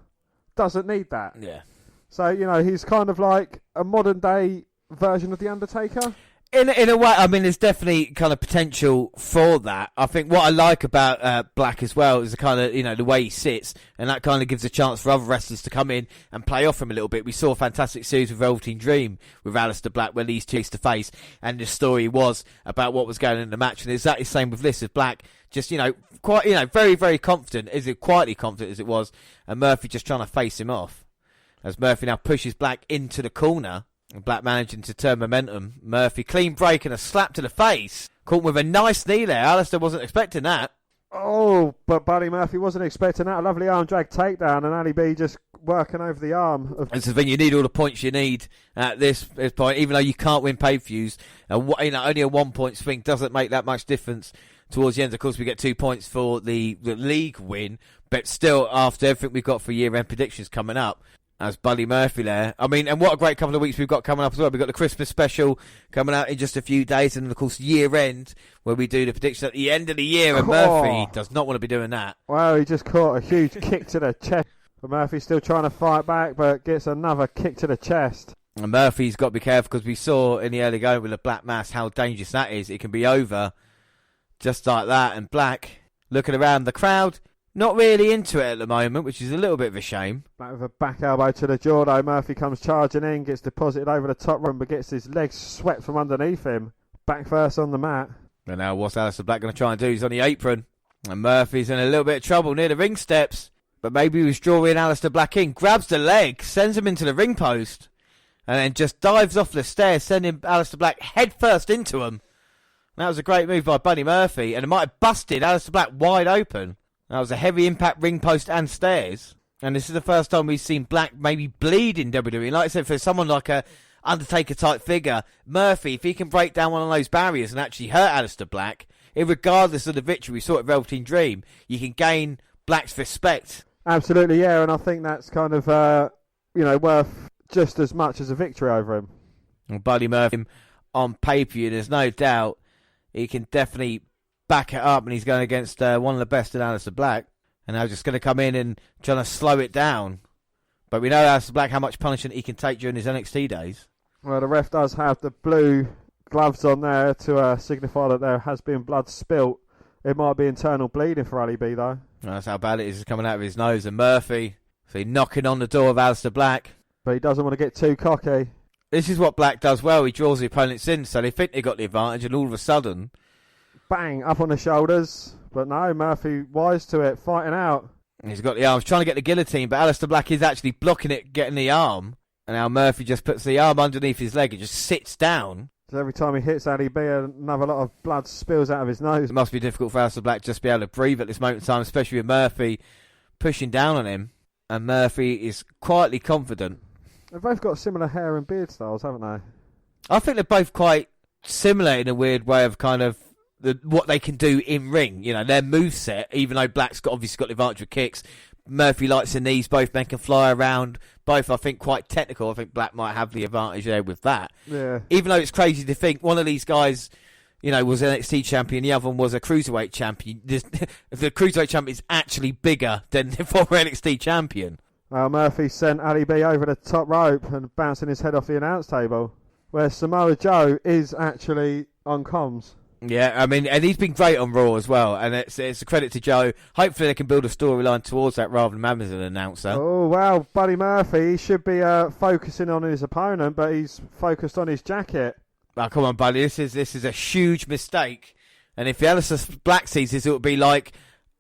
doesn't need that. Yeah. So, you know, he's kind of like a modern day version of The Undertaker. In a way, I mean, there's definitely kind of potential for that. I think what I like about Black as well is the kind of, you know, the way he sits, and that kind of gives a chance for other wrestlers to come in and play off him a little bit. We saw a fantastic series with Velveteen Dream with Aleister Black where these two face to face, and the story was about what was going on in the match. And exactly the same with this, with Black just, you know, quite, you know, very, very confident, quietly confident as it was, and Murphy just trying to face him off. As Murphy now pushes Black into the corner, and Black managing to turn momentum. Murphy clean break and a slap to the face. Caught with a nice knee there. Aleister wasn't expecting that. Oh, but Buddy Murphy wasn't expecting that. A lovely arm drag takedown, and Ali B just working over the arm. It's the thing, you need all the points you need at this point, even though you can't win pay-per-views. You know, only a 1 point swing doesn't make that much difference towards the end. Of course, we get 2 points for the league win, but still, after everything we've got for year-end predictions coming up, as Buddy Murphy there. I mean, and what a great couple of weeks we've got coming up as well. We've got the Christmas special coming out in just a few days, and of course year-end, where we do the prediction at the end of the year, and Murphy does not want to be doing that. Wow, he just caught a huge kick to the chest. But Murphy's still trying to fight back, but gets another kick to the chest. And Murphy's got to be careful, because we saw in the early going with a Black Mass how dangerous that is. It can be over just like that, and Black looking around the crowd, not really into it at the moment, which is a little bit of a shame. Back with a back elbow to the jaw, though. Murphy comes charging in, gets deposited over the top rope, but gets his legs swept from underneath him. Back first on the mat. And now what's Aleister Black going to try and do? He's on the apron. And Murphy's in a little bit of trouble near the ring steps. But maybe he was drawing Aleister Black in, grabs the leg, sends him into the ring post, and then just dives off the stairs, sending Aleister Black head first into him. That was a great move by Buddy Murphy, and it might have busted Aleister Black wide open. That was a heavy impact ring post and stairs. And this is the first time we've seen Black maybe bleed in WWE. Like I said, for someone like a Undertaker-type figure. Murphy, if he can break down one of those barriers and actually hurt Aleister Black, regardless of the victory we saw at Velveteen Dream, you can gain Black's respect. Absolutely, yeah, and I think that's kind of, worth just as much as a victory over him. And Buddy Murphy on pay-per-view, there's no doubt he can definitely back it up, and he's going against one of the best in Aleister Black, and they're just going to come in and trying to slow it down. But we know Aleister Black how much punishment he can take during his NXT days. Well, the ref does have the blue gloves on there to signify that there has been blood spilt. It might be internal bleeding for Ali B, though. That's how bad it is coming out of his nose. And Murphy, see, knocking on the door of Aleister Black. But he doesn't want to get too cocky. This is what Black does well. He draws the opponents in, so they think they got the advantage, and all of a sudden... Bang, up on the shoulders. But no, Murphy wise to it, fighting out. He's got the arms, trying to get the guillotine, but Aleister Black is actually blocking it, getting the arm. And now Murphy just puts the arm underneath his leg and just sits down. So every time he hits Ali B, another lot of blood spills out of his nose. It must be difficult for Aleister Black just to be able to breathe at this moment in time, especially with Murphy pushing down on him. And Murphy is quietly confident. They've both got similar hair and beard styles, haven't they? I think they're both quite similar in a weird way of kind of what they can do in ring. You know, their moveset, even though Black's obviously got the advantage with kicks, Murphy likes the knees, both men can fly around, both I think quite technical. I think Black might have the advantage there with that. Yeah. Even though it's crazy to think one of these guys, you know, was an NXT champion, the other one was a Cruiserweight champion. The Cruiserweight champion is actually bigger than the former NXT champion. Well, Murphy sent Ali B over the top rope and bouncing his head off the announce table, where Samoa Joe is actually on comms. Yeah, I mean, and he's been great on Raw as well, and it's a credit to Joe. Hopefully they can build a storyline towards that rather than him as an announcer. Oh, wow, Buddy Murphy, he should be focusing on his opponent, but he's focused on his jacket. Oh, come on, buddy, this is a huge mistake, and if Aleister Black sees this, it would be like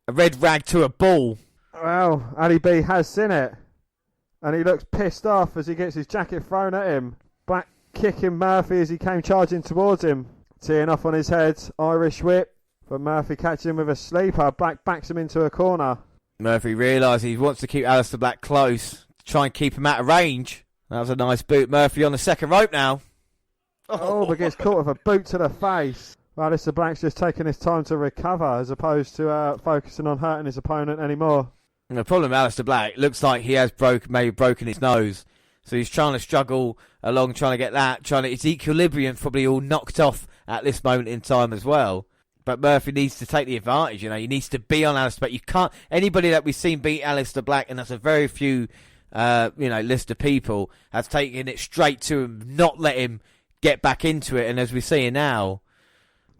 a red rag to a ball. Well, Ali B has seen it, and he looks pissed off as he gets his jacket thrown at him. Black kicking Murphy as he came charging towards him. Teeing off on his head, Irish whip, but Murphy catches him with a sleeper. Black backs him into a corner. Murphy realises he wants to keep Aleister Black close, to try and keep him out of range. That was a nice boot. Murphy on the second rope now. Oh, but gets caught with a boot to the face. Aleister Black's just taking his time to recover as opposed to focusing on hurting his opponent anymore. And the problem with Aleister Black, looks like he has maybe broken his nose. So he's trying to struggle along, trying to get that, his equilibrium probably all knocked off at this moment in time as well. But Murphy needs to take the advantage, you know, he needs to be on Aleister Black. You can't, anybody that we've seen beat Aleister Black, and that's a very few, list of people, has taken it straight to him, not let him get back into it, and as we see now.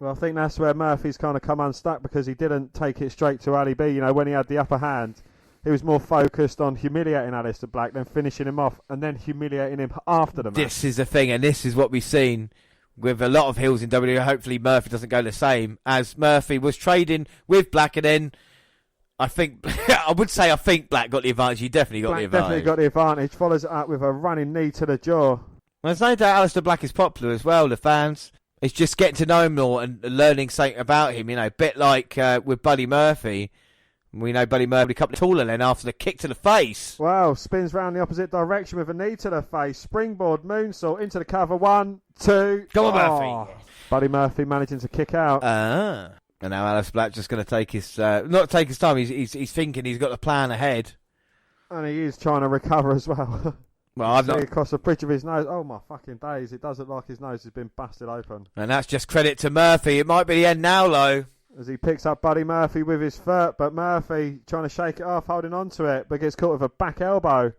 Well, I think that's where Murphy's kind of come unstuck, because he didn't take it straight to Ali B, you know, when he had the upper hand. He was more focused on humiliating Aleister Black, then finishing him off, and then humiliating him after the match. This is the thing, and this is what we've seen with a lot of heels in WWE. Hopefully Murphy doesn't go the same, as Murphy was trading with Black, and then I think I think Black got the advantage. He definitely got the advantage. Definitely got the advantage. Follows it up with a running knee to the jaw. There's no doubt Aleister Black is popular as well, the fans. It's just getting to know him more and learning something about him, you know, a bit like with Buddy Murphy. We know Buddy Murphy a couple of taller then after the kick to the face. Wow, spins round the opposite direction with a knee to the face. Springboard moonsault into the cover. 1, 2. Go on, Murphy. Buddy Murphy managing to kick out. And now Aleister Black just going to take his, not take his time, he's thinking he's got a plan ahead. And he is trying to recover as well. Well, I've not across the bridge of his nose. Oh my fucking days! It does look like his nose has been busted open. And that's just credit to Murphy. It might be the end now, though. As he picks up Buddy Murphy with his foot, but Murphy trying to shake it off, holding on to it, but gets caught with a back elbow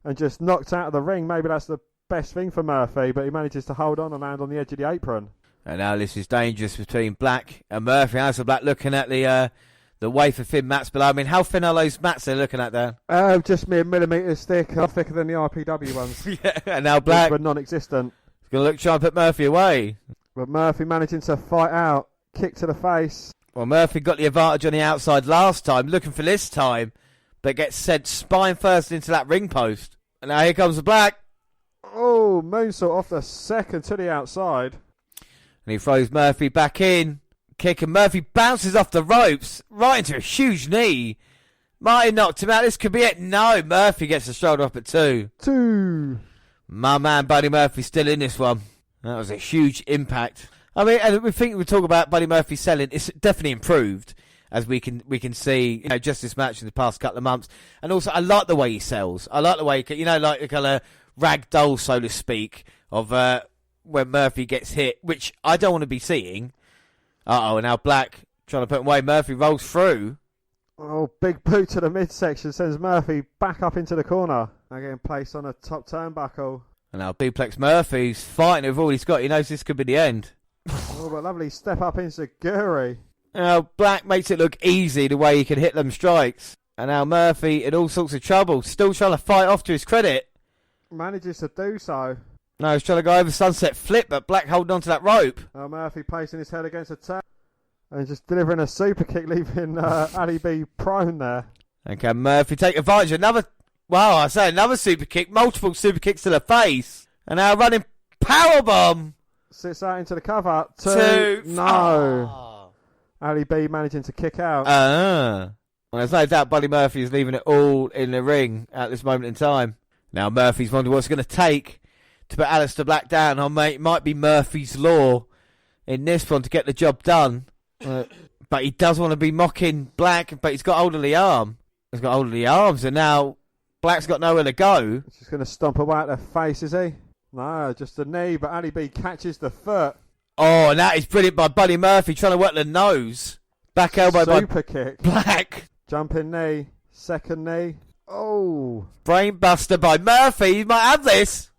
and just knocked out of the ring. Maybe that's the best thing for Murphy, but he manages to hold on and land on the edge of the apron. And now this is dangerous between Black and Murphy. Aleister Black looking at the wafer thin mats below. I mean, how thin are those mats they're looking at there? Just mere millimetres thick, thicker than the IPW ones. Yeah, and now Black, which were non-existent. He's going to look try and put Murphy away. But Murphy managing to fight out, kick to the face. Well, Murphy got the advantage on the outside last time, looking for this time, but gets sent spine first into that ring post. And now here comes the Black. Oh, moonsault off the second to the outside. And he throws Murphy back in. Kick, and Murphy bounces off the ropes right into a huge knee. Martin knocked him out. This could be it. No, Murphy gets the shoulder up at 2. My man Buddy Murphy's still in this one. That was a huge impact. I mean, and we talk about Buddy Murphy selling. It's definitely improved, as we can see, just this match in the past couple of months. And also, I like the way he sells. I like the way, like the kind of ragdoll, so to speak, of when Murphy gets hit, which I don't want to be seeing. And now Black trying to put him away. Murphy rolls through. Oh, big boot to the midsection sends Murphy back up into the corner. Now getting placed on a top turnbuckle. And now Duplex Murphy's fighting with all he's got. He knows this could be the end. Oh, but lovely step up into Guri. Now Black makes it look easy the way he can hit them strikes. And now Murphy in all sorts of trouble. Still trying to fight off to his credit. Manages to do so. No, he's trying to go over Sunset Flip, but Black holding on to that rope. Now Murphy placing his head against a table. And just delivering a super kick, leaving Ali B prone there. And can Murphy take advantage of another super kick, multiple super kicks to the face. And now running powerbomb. Sits out into the cover. Two. No. Oh. Ali B managing to kick out. Well, there's no doubt Buddy Murphy is leaving it all in the ring at this moment in time. Now Murphy's wondering what's going to take to put Aleister Black down. It might be Murphy's Law in this one to get the job done. But he does want to be mocking Black, but he's got hold of the arm. He's got hold of the arms, and now Black's got nowhere to go. He's just going to stomp away at the face, is he? No, just the knee, but Ali B catches the foot. Oh, and that is brilliant by Buddy Murphy trying to work the nose. Back elbow super by kick. Black. Jumping knee, second knee. Oh. Brainbuster by Murphy. He might have this.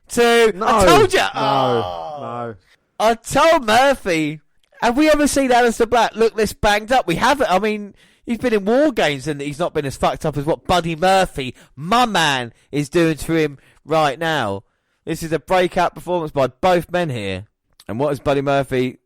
Two. No. I told you. No. I told Murphy. Have we ever seen Aleister Black look this banged up? We haven't. I mean, he's been in War Games and he's not been as fucked up as what Buddy Murphy, my man, is doing to him right now. This is a breakout performance by both men here. And what is Buddy Murphy?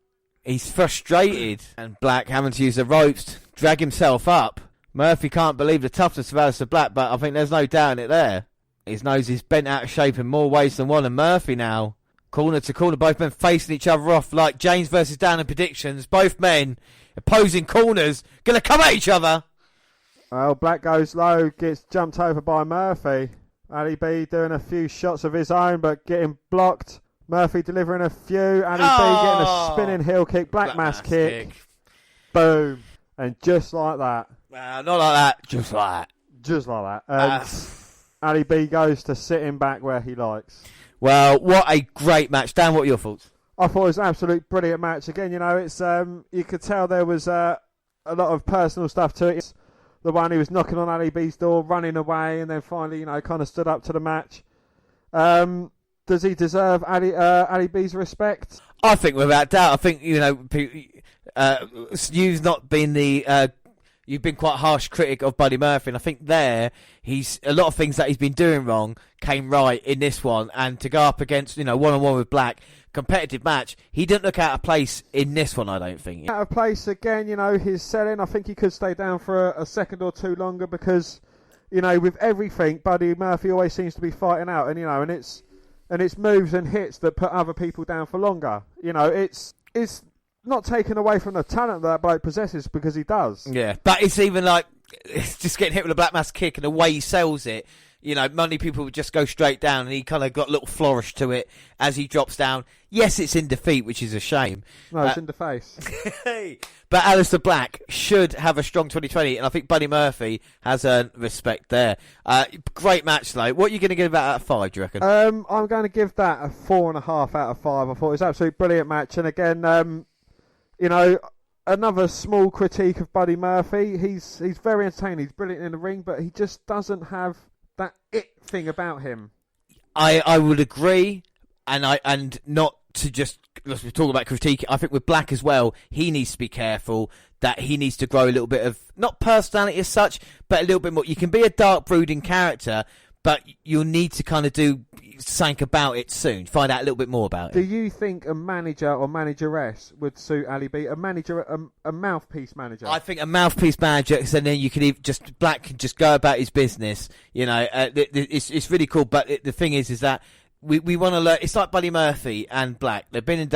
He's frustrated. And Black having to use the ropes to drag himself up. Murphy can't believe the toughness of Aleister Black, but I think there's no doubt in it there. His nose is bent out of shape in more ways than one. And Murphy now, corner to corner, both men facing each other off like James versus Dan in predictions. Both men opposing corners, going to come at each other. Well, Black goes low, gets jumped over by Murphy. Ali B doing a few shots of his own, but getting blocked. Murphy delivering a few. Ali B getting a spinning heel kick, black mass kick. Boom. And just like that. Not like that, just like that. Just like that. And Ali B goes to sitting back where he likes. Well, what a great match. Dan, what are your thoughts? I thought it was an absolute brilliant match. Again, it's you could tell there was a lot of personal stuff to it. It's the one who was knocking on Ali B's door, running away, and then finally, kind of stood up to the match. Does he deserve Ali B's respect? I think without doubt. I think, you've not been the... You've been quite a harsh critic of Buddy Murphy, and I think he's a lot of things that he's been doing wrong came right in this one, and to go up against, one-on-one with Black, competitive match, he didn't look out of place in this one, I don't think. Out of place again, his selling, I think he could stay down for a second or two longer because, with everything, Buddy Murphy always seems to be fighting out, and it's moves and hits that put other people down for longer. It's not taken away from the talent that bloke possesses because he does. Yeah, but it's even like it's just getting hit with a black mass kick and the way he sells it. Many people would just go straight down, and he kind of got a little flourish to it as he drops down. Yes, it's in defeat, which is a shame. No, it's in the face. But Aleister Black should have a strong 2020, and I think Buddy Murphy has earned respect there. Great match, though. What are you going to give that out of 5, do you reckon? I'm going to give that a 4.5 out of 5. I thought it was an absolutely brilliant match, and again, another small critique of Buddy Murphy. He's very entertaining. He's brilliant in the ring, but he just doesn't have that it thing about him. I would agree, and not to just, let's talk about critique. I think with Black as well, he needs to be careful that he needs to grow a little bit of, not personality as such, but a little bit more. You can be a dark, brooding character, but you'll need to kind of do something about it soon. Find out a little bit more about it. Do you think a manager or manageress would suit Ali B? A manager, a mouthpiece manager? I think a mouthpiece manager, so then you can Black can just go about his business. It's really cool. But the thing is that we want to learn. It's like Buddy Murphy and Black. They've been in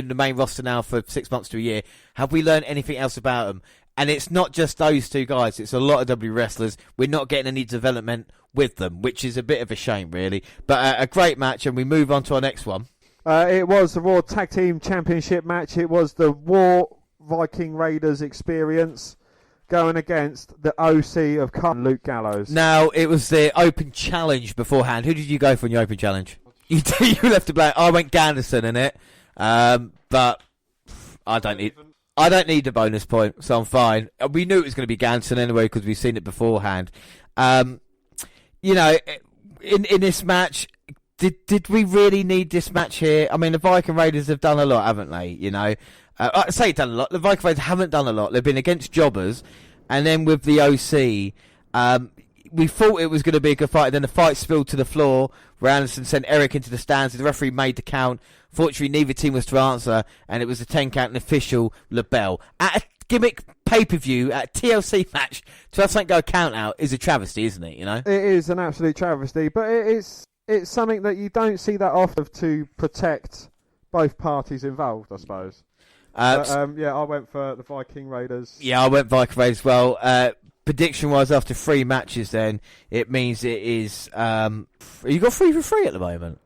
the main roster now for 6 months to a year. Have we learned anything else about them? And it's not just those two guys, it's a lot of W wrestlers. We're not getting any development with them, which is a bit of a shame, really. But a great match, and we move on to our next one. It was the Raw Tag Team Championship match. It was the War Viking Raiders experience going against the OC of Luke Gallows. Now, it was the open challenge beforehand. Who did you go for in your open challenge? You left it blank. I went Ganderson in it, but I don't need a bonus point, so I'm fine. We knew it was going to be Ganderson anyway because we've seen it beforehand. You know, in this match, did we really need this match here? I mean, the Viking Raiders have done a lot, haven't they? You know, I say done a lot. The Viking Raiders haven't done a lot. They've been against jobbers, and then with the OC, we thought it was going to be a good fight. Then the fight spilled to the floor, where Anderson sent Eric into the stands. The referee made the count. Fortunately, neither team was to answer, and it was a 10 count and official LaBelle. At a gimmick pay-per-view, at a TLC match, to have something go count out is a travesty, isn't it? You know, it is an absolute travesty, but it's something that you don't see that often to protect both parties involved, I suppose. I went for the Viking Raiders. Yeah, I went Viking Raiders as well. Prediction-wise, after 3 matches, then it means it is. You got 3 for 3 at the moment.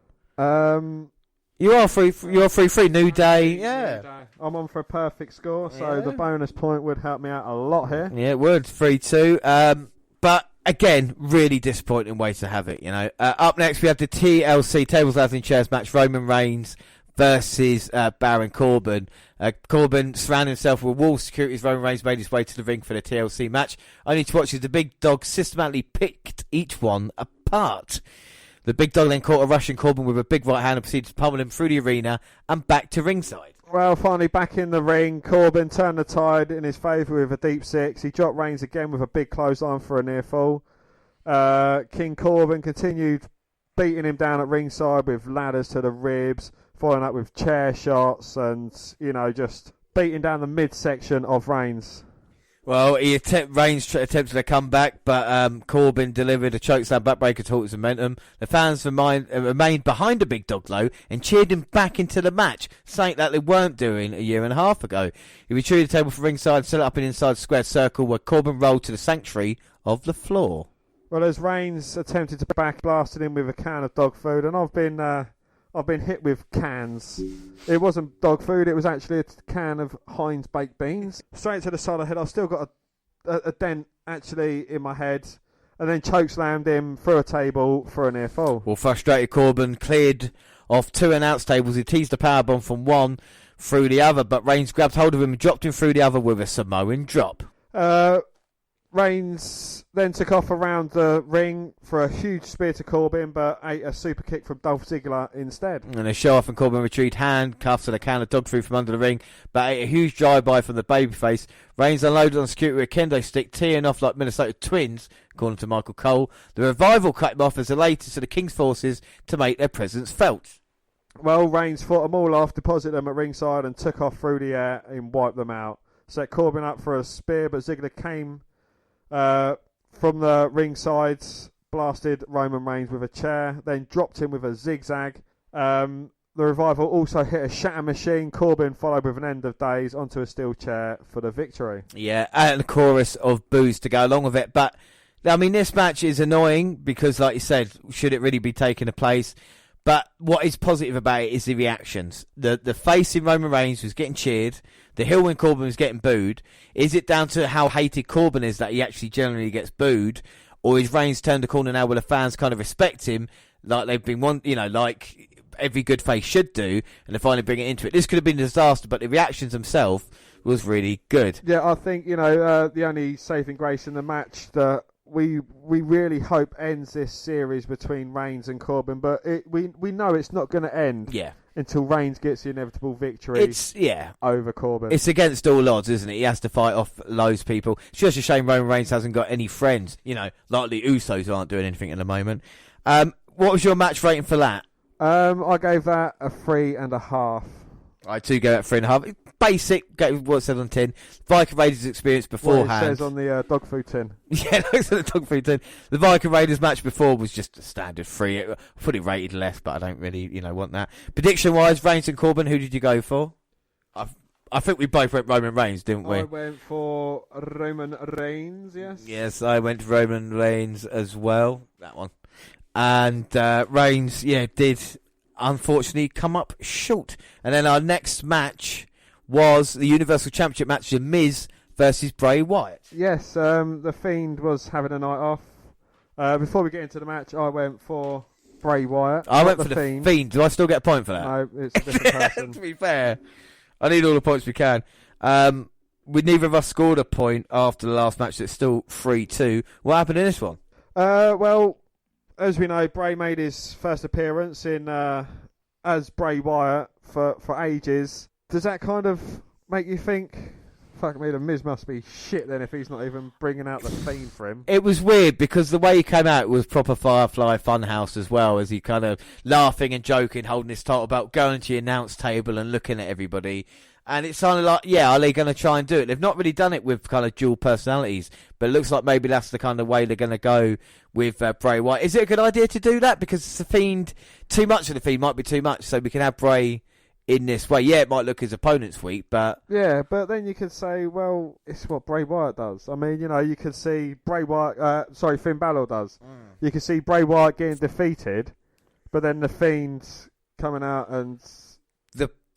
You are free. You're free. New day. Yeah. I'm on for a perfect score, so the bonus point would help me out a lot here. Yeah, it would. 3-2. But again, really disappointing way to have it. You know. Up next, we have the TLC Tables, Ladders, and Chairs match. Roman Reigns versus Baron Corbin. Corbin surrounded himself with wall security as Roman Reigns made his way to the ring for the TLC match. Only to watch as the big dog systematically picked each one apart. The big dog then caught a Russian Corbin with a big right hand and proceeded to pummel him through the arena and back to ringside. Well, finally back in the ring, Corbin turned the tide in his favour with a deep 6. He dropped Reigns again with a big clothesline for a near fall. King Corbin continued beating him down at ringside with ladders to the ribs, following up with chair shots and, just beating down the midsection of Reigns. Well, Reigns attempted a comeback, but Corbin delivered a chokeslam backbreaker to halt his momentum. The fans remained behind the big dog, though, and cheered him back into the match, something that they weren't doing a year and a half ago. He retrieved the table from ringside, set it up in inside square circle, where Corbin rolled to the sanctuary of the floor. Well, as Reigns attempted to back, blasted him with a can of dog food, and I've been hit with cans. It wasn't dog food, it was actually a can of Heinz baked beans. Straight to the side of the head. I've still got a dent actually in my head. And then chokeslammed him through a table for a near fall. Well, frustrated Corbin cleared off 2 announce tables. He teased a powerbomb from one through the other, but Reigns grabbed hold of him and dropped him through the other with a Samoan drop. Reigns then took off around the ring for a huge spear to Corbin, but ate a super kick from Dolph Ziggler instead. And a show off, and Corbin retrieved handcuffs and a can of dog food from under the ring, but ate a huge drive-by from the babyface. Reigns unloaded on security with a kendo stick, teeing off like Minnesota Twins, according to Michael Cole. The Revival cut him off as the latest of the King's forces to make their presence felt. Well, Reigns fought them all off, deposited them at ringside, and took off through the air and wiped them out. Set Corbin up for a spear, but Ziggler came from the ringside, blasted Roman Reigns with a chair, then dropped him with a zigzag. The Revival also hit a shatter machine. Corbin followed with an end of days onto a steel chair for the victory. Yeah, and a chorus of boos to go along with it. But, I mean, this match is annoying because, like you said, should it really be taking a place? But what is positive about it is the reactions. The face in Roman Reigns was getting cheered. The heel when Corbin was getting booed. Is it down to how hated Corbin is that he actually generally gets booed? Or is Reigns turned the corner now where the fans kind of respect him like they've been like every good face should do, and they finally bring it into it? This could have been a disaster, but the reactions themselves was really good. Yeah, I think, the only saving grace in the match that we really hope ends this series between Reigns and Corbin, but we know it's not going to end until Reigns gets the inevitable victory over Corbin. It's against all odds, isn't it? He has to fight off loads of people. It's just a shame Roman Reigns hasn't got any friends. Like the Usos aren't doing anything at the moment. What was your match rating for that? I gave that a 3.5. I too go at 3.5. Basic, what's said on tin. Viking Raiders experience beforehand. What it says on the dog food tin. Yeah, it looks at the dog food tin. The Viking Raiders match before was just a standard 3. I put it rated less, but I don't really, want that. Prediction-wise, Reigns and Corbin, who did you go for? I think we both went Roman Reigns, didn't we? I went for Roman Reigns, yes. Yes, I went to Roman Reigns as well. That one. And Reigns, did unfortunately come up short. And then our next match was the Universal Championship match of Miz versus Bray Wyatt. Yes, the Fiend was having a night off. Before we get into the match, I went for Bray Wyatt. I went for the Fiend. Do I still get a point for that? No, it's a different person. To be fair, I need all the points we can. Neither of us scored a point after the last match. It's still 3-2. What happened in this one? Well, as we know, Bray made his first appearance in as Bray Wyatt for ages. Does that kind of make you think, fuck me, the Miz must be shit then if he's not even bringing out the Fiend for him? It was weird because the way he came out was proper Firefly Funhouse as well, as he kind of laughing and joking, holding his title belt, going to the announce table and looking at everybody. And it sounded like, are they going to try and do it? They've not really done it with kind of dual personalities, but it looks like maybe that's the kind of way they're going to go with Bray Wyatt. Is it a good idea to do that? Because the Fiend, too much of the Fiend might be too much, so we can have Bray in this way. Yeah, it might look his opponent's weak, but... Yeah, but then you could say, well, it's what Bray Wyatt does. I mean, you could see Bray Wyatt... Finn Balor does. You could see Bray Wyatt getting defeated, but then the Fiend coming out and...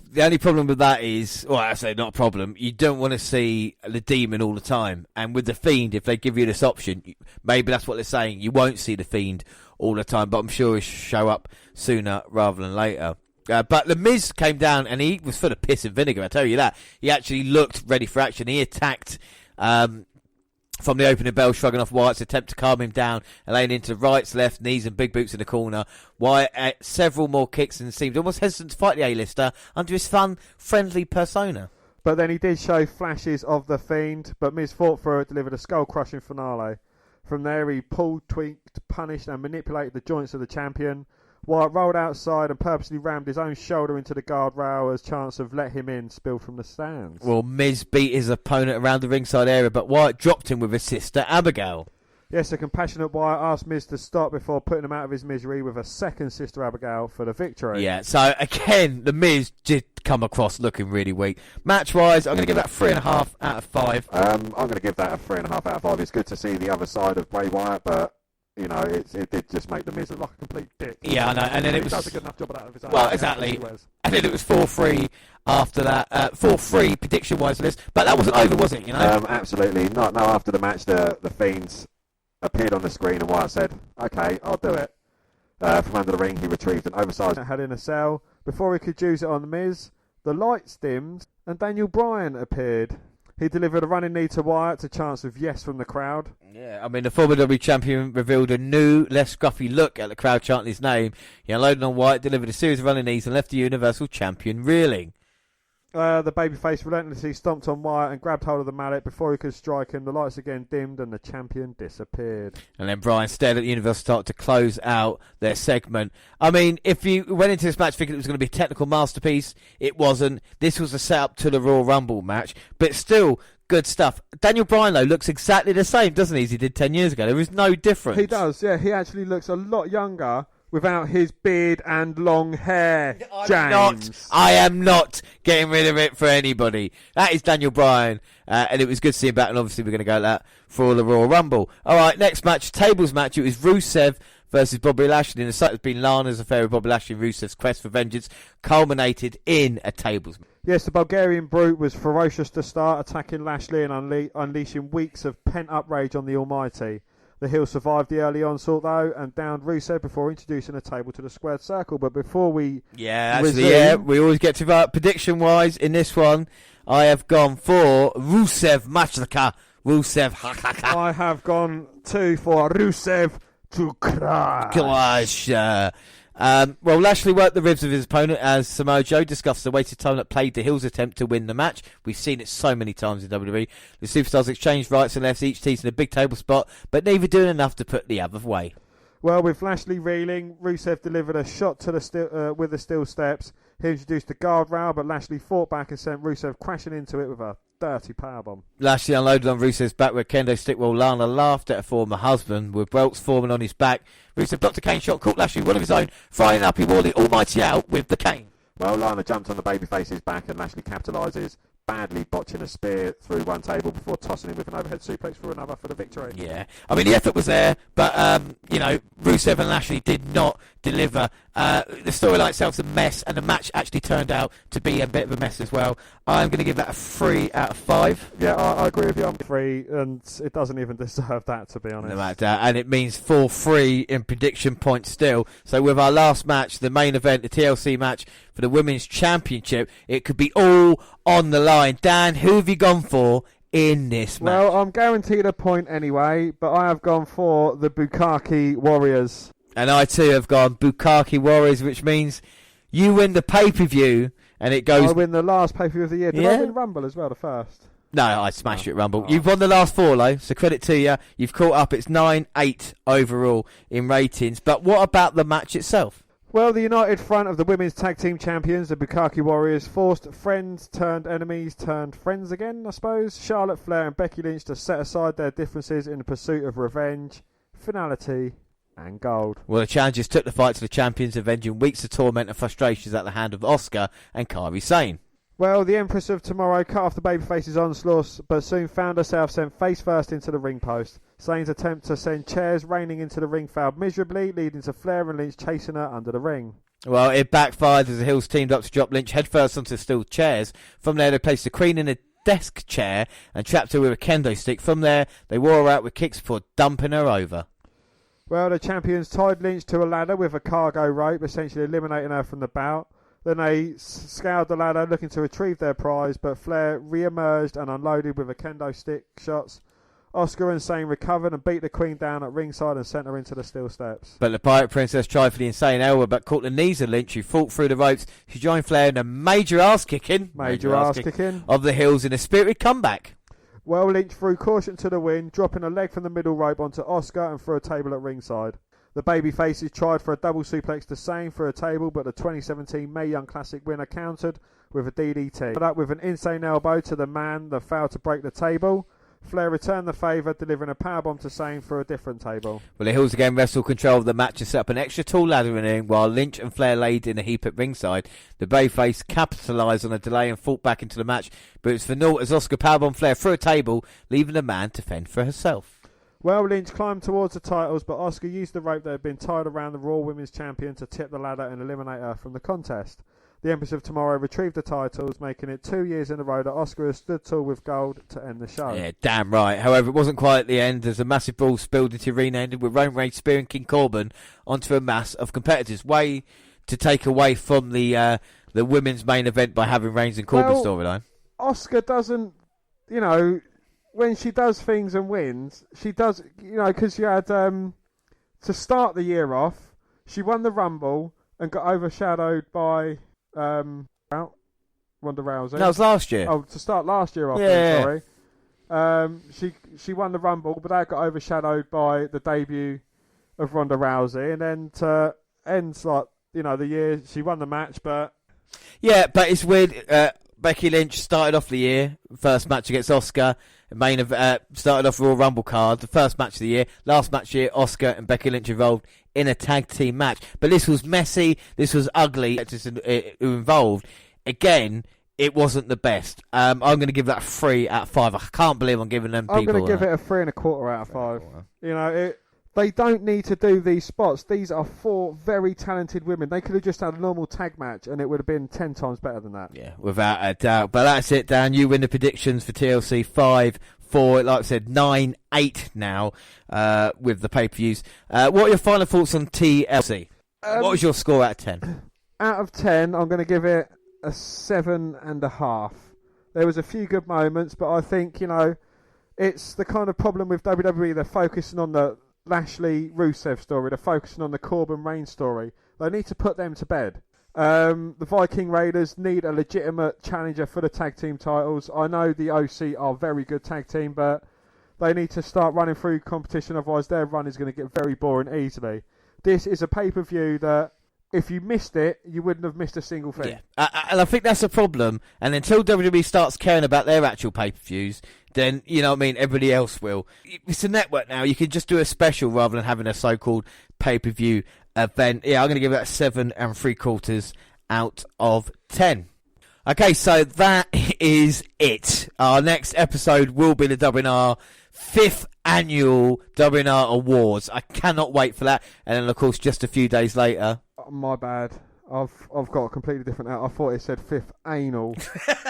The only problem with that is, well, I say not a problem, you don't want to see the Demon all the time. And with the Fiend, if they give you this option, maybe that's what they're saying, you won't see the Fiend all the time, but I'm sure he'll show up sooner rather than later. But The Miz came down and he was full of piss and vinegar, I tell you that. He actually looked ready for action. He attacked from the opening bell, shrugging off Wyatt's attempt to calm him down and laying into rights, left, knees and big boots in the corner. Wyatt several more kicks and seemed almost hesitant to fight the A-lister under his fun, friendly persona. But then he did show flashes of the Fiend, but Miz fought for it, delivered a skull-crushing finale. From there he pulled, tweaked, punished and manipulated the joints of the champion. Wyatt rolled outside and purposely rammed his own shoulder into the guardrail as chance of let him in spilled from the stands. Well, Miz beat his opponent around the ringside area, but Wyatt dropped him with his sister Abigail. Yes, a compassionate Wyatt asked Miz to stop before putting him out of his misery with a second sister Abigail for the victory. Yeah, so again, the Miz did come across looking really weak. Match-wise, I'm going to give that 3.5 out of 5. I'm going to give that a 3.5 out of 5. It's good to see the other side of Bray Wyatt, but... it did just make the Miz look like a complete dick. Yeah, I know. And then it was... He does a good enough job of that of his own. Well, exactly. And then it was 4-3 after that. 4-3 prediction-wise for this. But that wasn't over, was it, Absolutely not. No, after the match, the Fiends appeared on the screen and Wyatt said, OK, I'll do it. From under the ring, he retrieved an oversized... Had in a cell. Before he could use it on the Miz, the lights dimmed and Daniel Bryan appeared. He delivered a running knee to Wyatt, a chance of yes from the crowd. Yeah, I mean, the former WWE champion revealed a new, less scruffy look at the crowd chanting his name. He unloaded on Wyatt, delivered a series of running knees and left the Universal Champion reeling. The babyface relentlessly stomped on Wyatt and grabbed hold of the mallet. Before he could strike him, the lights again dimmed and the champion disappeared. And then Bryan stared at the Universal title to close out their segment. I mean, if you went into this match thinking it was going to be a technical masterpiece, it wasn't. This was a setup to the Royal Rumble match, but still good stuff. Daniel Bryan, though, looks exactly the same, doesn't he, as he did 10 years ago? There is no difference. He does, yeah. He actually looks a lot younger without his beard and long hair, James. I am not getting rid of it for anybody. That is Daniel Bryan, and it was good to see him back, and obviously we're going to go like that for the Royal Rumble. All right, next match, tables match. It was Rusev versus Bobby Lashley. And the site has been Lana's affair with Bobby Lashley and Rusev's quest for vengeance culminated in a tables match. Yes, the Bulgarian Brute was ferocious to start, attacking Lashley and unleashing weeks of pent-up rage on the Almighty. The heel survived the early onslaught, though, and downed Rusev before introducing a table to the squared circle. But before we we always get to prediction-wise in this one. I have gone for Rusev Massacre. Rusev Hakaka. I have gone 2 for Rusev to crash. Well, Lashley worked the ribs of his opponent as Samoa Joe discussed the weighted tone that played the heel's attempt to win the match. We've seen it so many times in WWE. The superstars exchanged rights and lefts, each teasing a big table spot, but neither doing enough to put the other way. Well, with Lashley reeling, Rusev delivered a shot to the with the steel steps. He introduced the guardrail, but Lashley fought back and sent Rusev crashing into it with a dirty powerbomb. Lashley unloaded on Rusev's back with kendo stick while Lana laughed at her former husband with belts forming on his back. Rusev blocked a cane shot, caught Lashley one of his own, frying up, he wore the Almighty out with the cane. Well, Lana jumped on the babyface's back and Lashley capitalises, badly botching a spear through one table before tossing him with an overhead suplex for another for the victory. Yeah, I mean, the effort was there, but, Rusev and Lashley did not deliver. The storyline itself's a mess, and the match actually turned out to be a bit of a mess as well. I'm going to give that a 3 out of 5. Yeah, I agree with you. I'm 3, and it doesn't even deserve that, to be honest. No matter, and it means 4-3 in prediction points still. So with our last match, the main event, the TLC match for the Women's Championship, it could be all on the line. Dan, who have you gone for in this match? Well, I'm guaranteed a point anyway, but I have gone for the Bukkake Warriors. And I too have gone Bukkake Warriors, which means you win the pay-per-view, and it goes... I win the last pay-per-view of the year. Did I win Rumble as well, the first? No, I smashed it, Rumble. You've won the last 4, though, so credit to you. You've caught up. It's 9-8 overall in ratings. But what about the match itself? Well, the united front of the Women's Tag Team Champions, the Bukkake Warriors, forced friends turned enemies turned friends again, I suppose. Charlotte Flair and Becky Lynch to set aside their differences in the pursuit of revenge, finality, and gold. Well, the challengers took the fight to the champions, avenging weeks of torment and frustrations at the hand of Asuka and Kairi Sane. Well, the Empress of Tomorrow cut off the babyface's onslaught, but soon found herself sent face first into the ring post. Sane's attempt to send chairs raining into the ring failed miserably, leading to Flair and Lynch chasing her under the ring. Well, it backfired as the Hills teamed up to drop Lynch headfirst onto steel chairs. From there, they placed the Queen in a desk chair and trapped her with a kendo stick. From there, they wore her out with kicks before dumping her over. Well, the champions tied Lynch to a ladder with a cargo rope, essentially eliminating her from the bout. Then they scaled the ladder looking to retrieve their prize, but Flair re-emerged and unloaded with a kendo stick shots. Asuka and Sane recovered and beat the Queen down at ringside and sent her into the steel steps. But the Pirate Princess tried for the insane elbow, but caught the knees of Lynch, who fought through the ropes. She joined Flair in a major ass-kicking of the Hills in a spirited comeback. Well, Lynch threw caution to the wind, dropping a leg from the middle rope onto Asuka and threw a table at ringside. The babyfaces tried for a double suplex to Sane for a table, but the 2017 Mae Young Classic winner countered with a DDT. But up with an insane elbow to the man that failed to break the table. Flair returned the favour, delivering a powerbomb to Sane for a different table. Well, the Hills again wrestled control of the match and set up an extra tall ladder in the ring while Lynch and Flair laid in a heap at ringside. The babyface capitalised on a delay and fought back into the match, but it was for naught as Asuka powerbombed Flair through a table, leaving the man to fend for herself. Well, Lynch climbed towards the titles, but Asuka used the rope that had been tied around the Raw Women's Champion to tip the ladder and eliminate her from the contest. The Empress of Tomorrow retrieved the titles, making it 2 years in a row that Asuka has stood tall with gold to end the show. Yeah, damn right. However, it wasn't quite at the end as a massive brawl spilled into arena, ended with Roman Reigns spearing King Corbin onto a mass of competitors. Way to take away from the women's main event by having Reigns and Corbin storyline. Asuka doesn't, when she does things and wins, she does, because she had, to start the year off, she won the Rumble and got overshadowed by Ronda Rousey. That was last year. Oh, to start last year off, yeah. Sorry. She won the Rumble, but that got overshadowed by the debut of Ronda Rousey. And then to end, the year, she won the match, but... Yeah, but it's weird. Becky Lynch started off the year, first match against Asuka. Started off Royal Rumble card, the first match of the year. Last match of the year, Asuka and Becky Lynch involved in a tag team match. But this was messy, this was ugly, who involved. Again, it wasn't the best. I'm going to give that a 3 out of 5. I can't believe I'm giving them people... I'm going to give it a 3.25 out of 5. They don't need to do these spots. These are 4 very talented women. They could have just had a normal tag match and it would have been 10 times better than that. Yeah, without a doubt. But that's it, Dan. You win the predictions for TLC 5-4. Like I said, 9-8 now with the pay-per-views. What are your final thoughts on TLC? What was your score out of 10? Out of 10, I'm going to give it a 7.5. There was a few good moments, but I think, it's the kind of problem with WWE. They're focusing on the Lashley-Rusev story. They're focusing on the Corbin-Reigns story. They need to put them to bed. The Viking Raiders need a legitimate challenger for the tag team titles. I know the OC are a very good tag team, but they need to start running through competition, otherwise their run is going to get very boring easily. This is a pay-per-view that if you missed it, you wouldn't have missed a single thing. Yeah. And I think that's a problem. And until WWE starts caring about their actual pay-per-views, then, everybody else will. It's a network now. You can just do a special rather than having a so-called pay-per-view event. Yeah, I'm going to give that 7 3/4 out of 10. Okay, so that is it. Our next episode will be the WNR 5th annual WNR Awards. I cannot wait for that. And then, of course, just a few days later. Oh, my bad. I've got a completely different out. I thought it said 5th anal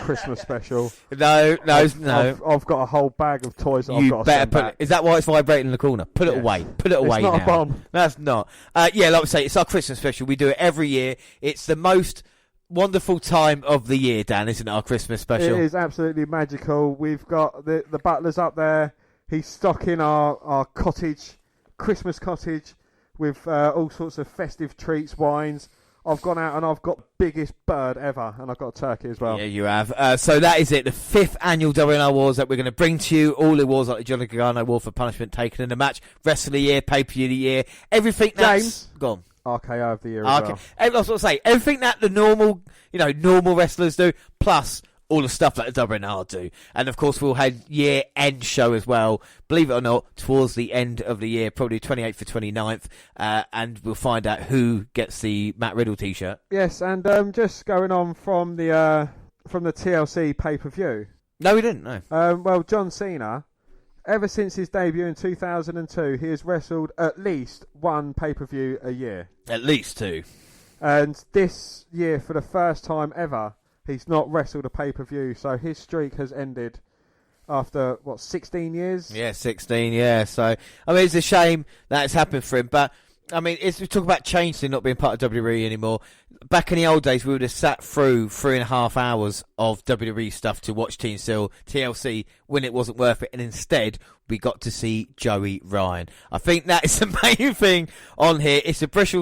Christmas special. No. I've got a whole bag of toys that I've got to send back. Is that why it's vibrating in the corner? Put it away. Put it away now. It's not a bomb. That's not. Yeah, like we say, it's our Christmas special. We do it every year. It's the most wonderful time of the year, Dan, isn't it, our Christmas special? It is absolutely magical. We've got the butler's up there. He's stocking our cottage, Christmas cottage, with all sorts of festive treats, wines. I've gone out and I've got the biggest bird ever, and I've got a turkey as well. Yeah, you have. So that is it, the 5th annual WNR Awards that we're going to bring to you. All the awards like the Johnny Gargano Award for Punishment taken in the match, Wrestler of the Year, Pay-Per-View of the Year, everything that's... James. Gone. RKO of the year as well. I was going to say, everything that the normal wrestlers do, plus all the stuff that the WNR do. And, of course, we'll have year-end show as well, believe it or not, towards the end of the year, probably 28th or 29th, and we'll find out who gets the Matt Riddle T-shirt. Yes, and just going on from the TLC pay-per-view. No, we didn't, no. Well, John Cena, ever since his debut in 2002, he has wrestled at least one pay-per-view a year. At least two. And this year, for the first time ever, he's not wrestled a pay-per-view, so his streak has ended after, 16 years? Yeah, 16, yeah. So, I mean, it's a shame that it's happened for him, but, I mean, we talk about change to not being part of WWE anymore. Back in the old days, we would have sat through 3.5 hours of WWE stuff to watch TLC when it wasn't worth it, and instead, we got to see Joey Ryan. I think that is the main thing on here. It's a British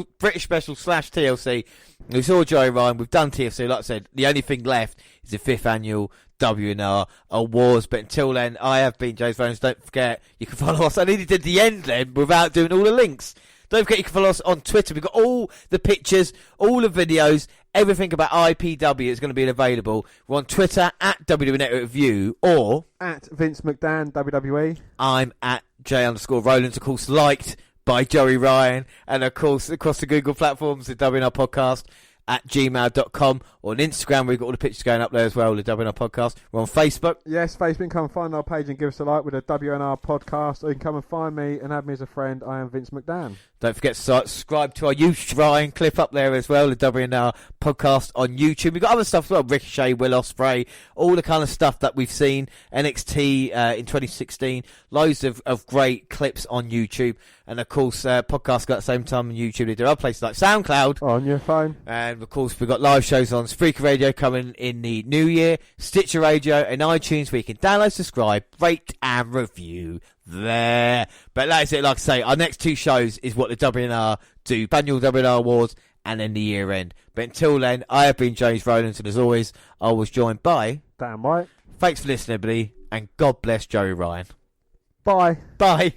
special / TLC. We saw Joey Ryan. We've done TLC. Like I said, the only thing left is the 5th annual WNR Awards. But until then, I have been James Jones. Don't forget, you can follow us. I nearly did the end then without doing all the links. Don't forget you can follow us on Twitter. We've got all the pictures, all the videos, everything about IPW is going to be available. We're on Twitter at WNR260 or at Vince McDan, WWE. I'm at J_Rowlands, of course, liked by Joey Ryan. And, of course, across the Google platforms, the WNR Podcast at gmail.com, or on Instagram. We've got all the pictures going up there as well, the WNR Podcast. We're on Facebook. Yes, Facebook. Come and find our page and give us a like with the WNR Podcast, or you can come and find me and have me as a friend. I am Vince McDan. Don't forget to subscribe to our YouTube Ryan clip up there as well, the WNR Podcast on YouTube. We've got other stuff as well, Ricochet, Will Ospreay, all the kind of stuff that we've seen, NXT in 2016, loads of great clips on YouTube. And, of course, podcasts got at the same time on YouTube. They do other places like SoundCloud. On your phone. And, of course, we've got live shows on Spreaker Radio coming in the new year, Stitcher Radio and iTunes, where you can download, subscribe, rate and review there. But that's it. Like I say, our next two shows is what the WNR do, annual WNR Awards and then the year end. But until then, I have been James Rowlands, and as always, I was joined by... Damn right. Thanks for listening, everybody, and God bless Joey Ryan. Bye. Bye.